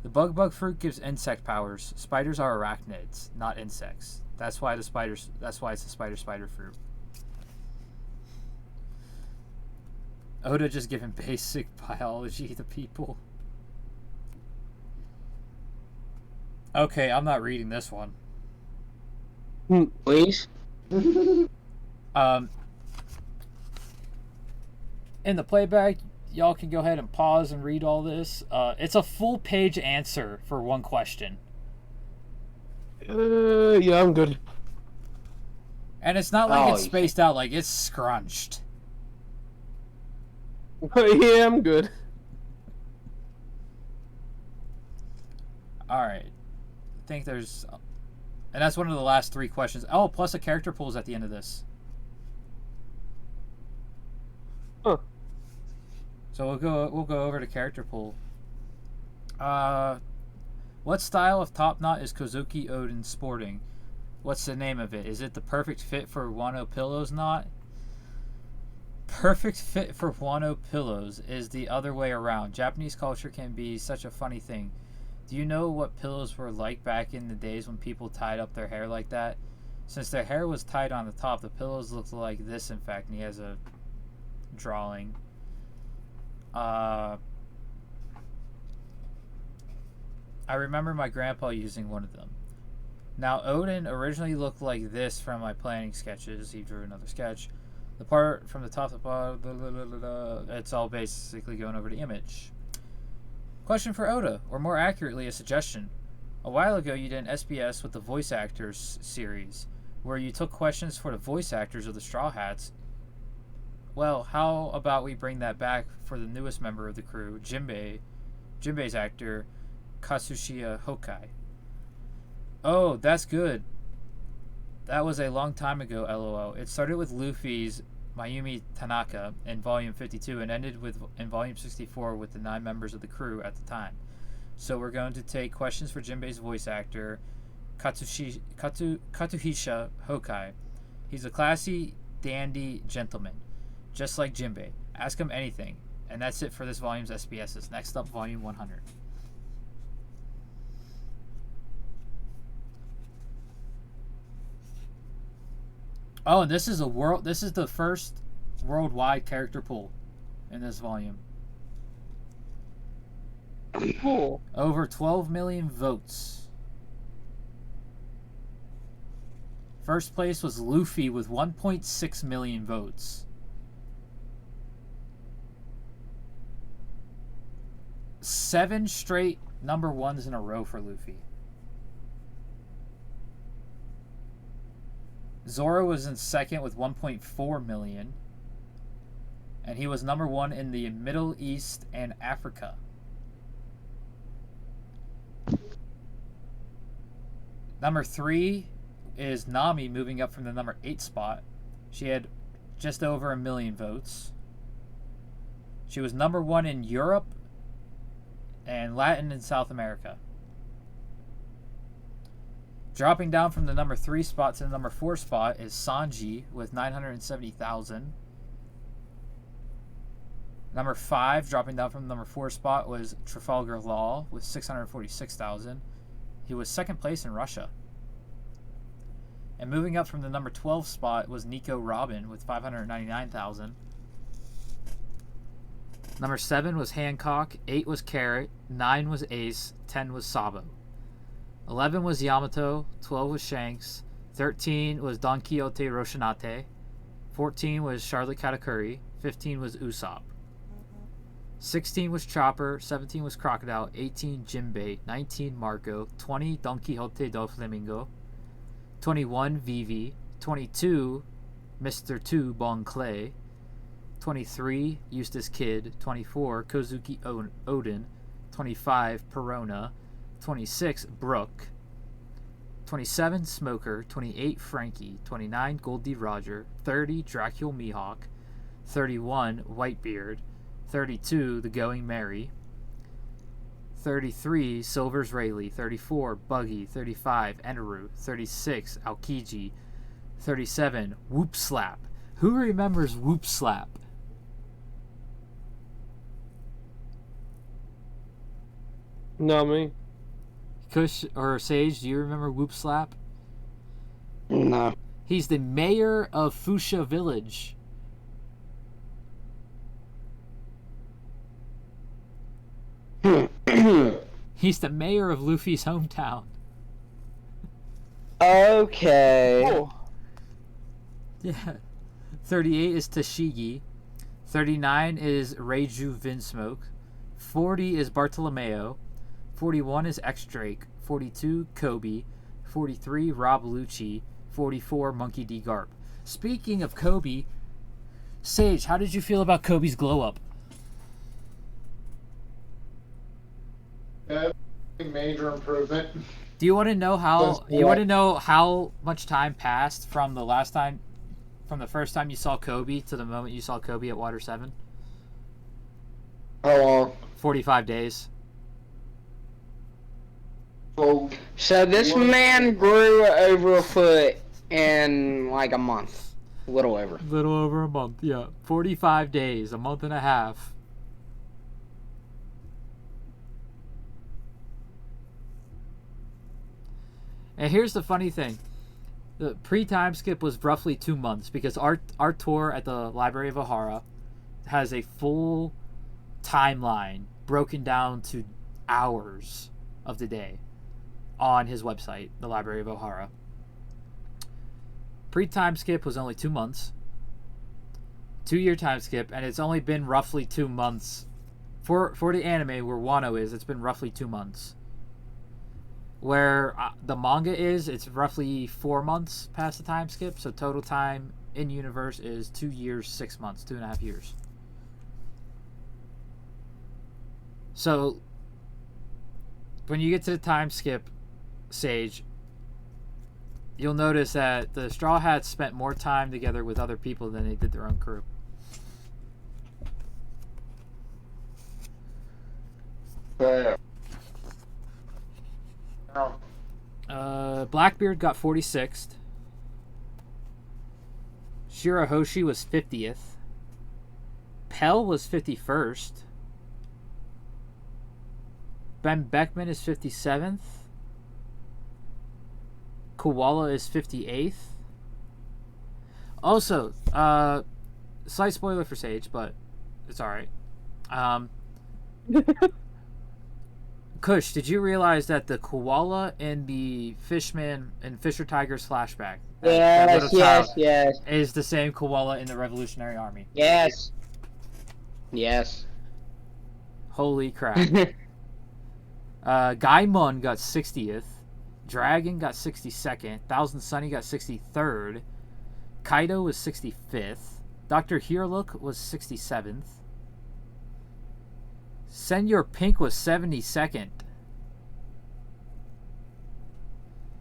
The bug fruit gives insect powers. Spiders are arachnids, not insects. That's why it's the spider fruit. Oda just giving basic biology to people. Okay, I'm not reading this one. Please? In the playback, y'all can go ahead and pause and read all this. It's a full page answer for one question. Yeah, I'm good. And it's not like it's spaced out, like it's scrunched. Yeah, I'm good. Alright. I think there's... And that's one of the last 3 questions. Oh, plus a character pool is at the end of this. Huh. So we'll go over to character pool. What style of top knot is Kozuki Odin sporting? What's the name of it? Is it the perfect fit for Wano Pillows knot? Perfect fit for Wano Pillows is the other way around. Japanese culture can be such a funny thing. Do you know what pillows were like back in the days when people tied up their hair like that? Since their hair was tied on the top, the pillows looked like this, in fact, and he has a drawing. I remember my grandpa using one of them. Now, Odin originally looked like this from my planning sketches. He drew another sketch. The part from the top to the bottom, it's all basically going over the image. Question for Oda, or more accurately, a suggestion. A while ago, you did an SBS with the voice actors series, where you took questions for the voice actors of the Straw Hats. Well, how about we bring that back for the newest member of the crew, Jinbei's actor, Katsushia Hokai. Oh, that's good. That was a long time ago, LOL. It started with Luffy's Mayumi Tanaka in Volume 52 and ended in Volume 64 with the 9 members of the crew at the time. So we're going to take questions for Jinbei's voice actor, Katsuhisha Hokai. He's a classy, dandy gentleman, just like Jinbei. Ask him anything. And that's it for this volume's SBSs. Next up, Volume 100. Oh, and this is the first worldwide character pool in this volume. Cool. Over 12 million votes. First place was Luffy with 1.6 million votes. 7 straight number ones in a row for Luffy. Zoro was in second with 1.4 million. And he was number 1 in the Middle East and Africa. Number 3 is Nami, moving up from the number 8 spot. She had just over 1 million votes. She was number 1 in Europe and Latin and South America. Dropping down from the number 3 spot to the number 4 spot is Sanji with 970,000. Number 5, dropping down from the number 4 spot, was Trafalgar Law with 646,000. He was second place in Russia. And moving up from the number 12 spot was Nico Robin with 599,000. Number 7 was Hancock, 8 was Carrot, 9 was Ace, 10 was Sabo. 11 was Yamato, 12 was Shanks, 13 was Don Quixote Roshinate, 14 was Charlotte Katakuri, 15 was Usopp. 16 was Chopper, 17 was Crocodile, 18 Jinbei, 19 Marco, 20 Don Quixote do Flamingo, 21 Vivi, 22 Mr. 2 Bon Clay, 23 Eustace Kid, 24 Kozuki Odin, 25 Perona, 26 Brooke, 27 Smoker, 28 Frankie, 29 Goldie Roger, 30 Dracula Mihawk, 31 Whitebeard, 32 The Going Merry, 33 Silver's Rayleigh, 34 Buggy, 35 Eneru, 36 Aokiji, 37 Whoop Slap. Who remembers Whoop Slap? No, me. Kush or Sage, do you remember Whoop Slap? No. He's the mayor of Fuchsia Village. He's the mayor of Luffy's hometown. Okay. Oh. Yeah. 38 is Tashigi. 39 is Reiju Vinsmoke. 40 is Bartolomeo. 41 is X-Drake. 42 Kobe. 43 Rob Lucci. 44 Monkey D. Garp. Speaking of Kobe, Sage, how did you feel about Kobe's glow up? Major improvement. Do you want to know how much time passed from the first time you saw Kobe to the moment you saw Kobe at Water 7? How long? 45 days. So this man grew over a foot in like a month. A little over. Little over a month, yeah. 45 days, a month and a half. And here's the funny thing. The pre-time skip was roughly 2 months because our tour at the Library of Ohara has a full timeline broken down to hours of the day on his website, the Library of Ohara. Pre-time skip was only 2 months. 2-year time skip, and it's only been roughly 2 months. For the anime where Wano is, it's been roughly 2 months. Where the manga is, it's roughly 4 months past the time skip. So total time in universe is 2 years, 6 months, 2.5 years. So when you get to the time skip, Sage, you'll notice that the Straw Hats spent more time together with other people than they did their own crew. Blackbeard got 46th. Shirahoshi was 50th. Pell was 51st. Ben Beckman is 57th. Koala is 58th. Also, slight spoiler for Sage, but it's alright. Kush, did you realize that the koala in the Fishman and Fisher Tigers flashback, that little child, yes, is the same koala in the Revolutionary Army? yes. Holy crap. Gaimon got 60th. Dragon got 62nd. Thousand Sunny got 63rd. Kaido was 65th. Dr. Herolook was 67th. Senor Pink was 72nd.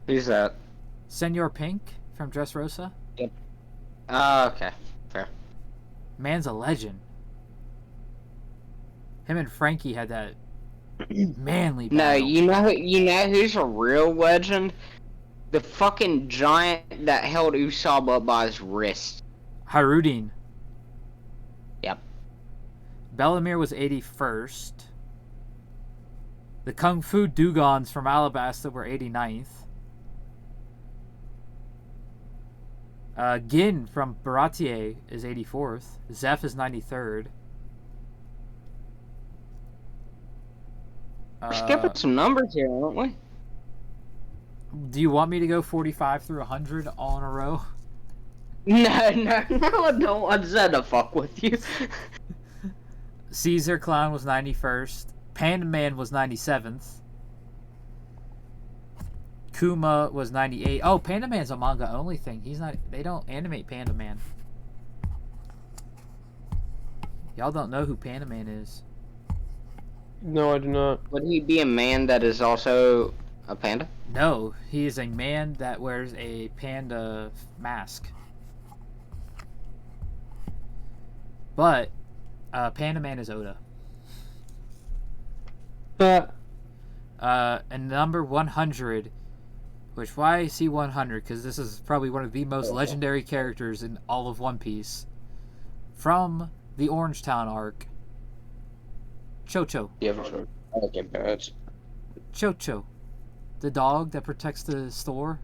Who's that? Senor Pink from Dressrosa. Yep. Okay. Fair. Man's a legend. Him and Frankie had that manly No, battle. you know who's a real legend? The fucking giant that held Usopp up by his wrist. Harudin. Yep. Bellamere was 81st. The Kung Fu Dugons from Alabasta were 89th. Gin from Baratier is 84th. Zeph is 93rd. We're skipping some numbers here, aren't we? Do you want me to go 45 through 100 all in a row? No, I don't. I said to fuck with you. Caesar Clown was 91st. Panda Man was 97th. Kuma was 98. Oh, Panda Man's a manga only thing. He's not. They don't animate Panda Man. Y'all don't know who Panda Man is. No, I do not. Would he be a man that is also a panda? No, he is a man that wears a panda mask. But Panda Man is Oda. And number 100, which why I see 100, because this is probably one of the most legendary characters in all of One Piece. From the Orangetown arc, Chocho. Yeah, for sure. I like it, but Chocho. The dog that protects the store.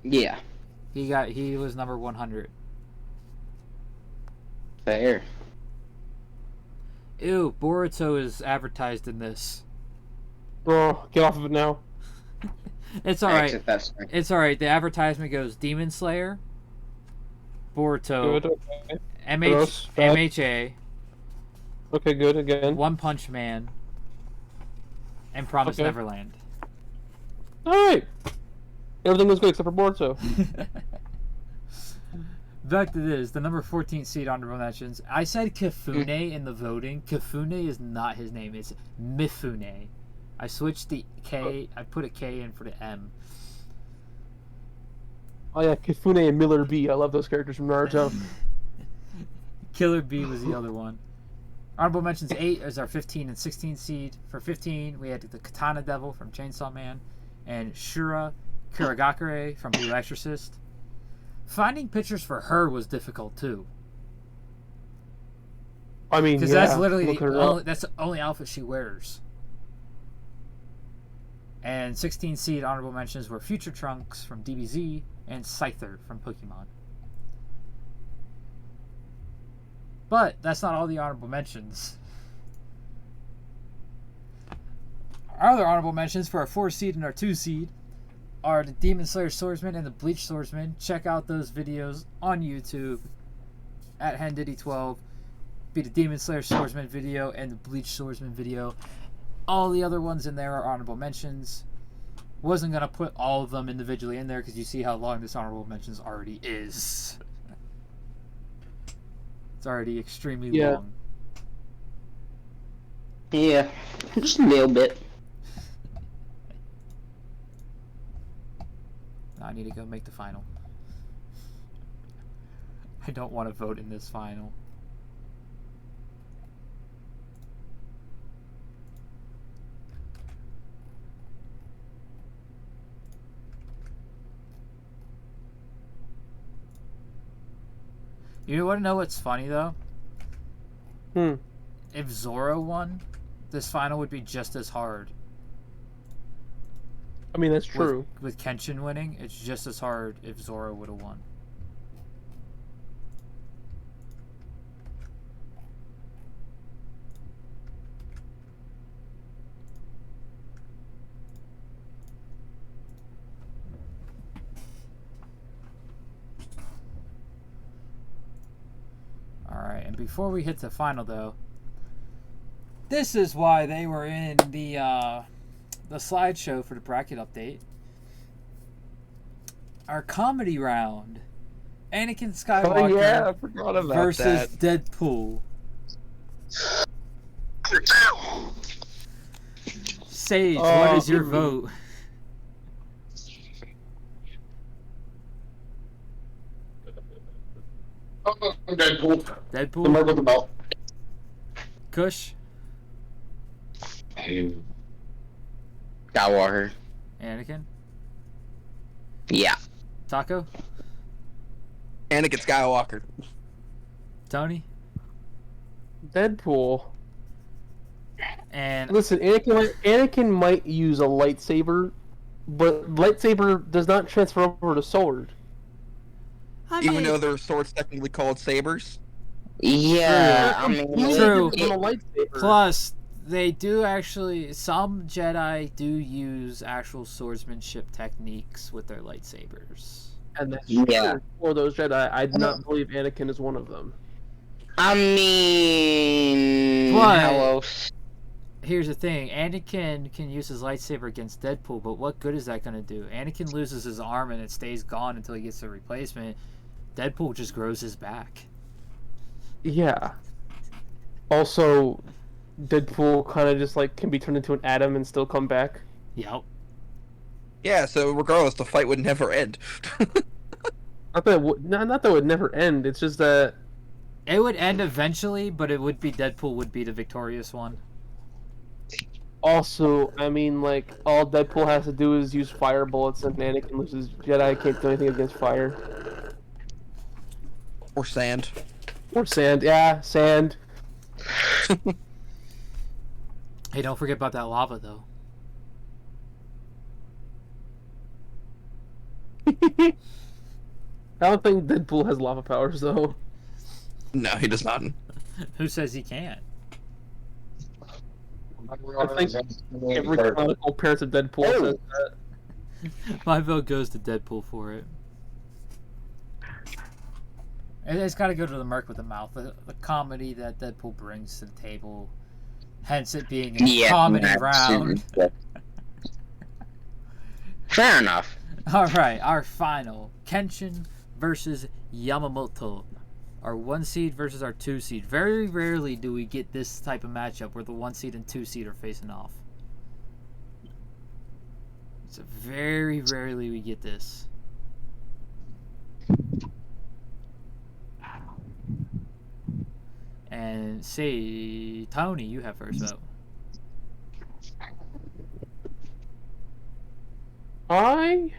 yeah, He was number 100. fair. Ew, Boruto is advertised in this. Oh, get off of it now. It's alright. Exit that screen. It's alright. The advertisement goes Demon Slayer, Boruto, Good, okay. MH, Bad. MHA, Okay, good, again. One Punch Man, and Promised Okay. Neverland. Alright! Everything was good except for Boruto. Back to this, the number 14 seed honorable mentions. I said Kifune in the voting. Kifune is not his name. It's Mifune. I switched the K. I put a K in for the M. Oh yeah, Kifune and Miller B. I love those characters from Naruto. Killer B was the other one. Honorable mentions 8 is our 15 and 16 seed. For 15, we had the Katana Devil from Chainsaw Man and Shura Kuragakure from Blue Exorcist. Finding pictures for her was difficult too. I mean, Because yeah, that's literally look the her only, up. that's the only outfit she wears. And 16 seed honorable mentions were Future Trunks from DBZ and Scyther from Pokemon. But that's not all the honorable mentions. Our other honorable mentions for our 4 seed and our 2 seed are the Demon Slayer Swordsman and the Bleach Swordsman. Check out those videos on YouTube at HenDiddy12. Be the Demon Slayer Swordsman video and the Bleach Swordsman video. All the other ones in there are honorable mentions. Wasn't going to put all of them individually in there because you see how long this honorable mentions already is. It's already extremely long. Yeah, just a little bit. Now I need to go make the final. I don't want to vote in this final. You want to know what's funny though? If Zoro won, this final would be just as hard. I mean, that's true. With Kenshin winning, it's just as hard if Zoro would have won. Alright, and before we hit the final though, this is why they were in the slideshow for the bracket update. Our comedy round. Anakin Skywalker Oh yeah, I forgot about versus that. Deadpool. Sage, what is your vote? Deadpool. Deadpool? The mark with the belt. Kush? Skywalker. Anakin? Yeah. Taco? Anakin Skywalker. Tony? Deadpool. And Listen, Anakin might use a lightsaber, but lightsaber does not transfer over to sword. I Even mean, though their swords technically called sabers. Yeah, I mean, True. On a lightsaber. plus, they do actually, some Jedi do use actual swordsmanship techniques with their lightsabers. And that's Yeah. true for those Jedi. I do not believe Anakin is one of them. I mean, But- how else? Here's the thing, Anakin can use his lightsaber against Deadpool, but what good is that going to do? Anakin loses his arm and it stays gone until he gets a replacement. Deadpool just grows his back. Yeah. Also, Deadpool kind of just like can be turned into an atom and still come back. Yep. Yeah, so regardless, the fight would never end. Not that it would never end. It's just that It would end eventually, but it would be Deadpool would be the victorious one. also, I mean, like all Deadpool has to do is use fire bullets, and Anakin loses Jedi can't do anything against fire Or sand. or sand. Yeah, sand. Hey, don't forget about that lava, though. I don't think Deadpool has lava powers though. No, he does not. Who says he can't? I think every canonical parent of Deadpool says that. My vote goes to Deadpool for it. It's got to go to the Merc with the Mouth, the comedy that Deadpool brings to the table. Hence it being a comedy round. Fair enough. Alright, our final. Kenshin versus Yamamoto. Our 1 seed versus our 2 seed. Very rarely do we get this type of matchup where the 1 seed and 2 seed are facing off. It's very rarely we get this. And say, Tony, you have first vote. I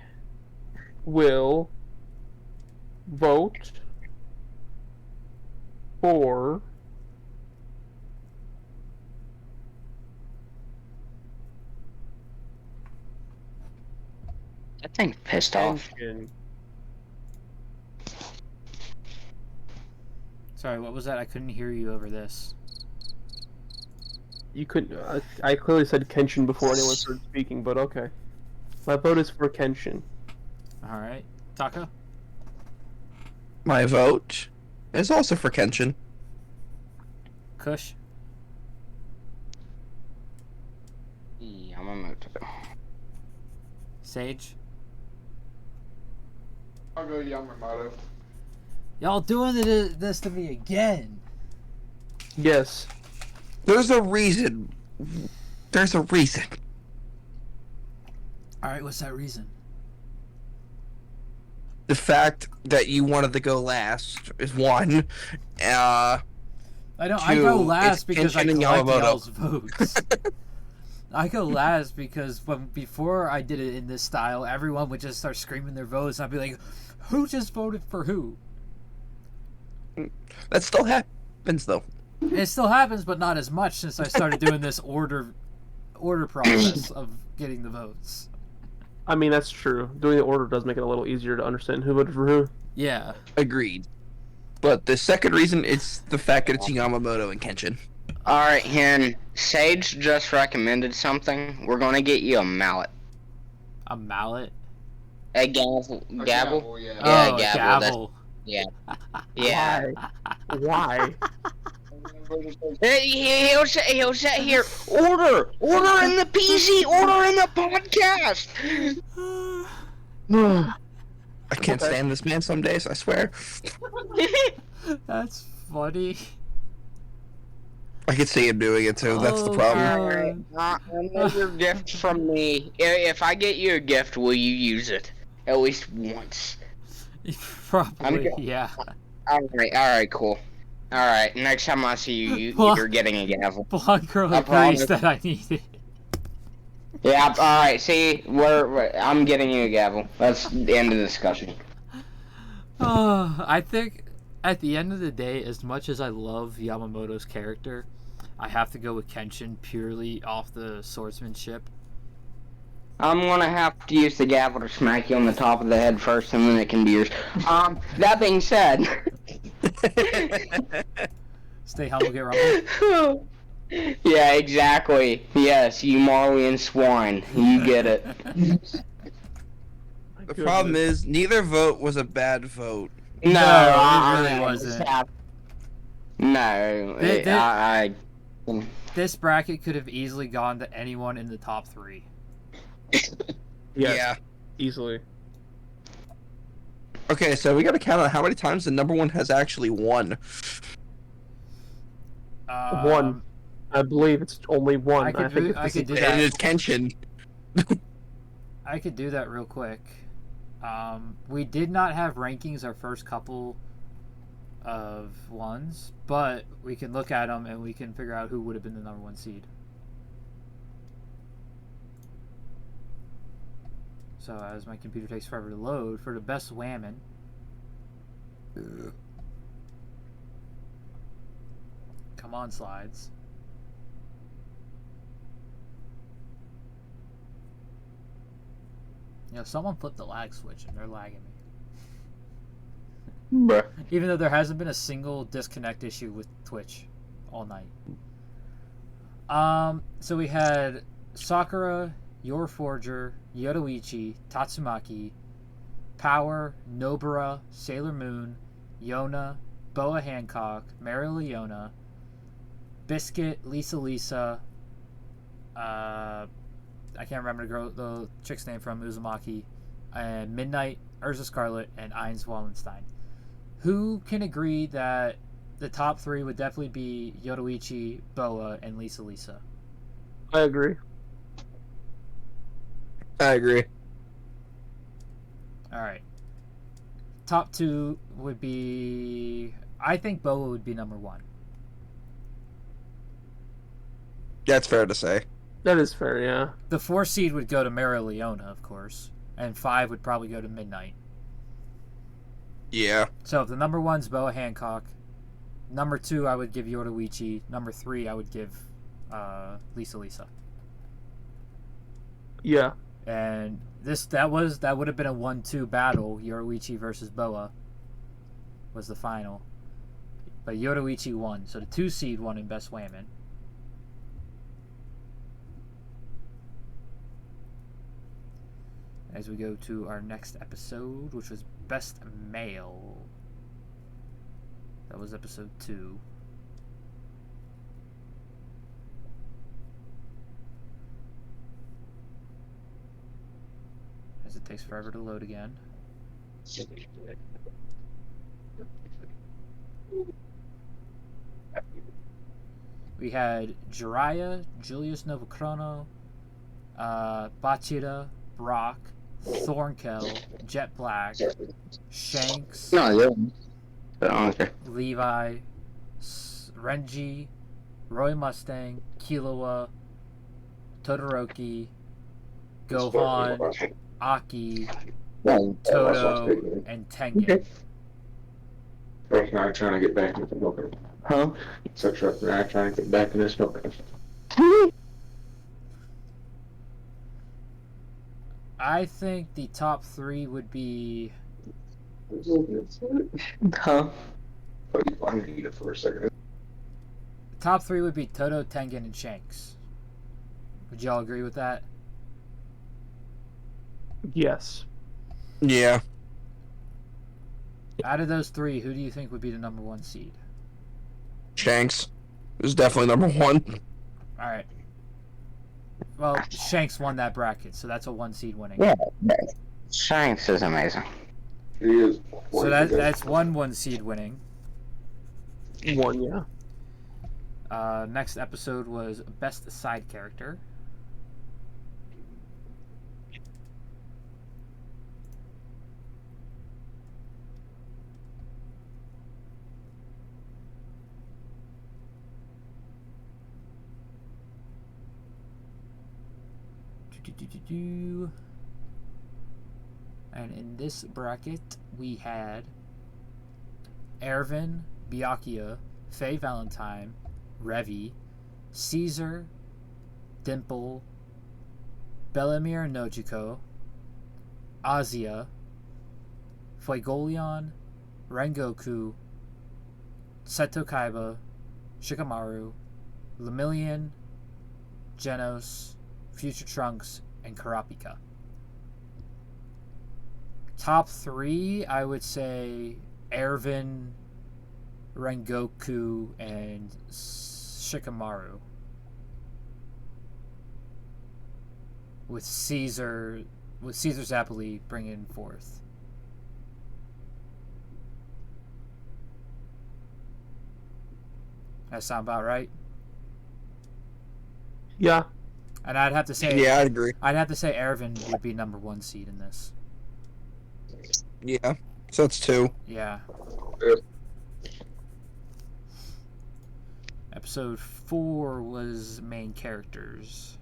will vote for That thing's pissed off. Kenshin. Sorry, what was that? I couldn't hear you over this. You couldn't. I clearly said Kenshin before anyone started speaking, but okay. My vote is for Kenshin. Alright. Taka? My vote is also for Kenshin. Kush? Yamamoto. Sage? I'll go Yamamoto. Y'all doing this to me again. Yes. There's a reason. There's a reason. There's a reason. Alright, what's that reason? the fact that you wanted to go last is one. I go Two, last it's because I Kenshin and collect Yamamoto. y'all's votes. I go last because before I did it in this style, everyone would just start screaming their votes, and I'd be like, "Who just voted for who?" That still happens, though. It still happens, but not as much since I started doing this order process of getting the votes. I mean, that's true. Doing the order does make it a little easier to understand who voted for who. Yeah. Agreed. But the second reason is the fact that it's Yamamoto and Kenshin. Alright, Hen. Sage just recommended something. We're gonna get you a mallet. A mallet? A gavel? A Gavel? yeah. Yeah, Oh, a gavel. Yeah. Yeah. Why? He'll say here, order in the PC, order in the podcast. I can't stand this man some days, I swear. That's funny. I could see him doing it too, that's the problem. Alright, your gift from me. If I get you a gift, will you use it? At least once. Probably, yeah. Alright, cool. Alright, next time I see you, you're getting a gavel. Blonde girl I agrees promise. that I need it. Yeah, alright, see, I'm getting you a gavel. That's the end of the discussion. I think at the end of the day, as much as I love Yamamoto's character, I have to go with Kenshin purely off the swordsmanship. I'm gonna have to use the gavel to smack you on the top of the head first, and then it can be yours. That being said... Stay humble, get rumble. Yeah, exactly. Yes, you Marley swine. You get it. The problem is, neither vote was a bad vote. No, it really wasn't. No, This bracket could have easily gone to anyone in the top 3. Yeah. Easily. Okay, so we gotta count on how many times the number one has actually won. One. I believe it's only one. I could do And that. it's Kenshin. I could do that real quick. We did not have rankings our first couple of ones, but we can look at them and we can figure out who would have been the number 1 seed. So as my computer takes forever to load, for the best whammon, come on, slides. You know, someone flipped the lag switch and they're lagging me. Bruh. Even though there hasn't been a single disconnect issue with Twitch all night. So we had Sakura, Your Forger, Yoruichi, Tatsumaki, Power, Nobara, Sailor Moon, Yona, Boa Hancock, Mary Leona, Biscuit, Lisa, I can't remember the chick's name from Uzumaki, and Midnight, Urza Scarlet, and Ainz Wallenstein. Who can agree that the top 3 would definitely be Yoruichi, Boa, and Lisa? I agree. I agree. Alright. Top 2 would be... I think Boa would be number 1. That's fair to say. That is fair, yeah. The 4 seed would go to Mary Leona, of course. And 5 would probably go to Midnight. Yeah. So if the number 1's Boa Hancock, number 2 I would give Yoruichi, number 3 I would give Lisa. Yeah. And that would have been a 1-2 battle. Yoruichi versus Boa was the final, but Yoruichi won, so the 2 seed won in Best Whammon. As we go to our next episode, which was Best Male. That was episode 2. As it takes forever to load again. We had Jiraiya, Julius Novachrono, Bachira, Brock, Thornkill, Jet Black, Shanks, No, yeah. Oh, okay. Levi, Renji, Roy Mustang, Killua, Todoroki, Gohan, Aki, Toto, and Tengen. Right now, I'm trying to get back into smoking. Huh? Such a I'm trying to get back into smoking. I think the top 3 would be Huh? I'm gonna eat it for a second. top 3 would be Toto, Tengen, and Shanks. Would y'all agree with that? Yes. Yeah. Out of those 3, who do you think would be the number 1 seed? Shanks is definitely number 1. All right. Well, Shanks won that bracket, so that's a 1 seed winning. Yeah. Shanks is amazing. He is. So that's 1 seed winning. 1, yeah. Next episode was best side character. And in this bracket, we had Ervin, Byakuya, Faye Valentine, Revi, Caesar, Dimple, Bellamir Nojiko, Azia, Fuegoleon, Rengoku, Seto Kaiba, Shikamaru, Lemillion, Genos, Future Trunks, and Karapika. Top 3, I would say Ervin, Rengoku, and Shikamaru. With Caesar Zappoli bringing forth. That sound about right? Yeah. And I'd have to say, Yeah, I agree. I'd have to say Ervin would be number 1 seed in this. Yeah. So that's 2. Yeah. Yep. Episode 4 was main characters.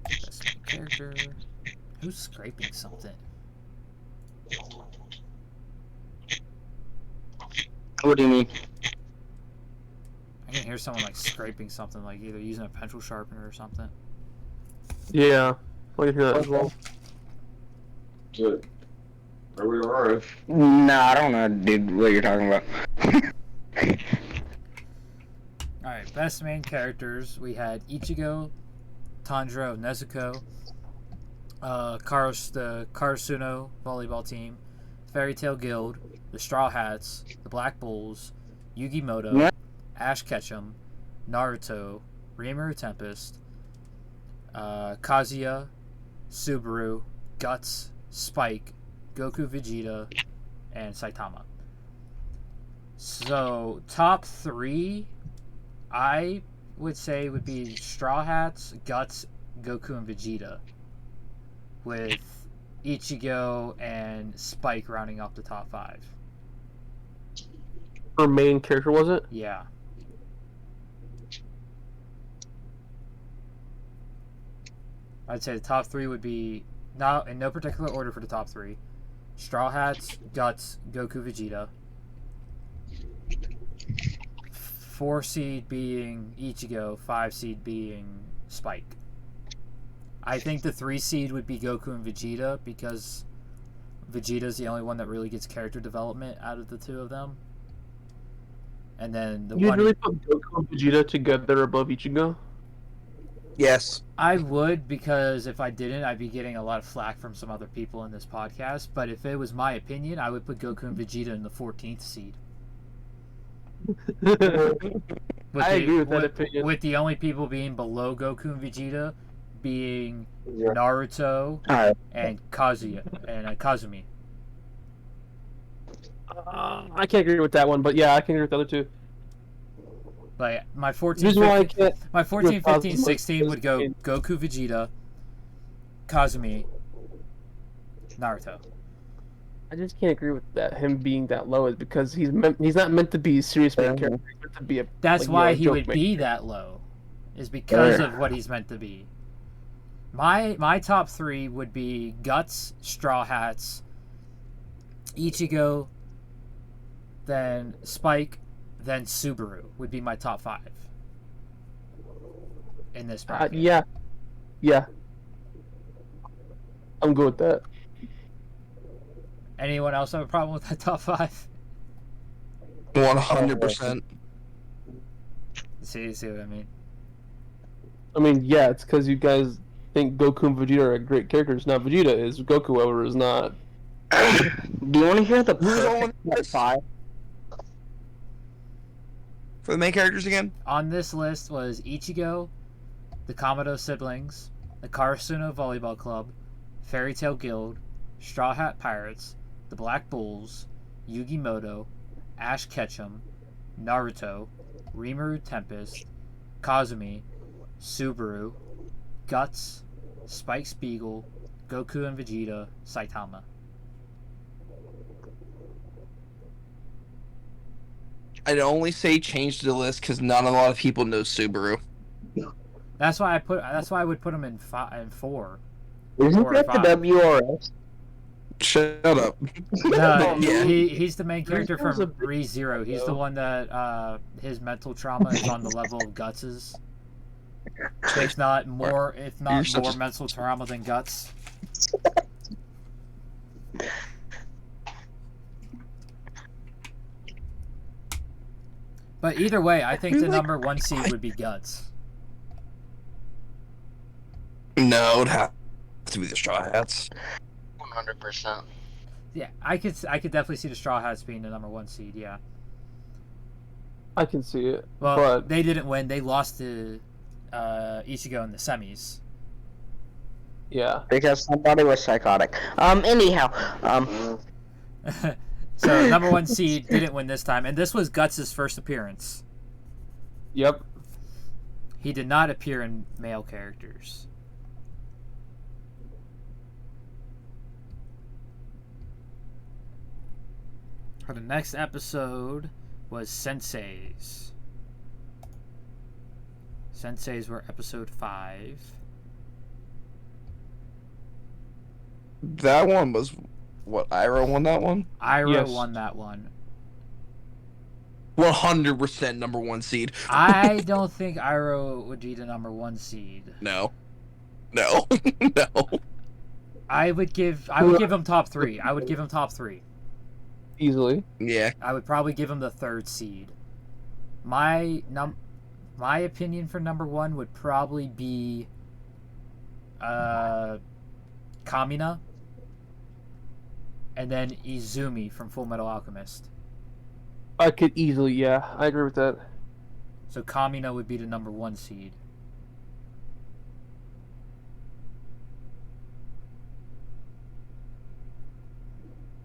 Best main character. Who's scraping something? What do you mean? I can hear someone like scraping something, like either using a pencil sharpener or something. Yeah. I can hear that as well. Good. Are we alright? Nah, I don't know, dude, what you're talking about. Alright, best main characters. We had Ichigo, Tanjiro, Nezuko, the Karasuno volleyball team, Fairy Tail Guild, the Straw Hats, the Black Bulls, Yugi Moto, Ash Ketchum, Naruto, Rimuru Tempest, Kazuya, Subaru, Guts, Spike, Goku Vegeta, and Saitama. So, top 3, I would say would be Straw Hats, Guts, Goku, and Vegeta. With Ichigo and Spike rounding off the top 5. Her main character, was it? Yeah. I'd say the top 3 would be, not in no particular order for the top 3. Straw Hats, Guts, Goku, Vegeta. 4 seed being Ichigo, 5 seed being Spike. I think the 3 seed would be Goku and Vegeta because Vegeta's the only one that really gets character development out of the 2 of them. And then the You'd one... really put Goku and Vegeta together above Ichigo? Yes. I would, because if I didn't, I'd be getting a lot of flack from some other people in this podcast. But if it was my opinion, I would put Goku and Vegeta in the 14th seed. I agree with that opinion. With the only people being below Goku and Vegeta being Naruto and Kazuya and Kazumi. I can't agree with that one, but yeah, I can agree with the other 2. Like my 14, Here's why I 15, can't. my 14, 15, Cosmo 16 would go is- Goku, Vegeta, Kazumi, Naruto. I just can't agree with that. Him being that low is because he's not meant to be a serious main character. He's meant to be a. That's like, why a he joke would main be character. that low, is because of what he's meant to be. My top 3 would be Guts, Straw Hats, Ichigo, then Spike, then Subaru would be my top 5 in this bracket. Yeah. I'm good with that. Anyone else have a problem with that top 5? 100%. See what I mean? I mean, yeah, it's because you guys think Goku and Vegeta are great characters. Now Vegeta is. Goku, however, is not. Do you want to hear the Who's on perfect top this? 5? For the main characters again? On this list was Ichigo, the Kamado siblings, the Karasuno Volleyball Club, Fairy Tail Guild, Straw Hat Pirates, the Black Bulls, Yugi Moto, Ash Ketchum, Naruto, Rimuru Tempest, Kazumi, Subaru, Guts, Spike Spiegel, Goku and Vegeta, Saitama. I'd only say change to the list because not a lot of people know Subaru. That's why I would put him in 4. Isn't 4 or that the 5. WRS? Shut up. No, Yeah. he's the main character There's from a big- ReZero. He's the one that his mental trauma is on the level of Guts's. If not more mental trauma than Guts. But either way, I think the number 1 seed would be Guts. No, it'd have to be the Straw Hats. 100%. Yeah, I could definitely see the Straw Hats being the number 1 seed. Yeah. I can see it. Well, but they didn't win. They lost to Ichigo in the semis. yeah. Because somebody was psychotic. Anyhow, So number 1 seed didn't win this time, and this was Guts' first appearance. Yep. He did not appear in male characters. For the next episode was Senseis. Senseis were episode 5. That one was what? Iroh won that one. Iroh Yes. won that one. 100% number 1 seed. I don't think Iroh would be the number 1 seed. No. No. I would give him top 3. I would give him top 3. Easily. Yeah. I would probably give him the 3rd seed. My opinion for number 1 would probably be Kamina, and then Izumi from Full Metal Alchemist. I could easily, yeah. I agree with that. So Kamina would be the number 1 seed.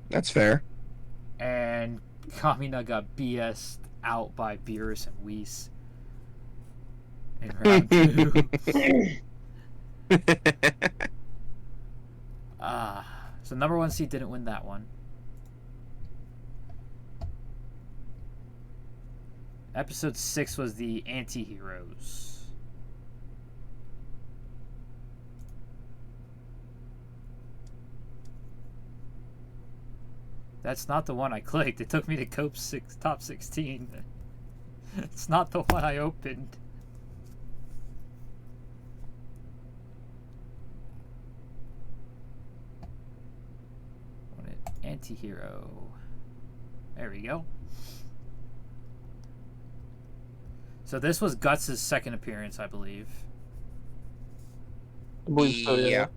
That's fair. And Kamina got BS'd out by Beerus and Whis in round 2. So number 1 seed didn't win that one. Episode 6 was the Anti-Heroes. That's not the one I clicked. It took me to Cope's top 16. It's not the one I opened. Anti-hero. There we go. So this was Guts' second appearance, I believe. I believe so, yeah.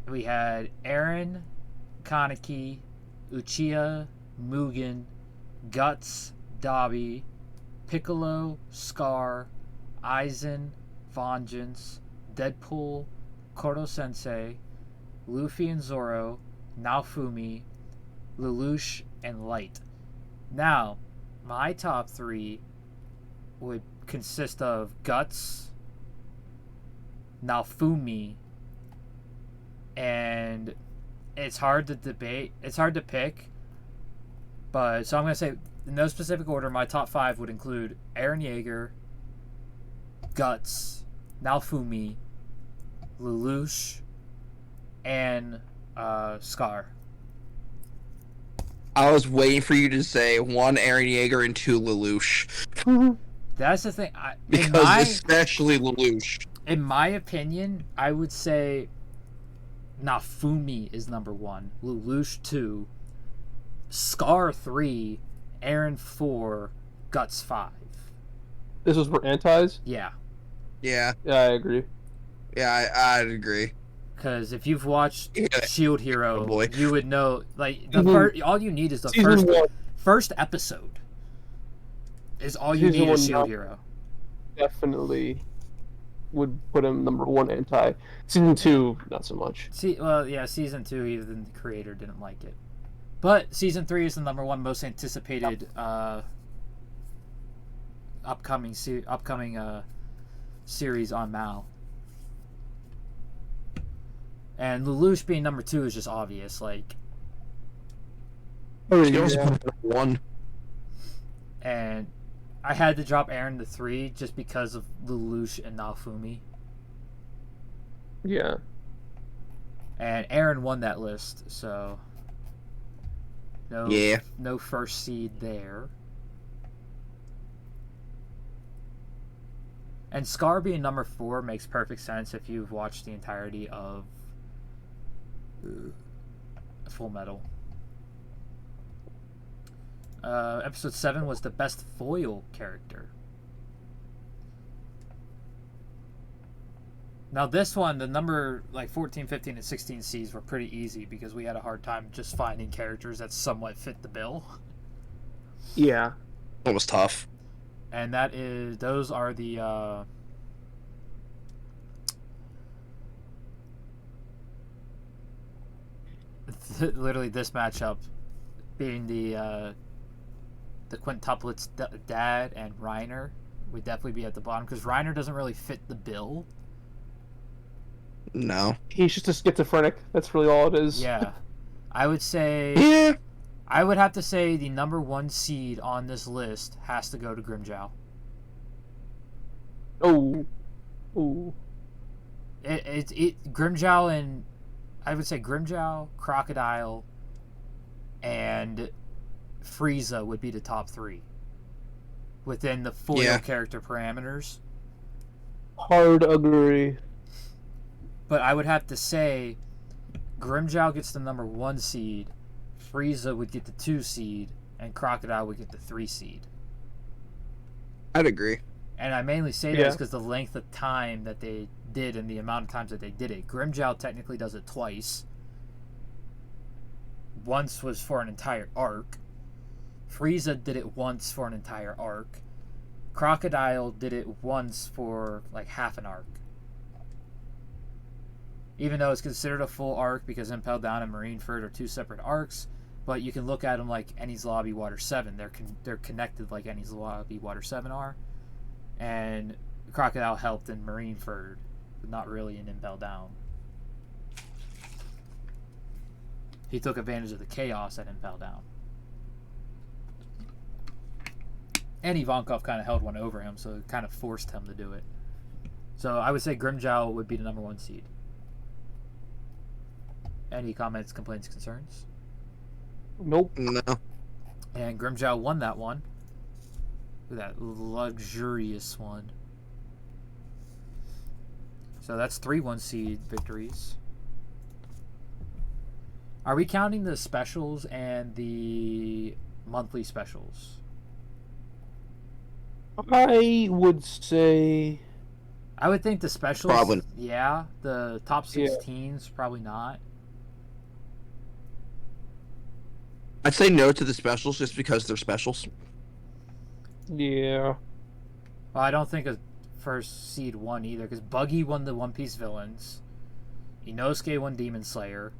We had Eren, Kaneki, Uchiha, Mugen, Guts, Dabi, Piccolo, Scar, Aizen, Vengeance, Deadpool, Koro Sensei, Luffy and Zoro, Naofumi, Lelouch, and Light. Now, my top 3 would consist of Guts, Naofumi, and it's hard to debate. It's hard to pick. But, so I'm going to say, in no specific order, my top 5 would include Eren Yeager, Guts, Naofumi, Lelouch, and Scar. I was waiting for you to say 1 Eren Yeager and 2 Lelouch. That's the thing. Especially Lelouch. In my opinion, I would say Naofumi is number 1, Lelouch 2, Scar 3, Eren 4, Guts 5. This was for antis? Yeah. Yeah. Yeah, I agree. Yeah, I'd agree. Because if you've watched Shield Hero, you would know, like, all you need is the first episode. Is all you need is Shield Hero. Definitely would put him number 1 anti. Season 2, not so much. Season 2, even the creator didn't like it. But Season 3 is the number 1 most anticipated upcoming series on Mal. And Lelouch being number 2 is just obvious. Like, You also put him at 1. And I had to drop Eren to 3 just because of Lelouch and Naofumi. Yeah. And Eren won that list, so no first seed there. And Scar being number 4 makes perfect sense if you've watched the entirety of Full Metal. Episode 7 was the best foil character. Now this one, the number like 14, 15, and 16 Cs were pretty easy because we had a hard time just finding characters that somewhat fit the bill. Yeah. It was tough. And those are the literally this matchup being the quintuplets Dad and Reiner would definitely be at the bottom because Reiner doesn't really fit the bill. No. He's just a schizophrenic. That's really all it is. Yeah. I would say... Yeah. I would have to say the number 1 seed on this list has to go to Grimmjow. Oh. Ooh. Grimmjow and... I would say Grimmjow, Crocodile, and Frieza would be the top 3 within the foil character parameters. Hard agree. But I would have to say Grimmjow gets the number 1 seed, Frieza would get the 2 seed, and Crocodile would get the 3 seed. I'd agree. And I mainly say that because the length of time that they did and the amount of times that they did it. Grimmjow technically does it twice. Once was for an entire arc. Frieza did it once for an entire arc. Crocodile did it once for like half an arc. Even though it's considered a full arc because Impel Down and Marineford are 2 separate arcs, but you can look at them like Enies Lobby Water 7. They're connected like Enies Lobby Water 7 are. And Crocodile helped in Marineford, but not really in Impel Down. He took advantage of the chaos at Impel Down. And Ivankov kind of held one over him, so it kind of forced him to do it. So I would say Grimmjow would be the number 1 seed. Any comments, complaints, concerns? Nope. No. And Grimmjow won that one. That luxurious one. So that's 3 1 seed victories. Are we counting the specials and the monthly specials? I would say... I would think the specials... Probably. Yeah. The top 16s, probably not. I'd say no to the specials just because they're specials. Yeah. Well, I don't think a first seed won either, because Buggy won the One Piece villains. Inosuke won Demon Slayer.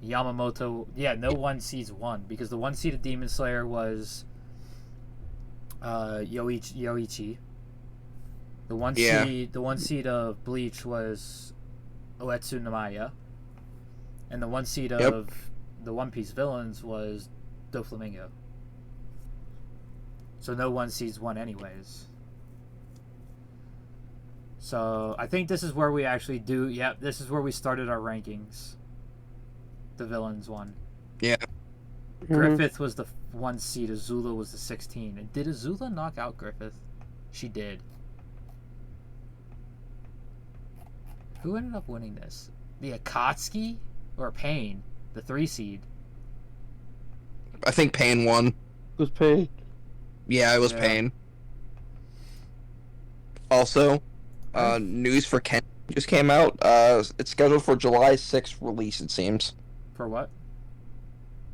Yamamoto... Yeah, no 1 seeds won, because the 1 seed of Demon Slayer was Yoichi. The one Yeah. seed of Bleach was Uetsu Namaya. And the one seed Yep. of the One Piece villains was Doflamingo. So no one seeds won anyways. So I think this is where we actually do. Yep, this is where we started our rankings. The villains one. Yeah. Griffith was the 1 seed. Azula was the 16. And did Azula knock out Griffith? She did. Who ended up winning this? The Akatsuki or Pain? The 3 seed. I think Pain won. It was Pain. Yeah, it was Yeah. Pain. Also, news for Ken just came out. It's scheduled for July 6th release, it seems. For what?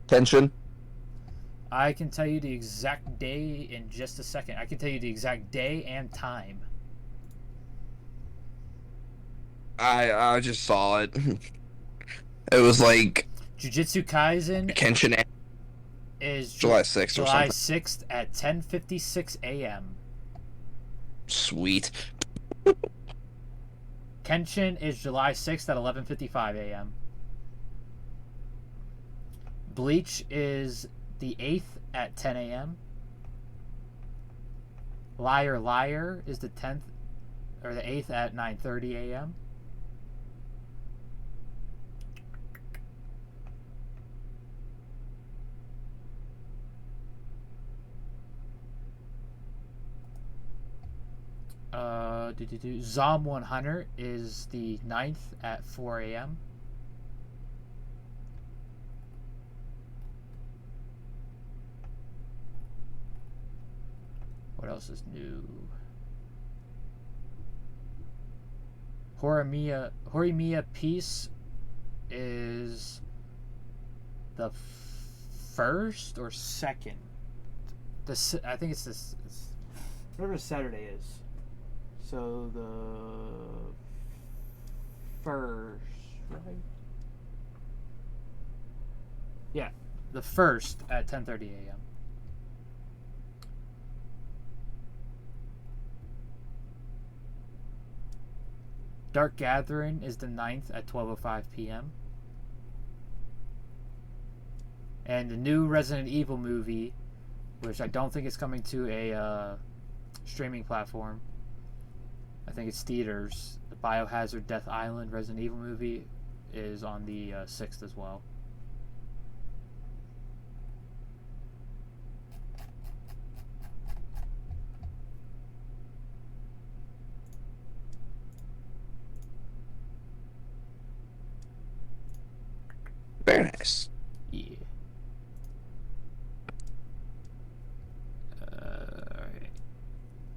Kenshin. I can tell you the exact day in just a second. I can tell you the exact day and time. I just saw it. It was like Jujutsu Kaisen Kenshin is July 6th or July something. 6th at 10:56 a.m. Sweet. Kenshin is July 6th at 11:55 a.m. Bleach is the 8th at 10 a.m. Liar Liar is the 10th or the 8th at 9:30 a.m. Zom 100 is the 9th at 4 a.m. What else is new? Horimiya Peace is the 1st or 2nd. I think it's this. Whatever Saturday is. So the 1st, right? Yeah, the 1st at 10:30 a.m. Dark Gathering is the 9th at 12:05 p.m. And the new Resident Evil movie, which I don't think is coming to a streaming platform. I think it's theaters. The Biohazard Death Island Resident Evil movie is on the 6th as well. Very nice. Yeah. Alright.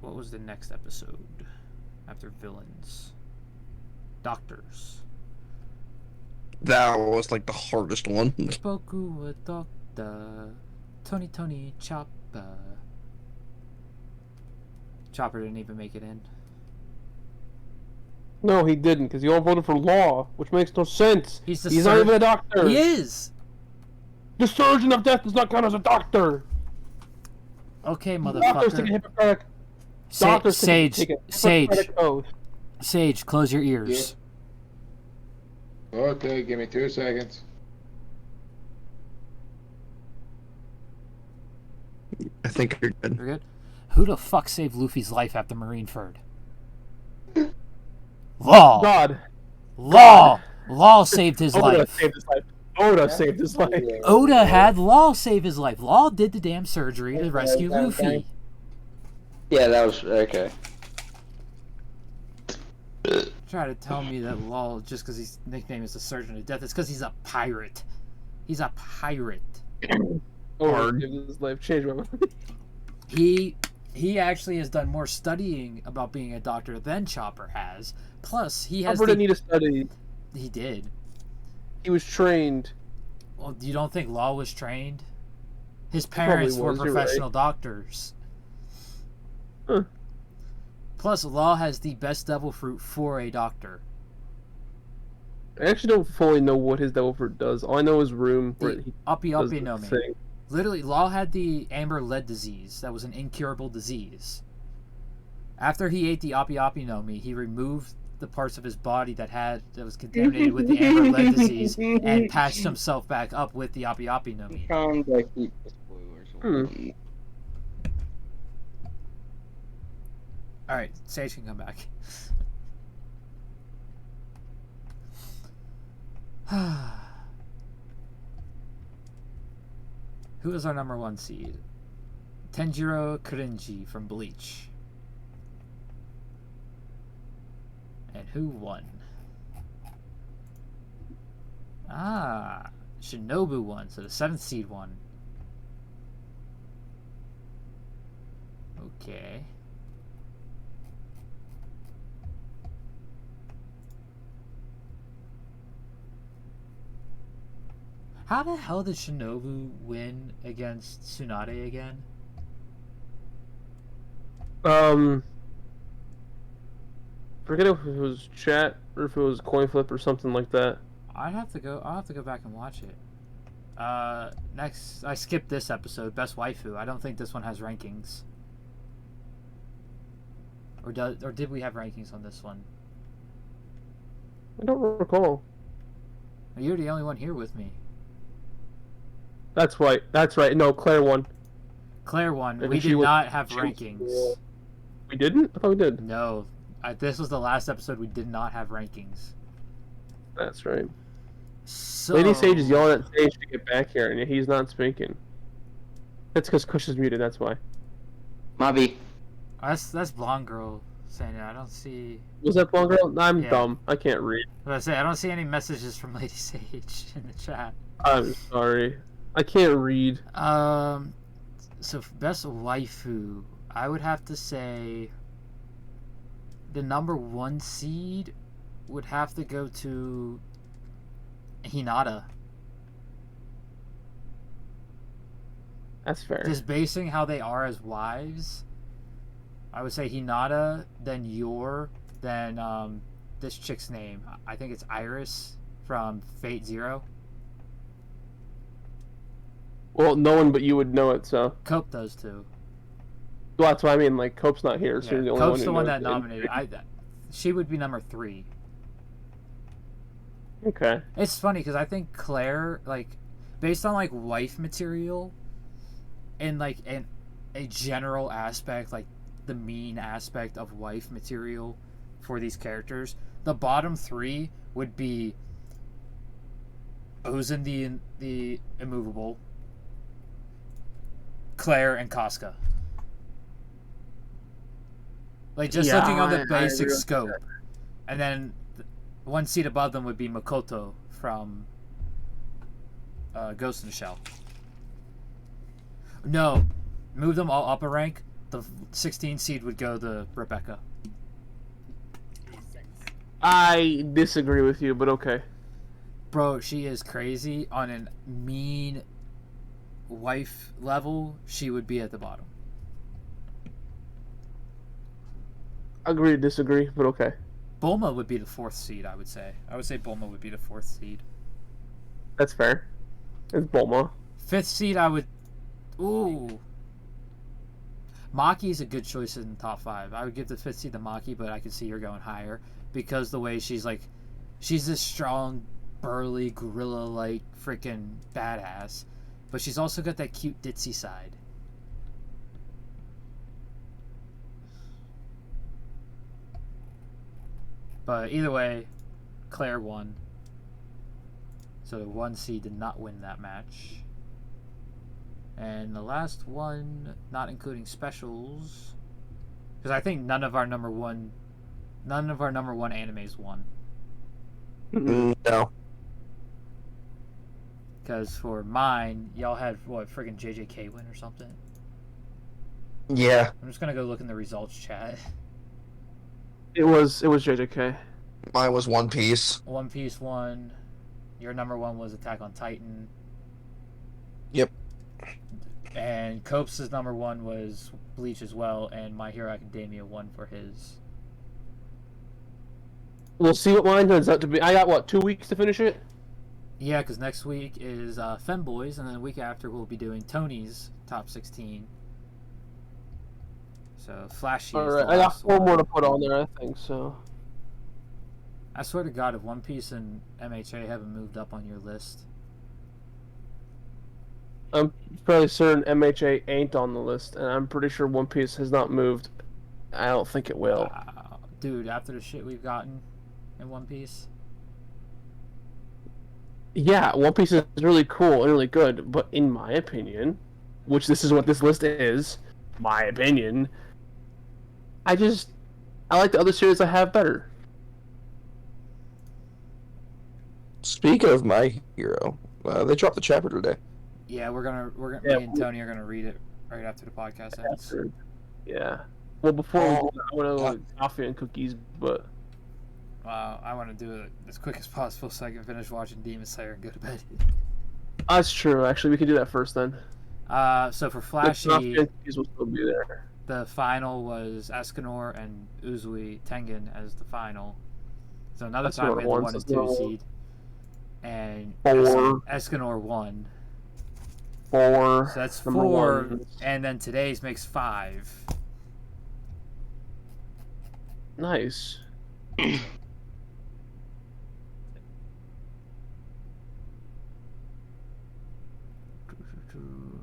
What was the next episode after villains? Doctors. That was like the hardest one. Boku wa doctor. Tony Chopper. Chopper didn't even make it in. No, he didn't, because he all voted for Law, which makes no sense. He's not even a doctor. He is! The Surgeon of Death does not count as a doctor. Okay, Doctors take a motherfucker. Hippocratic. Doctors Sage, take a Sage, Hippocratic oath. Sage, close your ears. Okay, give me 2 seconds. I think you're good. You're good? Who the fuck saved Luffy's life after Marineford? Law! God. Law! Law saved his Oda life. saved his life. Oda saved his life. Oda had Law save his life. Law did the damn surgery to rescue Luffy. Yeah, that was okay. Try to tell me that Law, just because his nickname is the Surgeon of Death, it's because he's a pirate. He's a pirate. Oda saved his life. Changed my mind. He actually has done more studying about being a doctor than Chopper has. Plus, he has. Chopper didn't need to study. He did. He was trained. Well, you don't think Law was trained? His parents were was, you're professional right. doctors. Huh. Plus, Law has the best devil fruit for a doctor. I actually don't fully know what his devil fruit does. All I know is room. Where he Uppy does Uppy the no me. thing. Literally, Law had the amber lead disease. That was an incurable disease. After he ate the Api Api no Mi, he removed the parts of his body that was contaminated with the amber lead disease and patched himself back up with the Api Api no Mi. Alright, Sage can come back. Who is our number 1 seed? Tenjiro Kurenji from Bleach. And who won? Ah, Shinobu won, so the 7th seed won. Okay. How the hell did Shinobu win against Tsunade again? Forget if it was chat or if it was coin flip or something like that. I'll have to go back and watch it. Next, I skipped this episode, Best Waifu. I don't think this one has rankings. Or did we have rankings on this one? I don't recall. You're the only one here with me. That's right. That's right. No, Claire won. Claire won. We did not have rankings. We didn't? I thought we did. No. This was the last episode we did not have rankings. That's right. So... Lady Sage is yelling at Sage to get back here, and he's not speaking. That's because Kush is muted, that's why. Mobby. That's blonde girl saying it. I don't see... Was that blonde girl? I'm dumb. I can't read. I don't see any messages from Lady Sage in the chat. I'm sorry. I can't read. So best waifu, I would have to say the number 1 seed would have to go to Hinata. That's fair. Just basing how they are as wives, I would say Hinata, then then this chick's name. I think it's Iris from Fate Zero. Well, no one but you would know it, so. Cope does too. Well, that's what I mean. Like, Cope's not here, so you're the only Cope's one. the one that nominated. She would be number 3. Okay. It's funny because I think Claire, like, based on like wife material, and like a general aspect, like the mean aspect of wife material for these characters, the bottom 3 would be Ozen the Immovable, Claire, and Casca. Like, just looking on the basic scope. And then 1 seat above them would be Makoto from Ghost in the Shell. No, move them all up a rank. The 16 seed would go to Rebecca. I disagree with you, but okay. Bro, she is crazy. On a mean wife level, she would be at the bottom. Agree to disagree, but okay. Bulma would be the 4th seed, I would say. I would say Bulma would be the 4th seed. That's fair. It's Bulma. 5th seed, I would... Ooh. Maki is a good choice in the top 5. I would give the 5th seed to Maki, but I could see her going higher. Because the way she's like... She's this strong, burly, gorilla-like freaking badass. But she's also got that cute ditzy side. But either way, Claire won. So the 1 seed did not win that match. And the last one, not including specials, because I think none of our number one animes won. No. Because for mine, y'all had what, friggin' JJK win or something? Yeah. I'm just gonna go look in the results chat. It was JJK. Mine was One Piece. One Piece won. Your number 1 was Attack on Titan. Yep. And Cope's number 1 was Bleach as well, and My Hero Academia won for his. We'll see what mine turns out to be. I got, what, 2 weeks to finish it? Yeah, because next week is Femboys, and then the week after we'll be doing Tony's top 16. So Flashy is Alright, the I got last 4 one. more to put on there, I think, so. I swear to God, if One Piece and MHA haven't moved up on your list. I'm fairly certain MHA ain't on the list, and I'm pretty sure One Piece has not moved. I don't think it will. Dude, after the shit we've gotten in One Piece. Yeah, One Piece is really cool and really good, but in my opinion, which this is what this list is, my opinion, I like the other series I have better. Speaking of My Hero, they dropped the chapter today. Yeah, me and Tony are gonna read it right after the podcast ends. Yeah. Well, before I want to go coffee and cookies, but I want to do it as quick as possible so I can finish watching Demon Slayer and go to bed. that's true. Actually, we can do that first then. So for Flashy, coffee and cookies will still be there. the final was Escanor and Uzui Tengen as the final. So another That's time we had the what 1 and it 2 was. seed. And 4. Escanor won. 4. So that's Number 4, one. and then today's makes 5. Nice.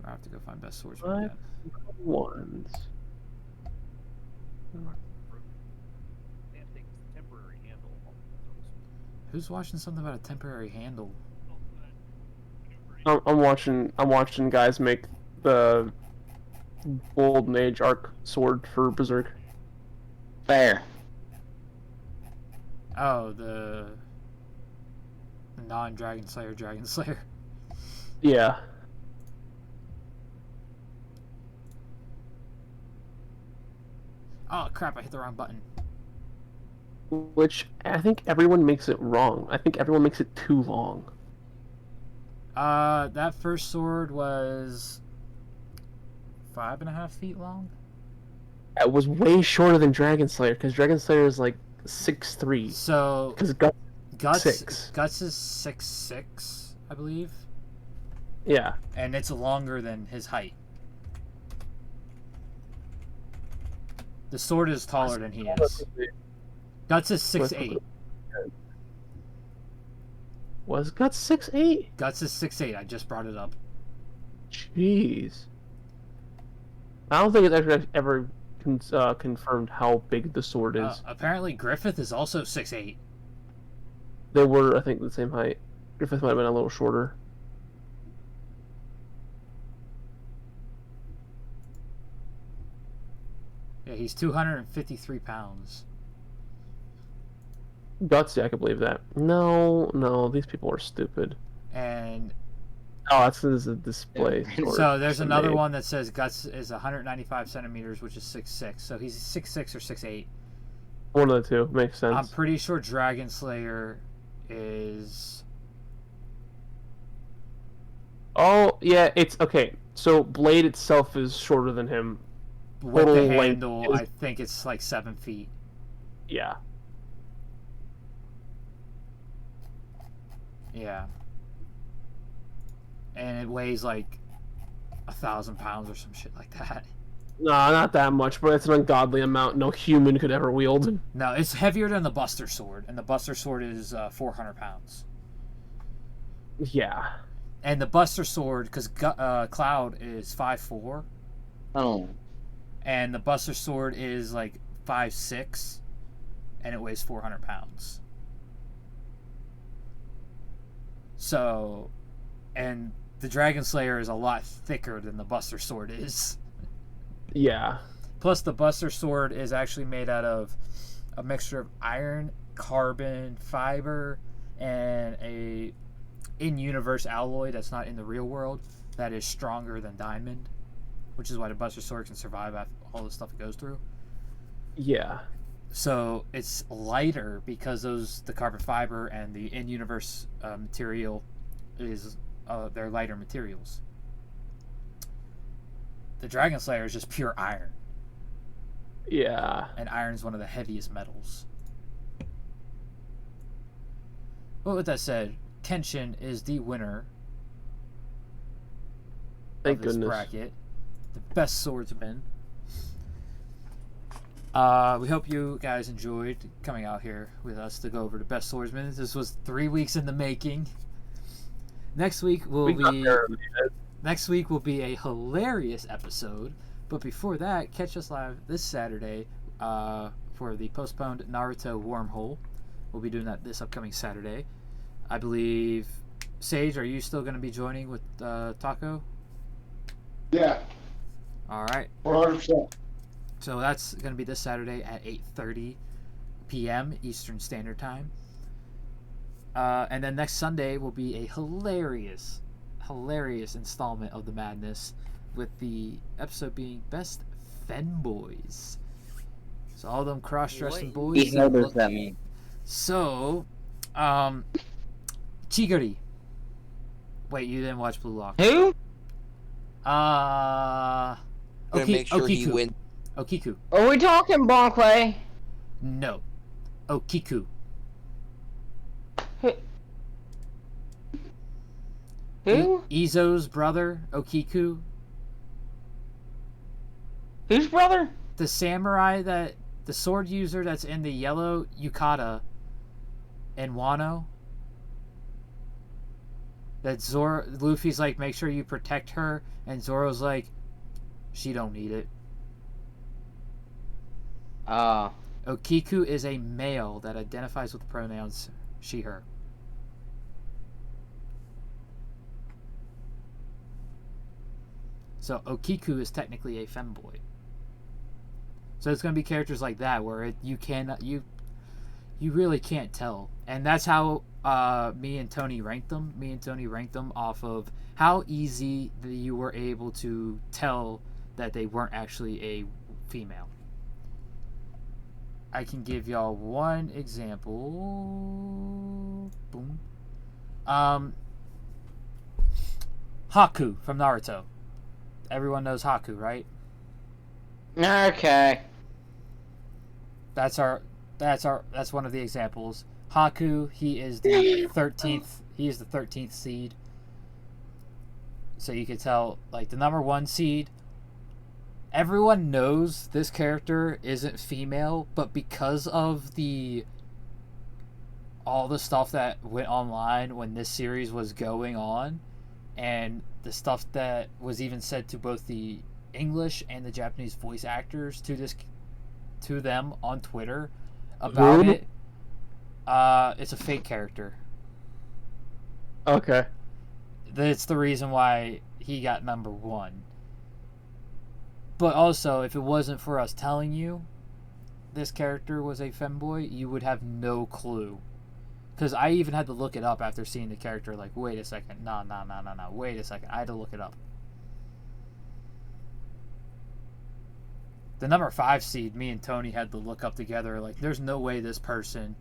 I have to go find best swordsman again. 1s. Who's watching something about a temporary handle? I'm watching guys make the Golden Age arc sword for Berserk. Fair. Oh, the non-Dragon Slayer. Yeah. Oh crap! I hit the wrong button. Which I think everyone makes it wrong. I think everyone makes it too long. That first sword was 5.5 feet long. It was way shorter than Dragon Slayer because Dragon Slayer is like 6'3". So Because Guts 6. Guts is 6'6", I believe, Yeah. and it's longer than his height. The sword is taller than he is. Guts is 6'8". Was Guts 6'8"? Guts is 6'8". I just brought it up. Jeez. I don't think it's actually ever confirmed how big the sword is. Apparently, Griffith is also 6'8". They were, I think, the same height. Griffith might have been a little shorter. Yeah, he's 253 pounds. Guts, yeah, I can believe that. No, these people are stupid. And oh, that's a display. So there's another one that says Guts is 195 centimeters, which is 6'6". So he's 6'6" or 6'8". One of the two makes sense. I'm pretty sure Dragon Slayer is. Oh yeah, it's okay. So Blade itself is shorter than him. With Total the length handle, is- I think it's like 7 feet. Yeah. Yeah. And it weighs like 1,000 pounds or some shit like that. No, not that much, but it's an ungodly amount no human could ever wield. No, it's heavier than the Buster Sword, and the Buster Sword is 400 pounds. Yeah. And the Buster Sword, because Cloud is 5'4", Oh. and the Buster Sword is like 5'6", and it weighs 400 pounds. So, and the Dragon Slayer is a lot thicker than the Buster Sword is. Yeah. Plus, the Buster Sword is actually made out of a mixture of iron, carbon, fiber, and a in-universe alloy that's not in the real world that is stronger than diamond, which is why the Buster Sword can survive after all the stuff it goes through. Yeah. So it's lighter because the carbon fiber and the in-universe material is they're lighter materials. The Dragon Slayer is just pure iron. Yeah. And iron is one of the heaviest metals. Well, with that said, Kenshin is the winner Thank of this goodness. bracket. The best swordsman. We hope you guys enjoyed coming out here with us to go over the best swordsman. This was 3 weeks in the making. Next week will be a hilarious episode. But before that, catch us live this Saturday for the postponed Naruto Wormhole. We'll be doing that this upcoming Saturday. I believe, Sage, are you still going to be joining with Taco? Yeah. All right. 100%. So that's going to be this Saturday at 8:30 p.m. Eastern Standard Time. And then next Sunday will be a hilarious installment of the madness, with the episode being Best Femboys. So all them cross-dressing boys. What does that mean? So, Chiguri. Wait, you didn't watch Blue Lock? Who? Gonna make sure he Okiku. wins. Okiku. Are we talking Bonkway? No. Okiku. Who? Izo's brother, Okiku. Whose brother? The samurai the sword user that's in the yellow yukata in Wano. That Luffy's like, make sure you protect her, and Zoro's like, she don't need it. Okiku is a male that identifies with the pronouns she, her. So Okiku is technically a femboy. So it's going to be characters like that where you really can't tell. And that's how me and Tony ranked them. Me and Tony ranked them off of how easy you were able to tell that they weren't actually a female. I can give y'all one example. Boom. Haku from Naruto. Everyone knows Haku, right? Okay. That's one of the examples. Haku, he is the 13th. He is the 13th seed. So you could tell, like, the number 1 seed. Everyone knows this character isn't female, but because of all the stuff that went online when this series was going on, and the stuff that was even said to both the English and the Japanese voice actors to them on Twitter about it, it's a fake character. Okay. That's the reason why he got number 1. But also, if it wasn't for us telling you this character was a femboy, you would have no clue. Because I even had to look it up after seeing the character, like, wait a second, no, wait a second, I had to look it up. The number 5 seed, me and Tony had to look up together, like, there's no way this person,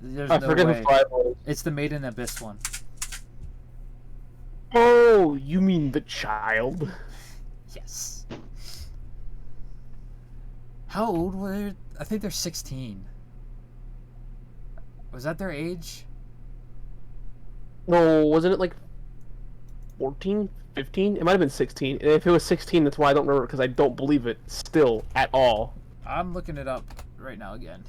I forget who 5 was. It's the Maiden Abyss one. Oh, you mean the child? Yes. How old were... I think they're 16. Was that their age? No, wasn't it like 14, 15? It might have been 16. And if it was 16, that's why I don't remember, because I don't believe it still at all. I'm looking it up right now again.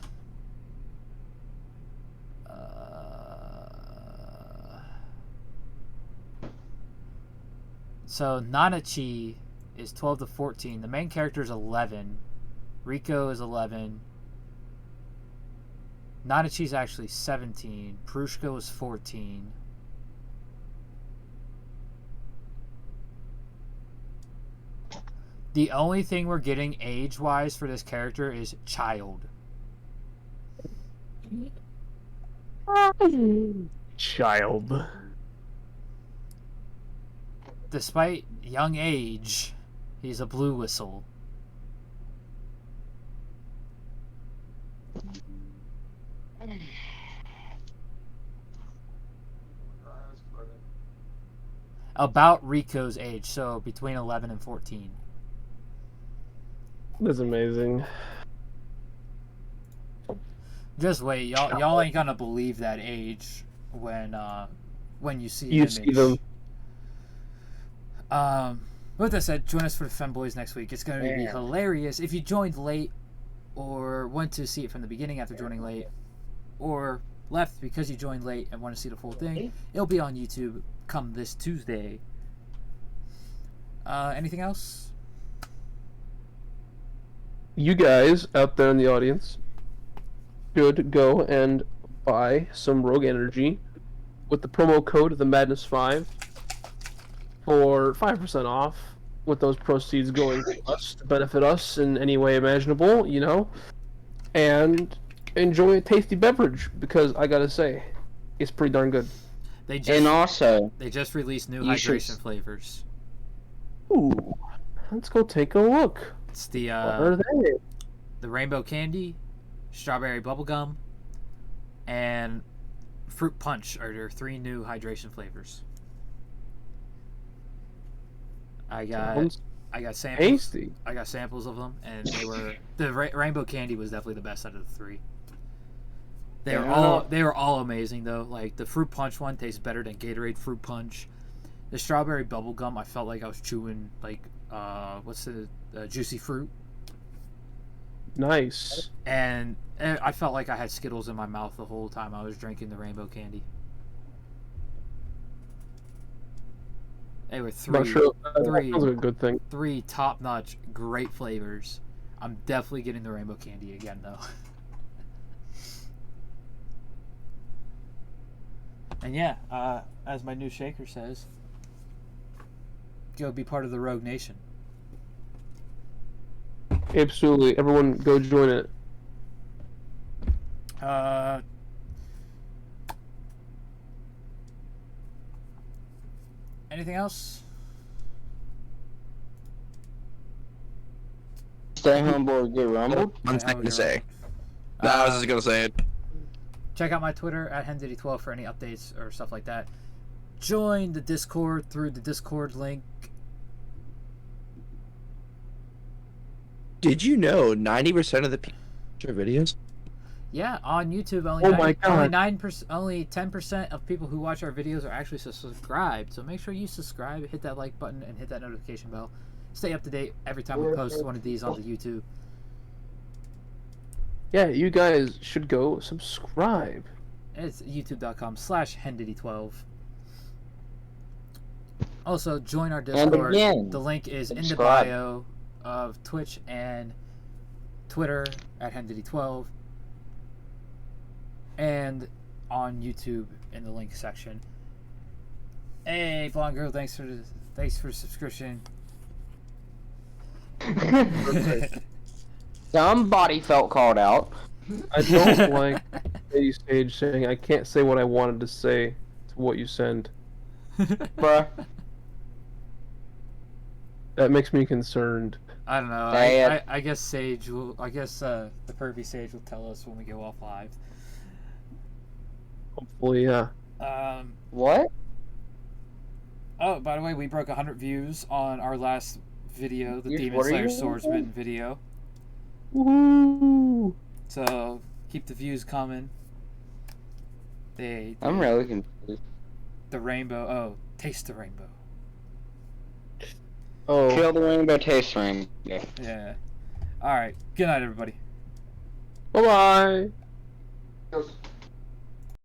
So Nanachi is 12 to 14. The main character is 11. Riko is 11. Nanachi's actually 17. Prushko is 14. The only thing we're getting age-wise for this character is child. Child. Despite young age, he's a blue whistle. About Riko's age, so between 11 and 14. That's amazing. Just wait, y'all ain't gonna believe that age when when you see You an see image. them. With that said, join us for the Femboys next week. It's going to be Yeah. hilarious. If you joined late or want to see it from the beginning after joining late, or left because you joined late and want to see the full thing, it'll be on YouTube come this Tuesday. Anything else? You guys out there in the audience should go and buy some Rogue Energy with the promo code TheMadness5 for 5% off, with those proceeds going to us to benefit us in any way imaginable, you know, and enjoy a tasty beverage, because I gotta say, it's pretty darn good. They just, And also, they just released new You should- hydration flavors. Ooh, let's go take a look. It's the What are they? the rainbow candy, strawberry bubblegum, and fruit punch are their 3 new hydration flavors. I got Sounds samples. tasty. I got samples of them, and they were the rainbow candy was definitely the best out of the 3. They were all amazing though. Like the fruit punch one tastes better than Gatorade fruit punch. The strawberry bubblegum, I felt like I was chewing like what's the juicy fruit, Nice. and I felt like I had Skittles in my mouth the whole time I was drinking the rainbow candy. They were Not sure. That three- sounds like a good thing. 3 top-notch, great flavors. I'm definitely getting the rainbow candy again, though. And yeah, as my new shaker says, go be part of the Rogue Nation. Absolutely. Everyone go join it. Anything else? stay on board, get rumbled. One thing to say. No, I was just gonna say it. Check out my Twitter at HenDiddy12 for any updates or stuff like that. Join the Discord through the Discord link. Did you know 90% of the people watch our videos? Yeah, on YouTube, only Oh my God. 9%, only 10% of people who watch our videos are actually subscribed. So make sure you subscribe, hit that like button, and hit that notification bell. Stay up to date every time we post one of these on the YouTube. Yeah, you guys should go subscribe. It's youtube.com/HenDiddy12. Also, join our Discord. again, The link is in the subscribe. bio of Twitch and Twitter at HenDiddy12. And on YouTube in the link section. Hey, Blonde Girl, thanks for the subscription. Somebody felt called out. I don't like RaginSage saying I can't say what I wanted to say to what you send. Bruh. That makes me concerned. I don't know. Say it. I guess Sage will. I guess the pervy Sage will tell us when we go off live. Hopefully, yeah. What? Oh, by the way, we broke 100 views on our last video, the Views, Demon what are Slayer you- Swordsman video. Woohoo! So keep the views coming. I'm really confused. The rainbow. Oh, taste the rainbow. Oh, Kill the rainbow, taste rainbow. Yeah. All right. Good night, everybody. bye-bye. Goes-